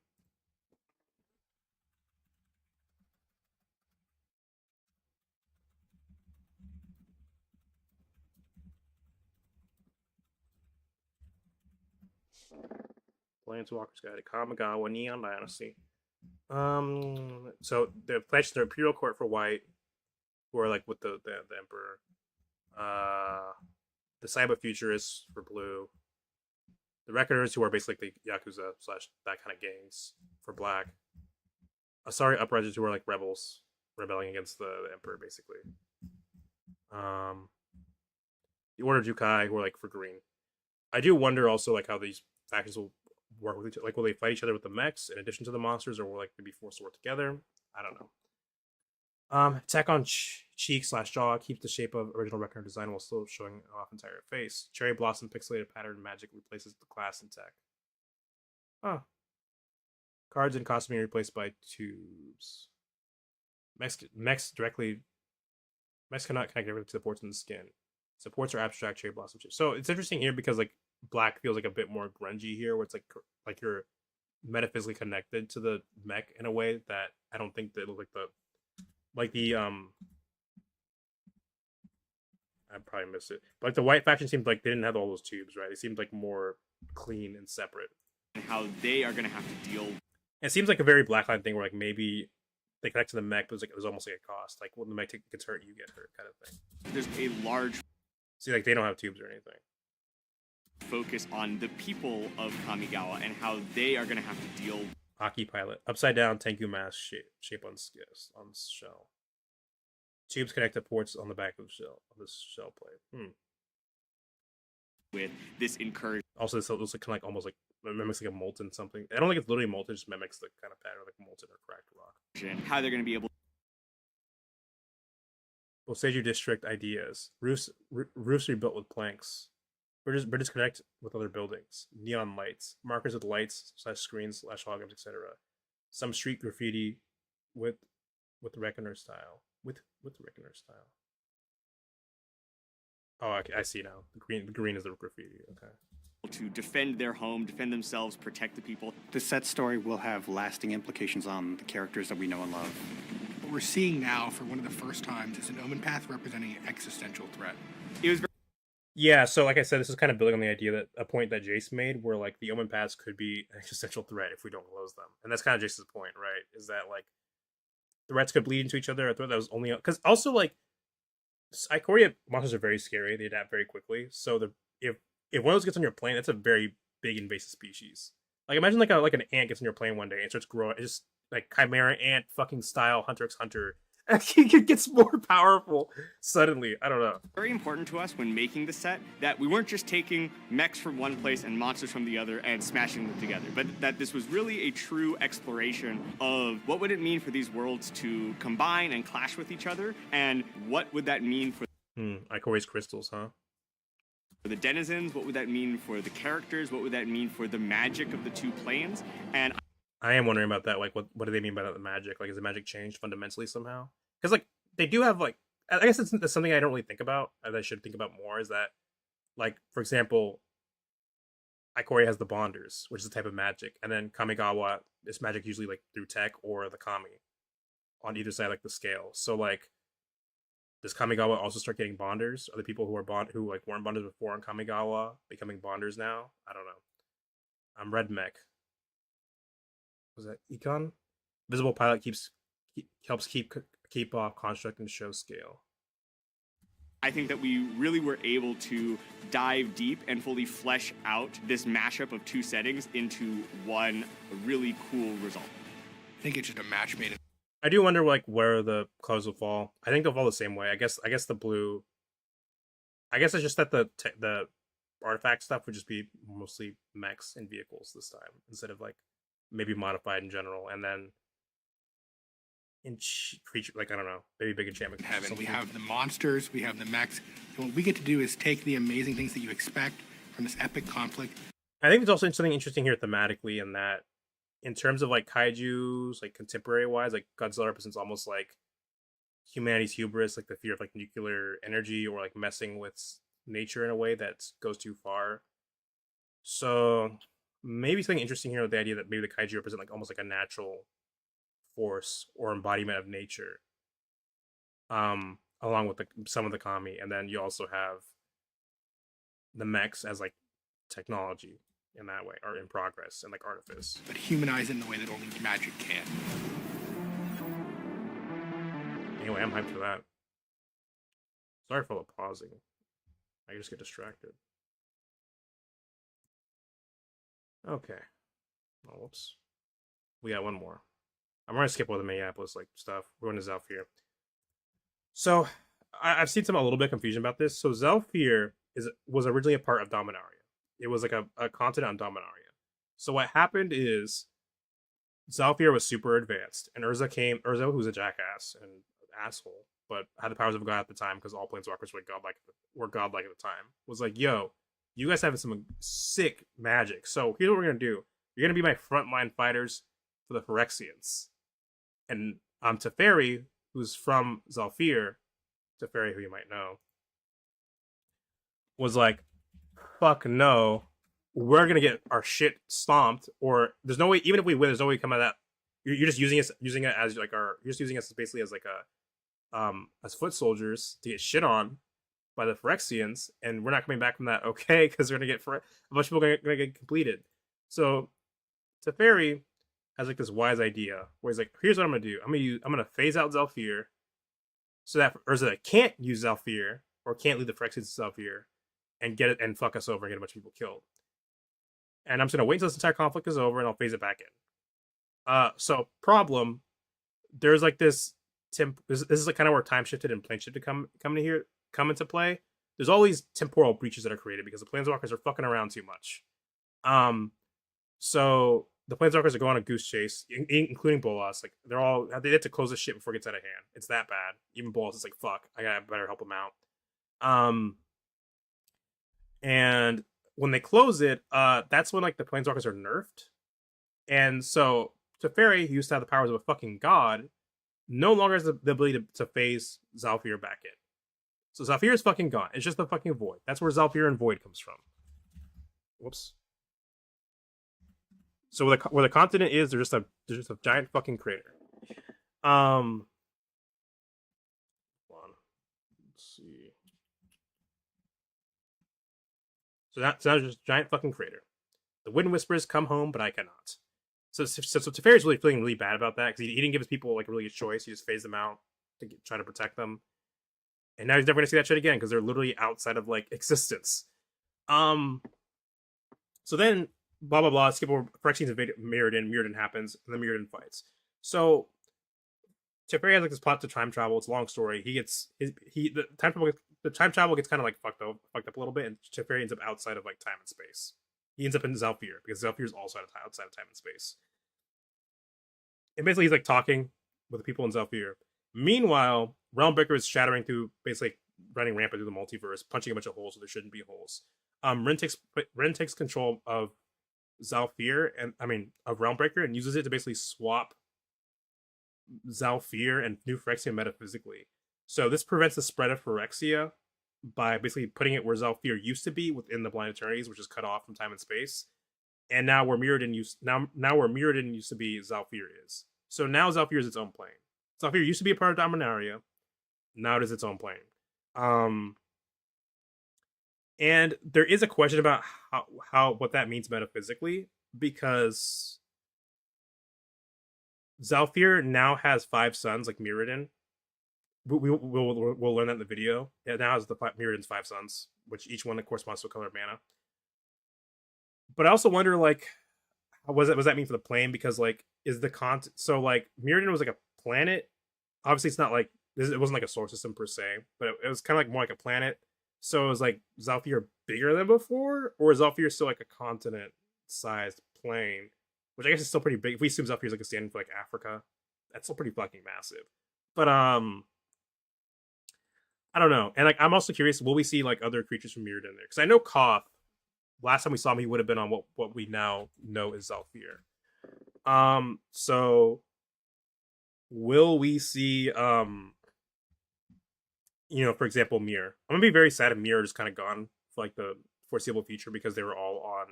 Planeswalker's Guide to Kamigawa Neon Dynasty. So the factions are Imperial Court for white, who are like with the Emperor. The Cyber Futurists for blue. The Reckoners, who are basically the Yakuza / that kind of gangs, for black. Asari Uprisers, who are like rebels, rebelling against the Emperor, basically. The Order of Jukai, who are like for green. I do wonder also like how these factions will work with each other. Like, will they fight each other with the mechs in addition to the monsters, or will like be forced to work together? I don't know. Attack on cheek / jaw keeps the shape of original Reckoner design while still showing off entire face. Cherry Blossom pixelated pattern magic replaces the class and tech. Huh. Cards and costuming replaced by tubes. Mechs cannot connect directly to the ports in the skin. Supports are abstract cherry blossom chips. So it's interesting here because like black feels like a bit more grungy here, where it's like you're metaphysically connected to the mech in a way that I don't think that I probably missed it. But like the white faction seemed like they didn't have all those tubes, right? They seemed like more clean and separate. And how they are going to have to deal. It seems like a very Blackline thing where like maybe they connect to the mech, but it's like there's almost like a cost. Like when the mech gets hurt, you get hurt, kind of thing. There's a large See, like they don't have tubes or anything. Focus on the people of Kamigawa and how they are going to have to deal. Hockey pilot, upside down Tengu mask shape on shell. Tubes connect to ports on the back of the shell plate. With this encouragement. Also, this looks like kind of like almost like it mimics like a molten something. I don't think it's literally molten; it just mimics the kind of pattern like molten or cracked rock. And how they're going to be able. Osage District ideas. Roofs rebuilt with planks. Bridges connect with other buildings. Neon lights. Markers with lights / screens / holograms, etc. Some street graffiti with the Reckoner style. With the Reckoner style. Oh, okay, I see now. The green is the graffiti. Okay. To defend their home, defend themselves, protect the people. The set story will have lasting implications on the characters that we know and love. What we're seeing now, for one of the first times, is an Omen Path representing an existential threat. It was. Yeah, so like I said, this is kind of building on the idea that a point that Jace made, where like the Omen Paths could be an existential threat if we don't close them, and that's kind of Jace's point, right? Is that like threats could bleed into each other. I thought that was only because also like Ikoria monsters are very scary; they adapt very quickly. So if one of those gets on your plane, that's a very big invasive species. Like imagine like an ant gets on your plane one day and starts growing. It's just like chimera ant fucking style Hunter x Hunter. It gets more powerful suddenly. I don't know. Very important to us when making the set that we weren't just taking mechs from one place and monsters from the other and smashing them together, but that this was really a true exploration of what would it mean for these worlds to combine and clash with each other, and what would that mean for Ikori's crystals, huh? For the denizens, what would that mean for the characters? What would that mean for the magic of the two planes? And I am wondering about that. Like, what do they mean by that? The magic? Like, has the magic changed fundamentally somehow? Because like they do have like, I guess that's something I don't really think about. That I should think about more. Is that like, for example, Ikoria has the Bonders, which is a type of magic, and then Kamigawa, this magic usually like through tech or the Kami on either side, like the scale. So like, does Kamigawa also start getting Bonders? Are the people who like weren't Bonders before on Kamigawa becoming Bonders now? I don't know. Red Mech. Was that Econ? Visible pilot helps keep off construct and show scale. I think that we really were able to dive deep and fully flesh out this mashup of two settings into one really cool result. I think it's just a match made. I do wonder like where the colors will fall. I think they'll fall the same way. I guess the blue. I guess it's just that the artifact stuff would just be mostly mechs and vehicles this time instead of like maybe modified in general, and then in creature, like I don't know, maybe big enchantment. We have the monsters, we have the mechs. And what we get to do is take the amazing things that you expect from this epic conflict. I think there's also something interesting here thematically in that in terms of like kaiju's, like contemporary wise, like Godzilla represents almost like humanity's hubris, like the fear of like nuclear energy or like messing with nature in a way that goes too far. So maybe something interesting here with the idea that maybe the kaiju represent like almost like a natural force or embodiment of nature, along with some of the kami, and then you also have the mechs as like technology in that way, or in progress and like artifice. But humanize it in the way that only magic can. Anyway, I'm hyped for that. Sorry for the pausing. I just get distracted. Okay. Oh, whoops. We got one more. I'm gonna skip all the Minneapolis like stuff. We're going to Zhalfir. So I've seen a little bit of confusion about this. So Zhalfir was originally a part of Dominaria. It was like a continent on Dominaria. So what happened is Zhalfir was super advanced, and Urza, who's a jackass and asshole, but had the powers of God at the time because all planeswalkers were godlike at the time, was like, yo, you guys have some sick magic. So here's what we're gonna do. You're gonna be my frontline fighters for the Phyrexians. And Teferi, who's from Zhalfir, Teferi, who you might know, was like, fuck no, we're gonna get our shit stomped, or there's no way, even if we win, there's no way to come out of that. You're just using it as like you're just using us basically as like as foot soldiers to get shit on by the Phyrexians, and we're not coming back from that, okay? Because we're gonna get a bunch of people gonna get completed. So Teferi has like this wise idea where he's like, here's what I'm gonna do. I'm gonna phase out Zhalfir so that Urza can't use Zhalfir or can't lead the Phyrexians to Zhalfir and get it and fuck us over and get a bunch of people killed. And I'm just gonna wait until this entire conflict is over and I'll phase it back in. So problem, there's like this this is like kind of where time shifted and plane shifted come into play. There's all these temporal breaches that are created because the planeswalkers are fucking around too much. So the planeswalkers are going on a goose chase, including Bolas. Like they had to close this shit before it gets out of hand. It's that bad. Even Bolas is like, fuck, I gotta better help him out. And when they close it, that's when like the planeswalkers are nerfed. And so Teferi, who used to have the powers of a fucking god, no longer has the ability to phase Zhalfir back in. So Zhalfir is fucking gone. It's just the fucking void. That's where Zhalfir and void comes from. Whoops. So where the continent is, there's just a giant fucking crater. Hold on. Let's see. So that's just a giant fucking crater. The wind whispers, come home, but I cannot. So Teferi's really feeling really bad about that because he didn't give his people like a really good choice. He just phased them out to try to protect them. And now he's never gonna see that shit again because they're literally outside of like existence. So then blah blah blah. Skip over. Phyrexians invade Mirrodin. Mirrodin happens, and then Mirrodin fights. So Teferi has like this plot to time travel. It's a long story. The time travel gets kind of like fucked up a little bit, and Teferi ends up outside of like time and space. He ends up in Zhalfir because Zhalfir is also outside of time and space. And basically, he's like talking with the people in Zhalfir. Meanwhile, Realmbreaker is shattering through, basically running rampant through the multiverse, punching a bunch of holes where there shouldn't be holes. Ren takes control of Zhalfir of Realmbreaker and uses it to basically swap Zhalfir and New Phyrexia metaphysically. So this prevents the spread of Phyrexia by basically putting it where Zhalfir used to be within the Blind Eternities, which is cut off from time and space. And now where Mirrodin used to be, Zhalfir is. So now Zhalfir is its own plane. Zhalfir used to be a part of Dominaria. Now it is its own plane. And there is a question about what that means metaphysically, because Zhalfir now has 5 sons, like Mirrodin. We'll learn that in the video. It now has Mirrodin's 5 sons, which each one corresponds to a color of mana. But I also wonder, like, what does that mean for the plane? Because, like, is the so like Mirrodin was like a planet. Obviously, it's not like it wasn't like a solar system per se, but it was kind of like more like a planet. So it was like Zhalfir bigger than before, or is Zhalfir still like a continent-sized plane? Which I guess is still pretty big. If we assume Zhalfir is like a stand for like Africa, that's still pretty fucking massive. But I don't know. And like I'm also curious, will we see like other creatures from Mirrodin there? Because I know Koth, last time we saw him, he would have been on what we now know is Zhalfir. So will we see for example, Mir? I'm gonna be very sad if Mir is kind of gone for like the foreseeable future because they were all on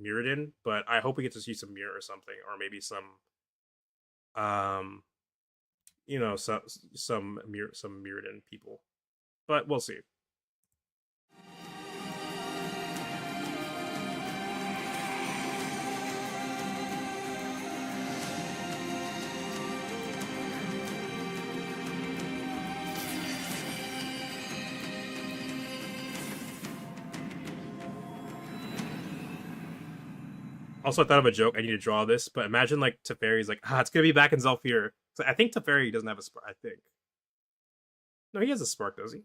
Mirrodin, but I hope we get to see some Mir or something, or maybe some um some Mirrodin people. But we'll see. Also, I thought of a joke. I need to draw this, but imagine like Teferi's like, it's gonna be back in Zhalfir. So I think Teferi doesn't have a spark. I think. No, he has a spark, does he?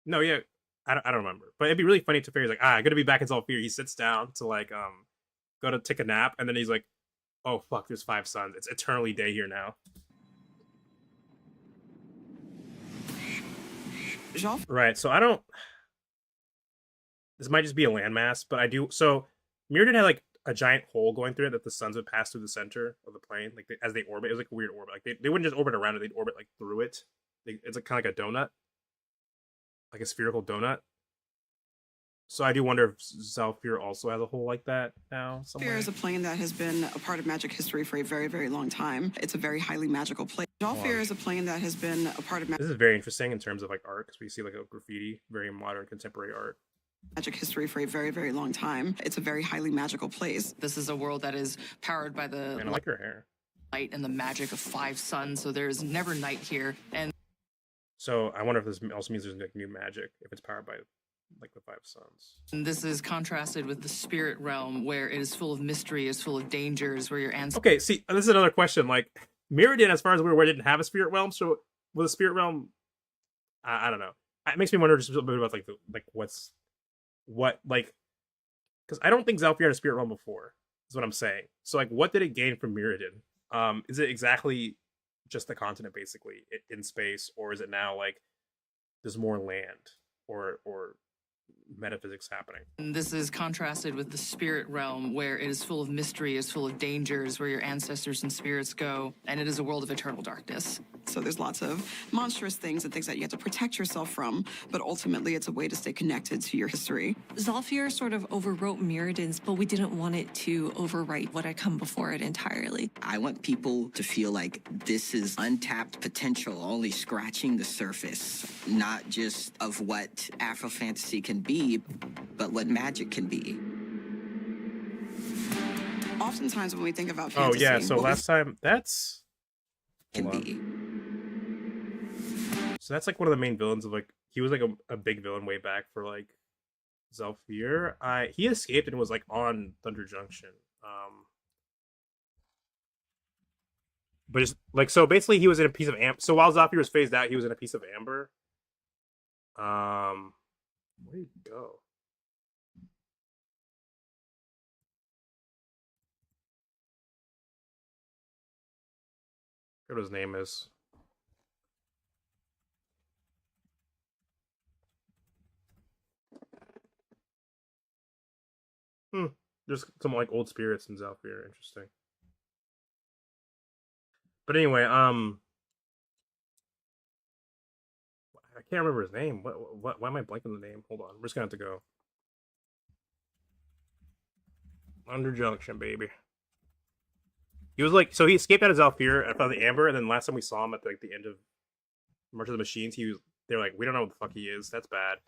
No, yeah, I don't remember. But it'd be really funny if Teferi's like, I'm gonna be back in Zhalfir. He sits down to like go to take a nap, and then he's like, oh fuck, there's 5 suns. It's eternally day here now. Right. So I don't. This might just be a landmass, but I do. So Mirrodin had like a giant hole going through it that the suns would pass through the center of the plane, like as they orbit. It was like a weird orbit. Like they wouldn't just orbit around it; they'd orbit like through it. It's like kind of like a donut, like a spherical donut. So I do wonder if Zhalfir also has a hole like that now somewhere. Zhalfir is a plane that has been a part of magic history for a very, very long time. It's a very highly magical plane. Zhalfir is a plane that has been a part of This is very interesting in terms of like art, because we see like a graffiti, very modern contemporary art. Magic history for a very, very long time. It's a very highly magical place. This is a world that is powered by the I like her hair. Light and the magic of 5 suns, so there's never night here. And so I wonder if this also means there's like new magic if it's powered by like the 5 suns. And this is contrasted with the spirit realm, where it is full of mystery, is full of dangers, where your ancestors. Okay, see, this is another question. Like Mirrodin, as far as we were aware, didn't have a spirit realm. So with a spirit realm, I don't know. It makes me wonder just a bit about because I don't think Zhalfir had a spirit realm before. Is what I'm saying. So like, what did it gain from Mirrodin? Is it exactly just the continent basically in space, or is it now like there's more land or metaphysics happening? And this is contrasted with the spirit realm, where it is full of mystery, is full of dangers, where your ancestors and spirits go, and it is a world of eternal darkness. So there's lots of monstrous things and things that you have to protect yourself from, but ultimately it's a way to stay connected to your history. Zhalfir sort of overwrote Mirrodin's, but we didn't want it to overwrite what had come before it entirely. I want people to feel like this is untapped potential, only scratching the surface, not just of what Afro fantasy can be, but what magic can be. Oftentimes when we think about fantasy... Oh yeah, so last time, that's... Can be. So that's like one of the main villains of like, he was like a big villain way back for like Zhalfir. He escaped and was like on Thunder Junction. But it's like, so basically he was in a piece of amber. So while Zhalfir was phased out, he was in a piece of amber. Where'd he go? I forget what his name is. There's some like old spirits in Zhalfir. Interesting. But anyway, I can't remember his name. What? Why am I blanking the name? Hold on. We're just gonna have to go. Under Junction, baby. He was like, so he escaped out of Zhalfir and found the Amber, and then last time we saw him at like the end of March of the Machines, they're like, we don't know what the fuck he is. That's bad.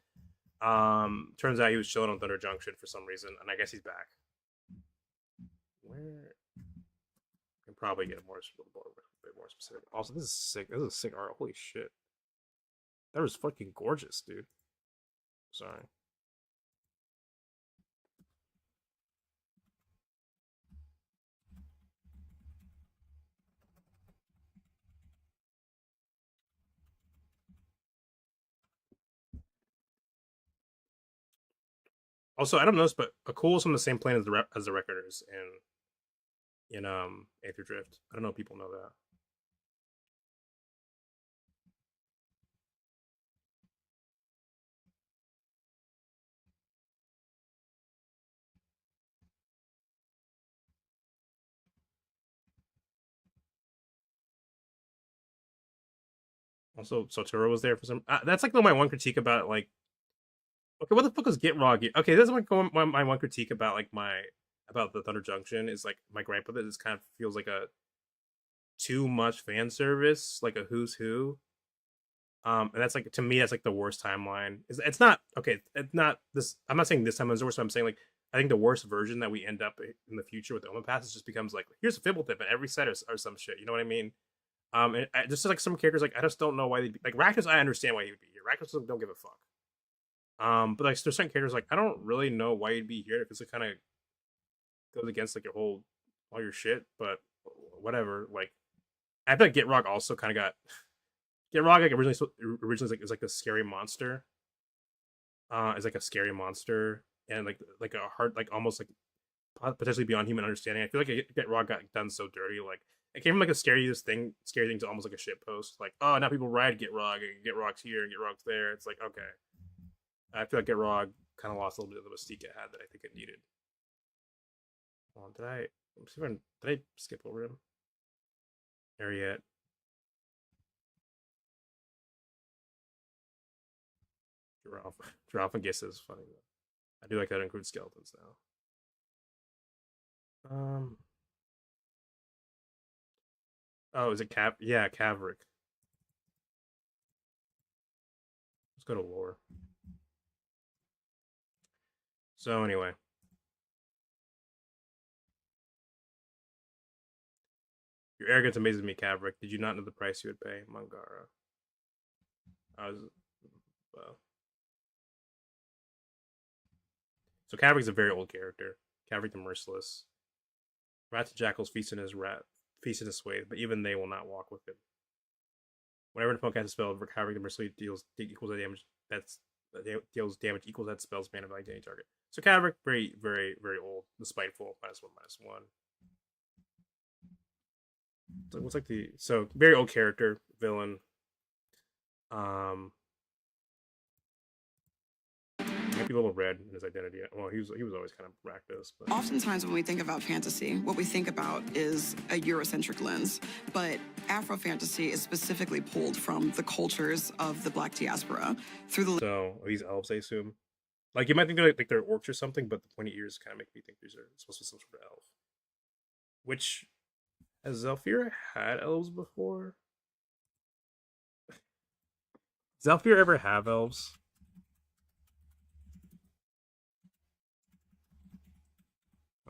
Turns out he was chilling on Thunder Junction for some reason, and I guess he's back. Where? I can probably get a bit more specific. Also, this is sick. This is sick art. Holy shit. That was fucking gorgeous, dude. Sorry. Also, I don't know this, but Akul is on the same plane as the Reckoners in Aether Drift. I don't know if people know that. Also, Sotoro was there for some. That's like my one critique about it. Like, okay, what the fuck was Gitrog? Okay, this is my one critique about like about the Thunder Junction is like my gripe with it is kind of feels like a too much fan service, like a who's who. And that's like to me that's like the worst timeline. It's not okay. It's not this. I'm not saying this time is the worst. I'm saying like I think the worst version that we end up in the future with the Oma Pass just becomes like here's a Fibble Tip in every set or some shit. You know what I mean? And just like some characters, like I just don't know why they'd be like Rakdos. I understand why he would be here. Rakdos don't give a fuck. But like there's certain characters like I don't really know why you'd be here because it kind of goes against like all your shit. But whatever. Like I feel like Gitrog also kind of got Gitrog like originally is like a scary monster. Is like a scary monster and like a hard like almost like potentially beyond human understanding. I feel like Gitrog got done so dirty. Like it came from like a scary thing to almost like a shit post. Like oh now people ride Gitrog and Gitrog's here and Gitrog's there. It's like okay. I feel like Gitrog kind of lost a little bit of the mystique it had that I think it needed. Oh, did I skip over him? There yet. Giraffe and Giss is funny though. I do like that it includes skeletons now. Oh, is it Cav? Yeah, Caverick. Let's go to lore. So anyway. Your arrogance amazes me, Caverick. Did you not know the price you would pay? Mangara. So Caverick's a very old character. Caverick the Merciless. Rats and jackals feast in his swathe, but even they will not walk with him. Whenever an opponent casts a spell, Caverick the Merciless deals equals the damage deals damage equals that spell's mana value to any target. So Caverick, very, very, very old. The Spiteful, -1/-1. So what's like so very old character, villain. Might be a little red in his identity. Well, he was always kind of Rakdos. But oftentimes when we think about fantasy, what we think about is a Eurocentric lens, but Afro fantasy is specifically pulled from the cultures of the Black diaspora through the. So these elves, I assume. Like you might think they're orcs or something, but the pointy ears kind of make me think these are supposed to be some sort of elf. Which has Zhalfir had elves before? Does Zhalfir ever have elves?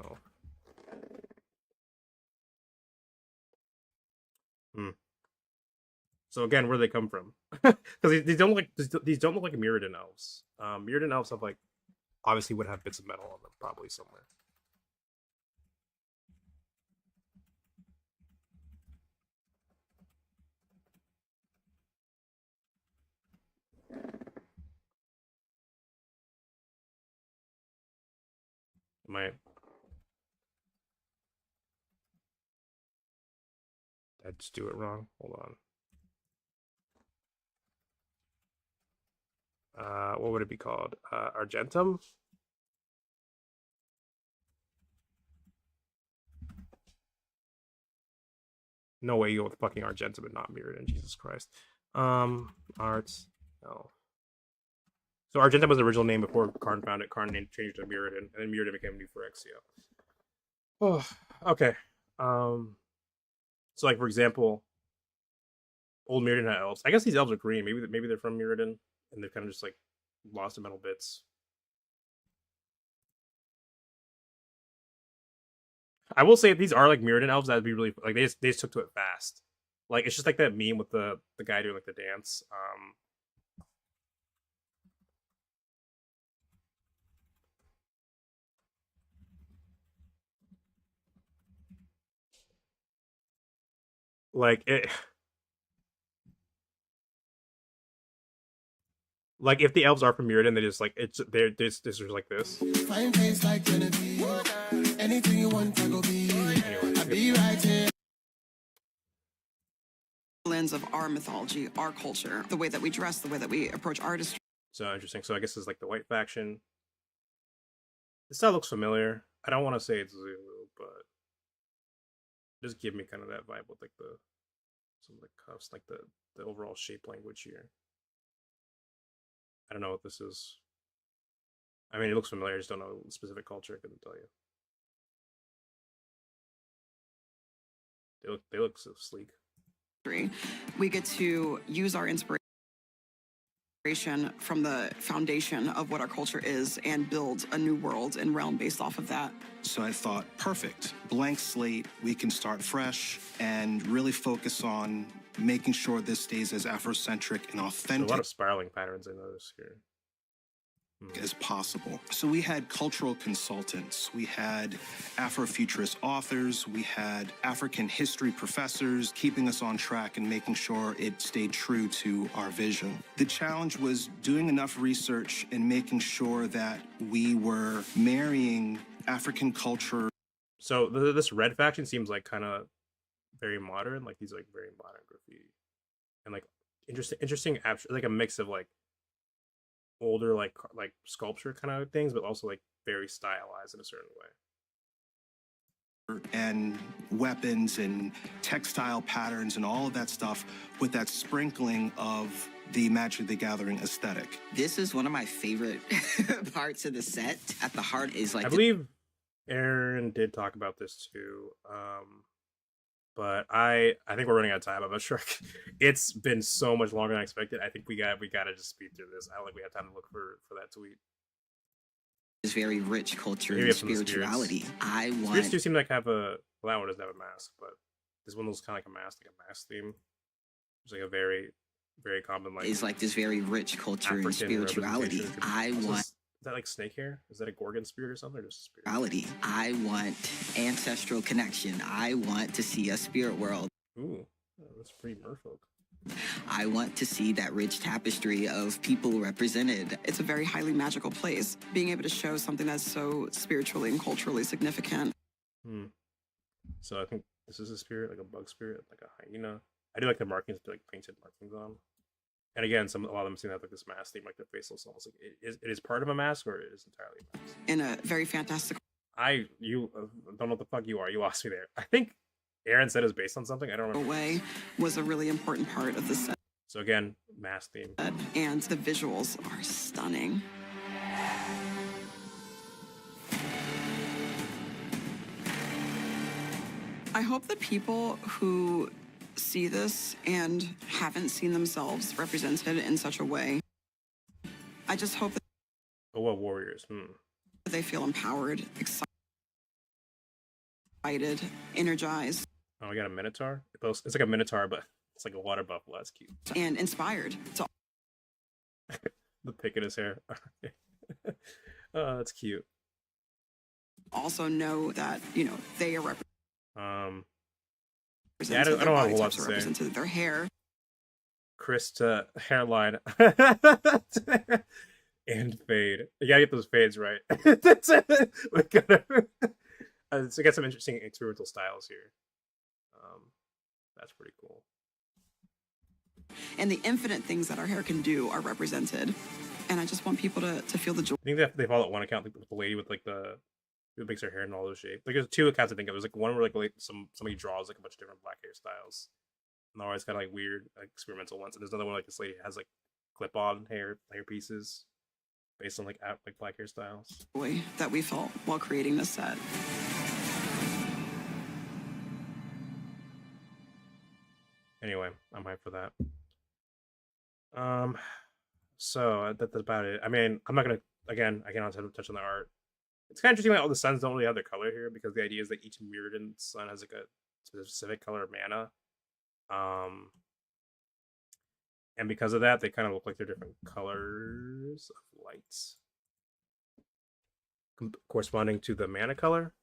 Oh. So again, where do they come from? Because these don't look like Mirrodin elves. Mirrodin elves have like obviously would have bits of metal on them probably somewhere. Did I just do it wrong? Hold on. What would it be called? Argentum? No way you go with fucking Argentum and not Mirrodin, Jesus Christ. Arts. No. So Argentum was the original name before Karn found it. Karn changed it to Mirrodin, and then Mirrodin became new for Exio. Oh, okay. So like for example, old Mirrodin had elves. I guess these elves are green. Maybe they're from Mirrodin, and they're kind of just like lost in metal bits. I will say if these are like Mirrodin elves, that'd be really like they just took to it fast. Like it's just like that meme with the guy doing like the dance. Like it. Like if the elves are from Mirrodin, they just like they're just like this. Fine face like Genevieve. Anything you want, I go be. Anyway, I'll be right here. Lens of our mythology, our culture, the way that we dress, the way that we approach artistry. So interesting. So I guess it's like the white faction. This style looks familiar. I don't want to say it's Zulu, but just give me kind of that vibe with like the some of the cuffs, like the overall shape language here. I don't know what this is. I mean, it looks familiar. I just don't know the specific culture. I couldn't tell you. They look so sleek. We get to use our inspiration from the foundation of what our culture is and build a new world and realm based off of that. So I thought, perfect, blank slate, we can start fresh and really focus on making sure this stays as Afrocentric and authentic. A lot of spiraling patterns I notice here. As possible. So we had cultural consultants, we had Afrofuturist authors, we had African history professors keeping us on track and making sure it stayed true to our vision. The challenge was doing enough research and making sure that we were marrying African culture. So this red faction seems like kind of very modern, like these like very modern graffiti, and like interesting like a mix of like older like sculpture kind of things, but also like very stylized in a certain way. And weapons and textile patterns and all of that stuff with that sprinkling of the Magic the Gathering aesthetic. This is one of my favorite parts of the set. At the heart is like I believe Aaron did talk about this too. But I think we're running out of time. I'm not sure. It's been so much longer than I expected. I think we gotta just speed through this. I don't think we have time to look for that tweet. It's very rich culture and spirituality. I want. Spirits do seem like have a. Well, that one doesn't have a mask, but this one looks kind of like a mask theme. It's like a very, very common like. It's like this very rich culture and spirituality. I want. Is that like snake hair? Is that a Gorgon spirit or something? Or just a spirit? I want ancestral connection. I want to see a spirit world. Ooh, that's pretty merfolk. I want to see that rich tapestry of people represented. It's a very highly magical place. Being able to show something that's so spiritually and culturally significant. So I think this is a spirit, like a bug spirit, like a hyena. I do like the markings, like painted markings on them. And again, a lot of them seem to have like this mask theme, like their face looks almost like it is part of a mask or it is entirely a mask. In a very fantastic. You don't know what the fuck you are. You lost me there. I think Aaron said it was based on something. I don't remember. Way was a really important part of the set. So again, mask theme. And the visuals are stunning. I hope the people who see this and haven't seen themselves represented in such a way, I just hope that what warriors? They feel empowered, excited, energized. Oh, we got a minotaur. It's like a minotaur, but it's like a water buffalo. That's cute. And inspired. The pick in his hair. Oh, that's cute. Also know that they are yeah, I don't have a whole lot to say. Represented their hair. Krista hairline and fade. You gotta get those fades right. We got some interesting experimental styles here. That's pretty cool. And the infinite things that our hair can do are represented. And I just want people to feel the joy. I think they follow one account, like the lady with like who makes her hair in all those shapes. Like there's two accounts I think of. There's like one where like somebody draws like a bunch of different black hairstyles. And they're always kind of like weird, like experimental ones. And there's another one like this lady has like clip-on hair pieces based on like black hairstyles. Joy that we felt while creating this set. Anyway, I'm hyped for that. So that's about it. I mean, I'm not gonna I cannot touch on the art. It's kind of interesting that all the suns don't really have their color here because the idea is that each Mirrodin sun has like a specific color of mana. And because of that, they kind of look like they're different colors of lights corresponding to the mana color.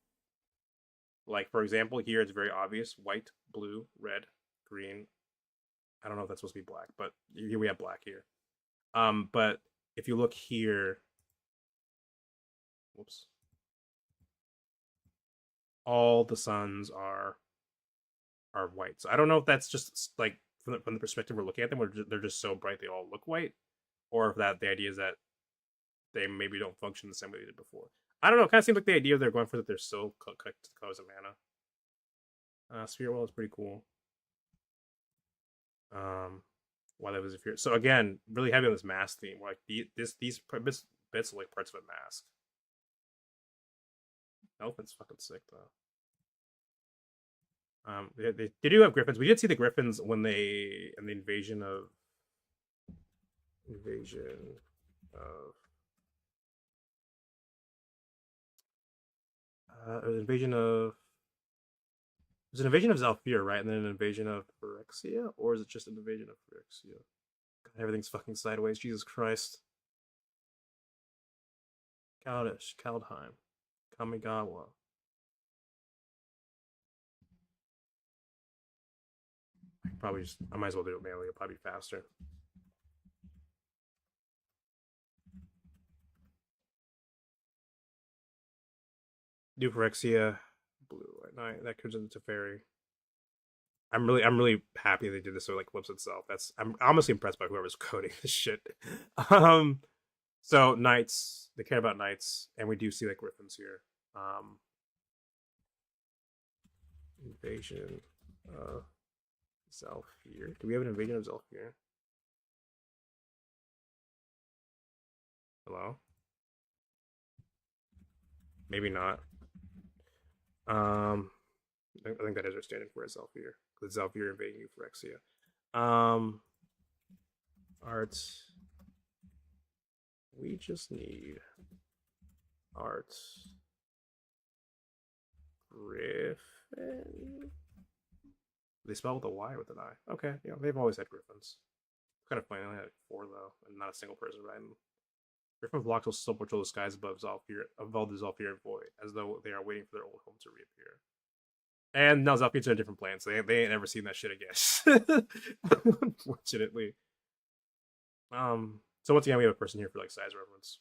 Like, for example, here it's very obvious: white, blue, red, green. I don't know if that's supposed to be black, but here we have black here. But if you look here, whoops, all the suns are white. So I don't know if that's just like from the perspective we're looking at them, where they're just so bright they all look white, or if the idea is that they maybe don't function the same way they did before. I don't know. It kind of seems like the idea they're going for that they're still connected to colors of mana. Sphere World is pretty cool. Why that was a fear. So again, really heavy on this mask theme. Like these bits are like parts of a mask. Elephant's fucking sick though. They do have griffins. We did see the griffins when they in the invasion of invasion of was an invasion of Zhalfir, right? And then an invasion of Phyrexia? Or is it just an invasion of Phyrexia? God, everything's fucking sideways. Jesus Christ. Kaldish, Kaldheim, Kamigawa. I might as well do it manually. It'll probably be faster. Do Phyrexia, blue at night. That turns into Fairy. I'm really happy they did this so like flips itself. I'm honestly impressed by whoever's coding this shit. So knights, they care about knights, and we do see like griffins here. Invasion of Zhalfir. Do we have an invasion of Zhalfir? Hello? Maybe not. I think that is our standard for Zhalfir. Because Zhalfir invading Euphorexia. Art. We just need art. Griffin. They spell with a Y or with an I. Okay, yeah, they've always had griffins. Kind of funny, they only had 4 though, and not a single person riding them. Griffin flocks will still patrol the skies above the Zhalfir void, as though they are waiting for their old home to reappear. And now Zhalfir's on a different planet, so they ain't never seen that shit again. Unfortunately. So once again, we have a person here for like size reference.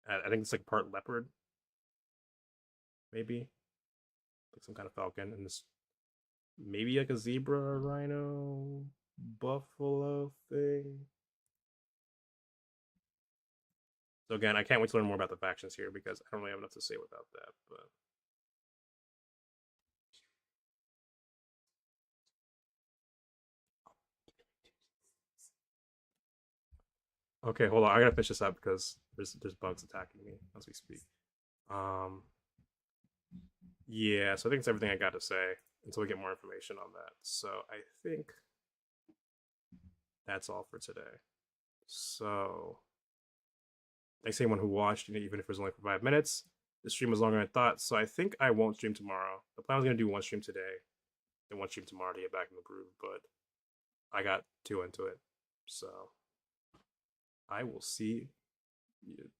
I think it's like part leopard, maybe, like some kind of falcon, and this maybe like a zebra, or rhino, buffalo thing. So again, I can't wait to learn more about the factions here because I don't really have enough to say without that. But okay, hold on. I gotta finish this up because there's bugs attacking me as we speak. Yeah, so I think it's everything I got to say until we get more information on that. So I think that's all for today. So thanks to anyone who watched, even if it was only for 5 minutes. The stream was longer than I thought, so I think I won't stream tomorrow. The plan was going to do 1 stream today, then 1 stream tomorrow to get back in the groove, but I got too into it. So I will see you.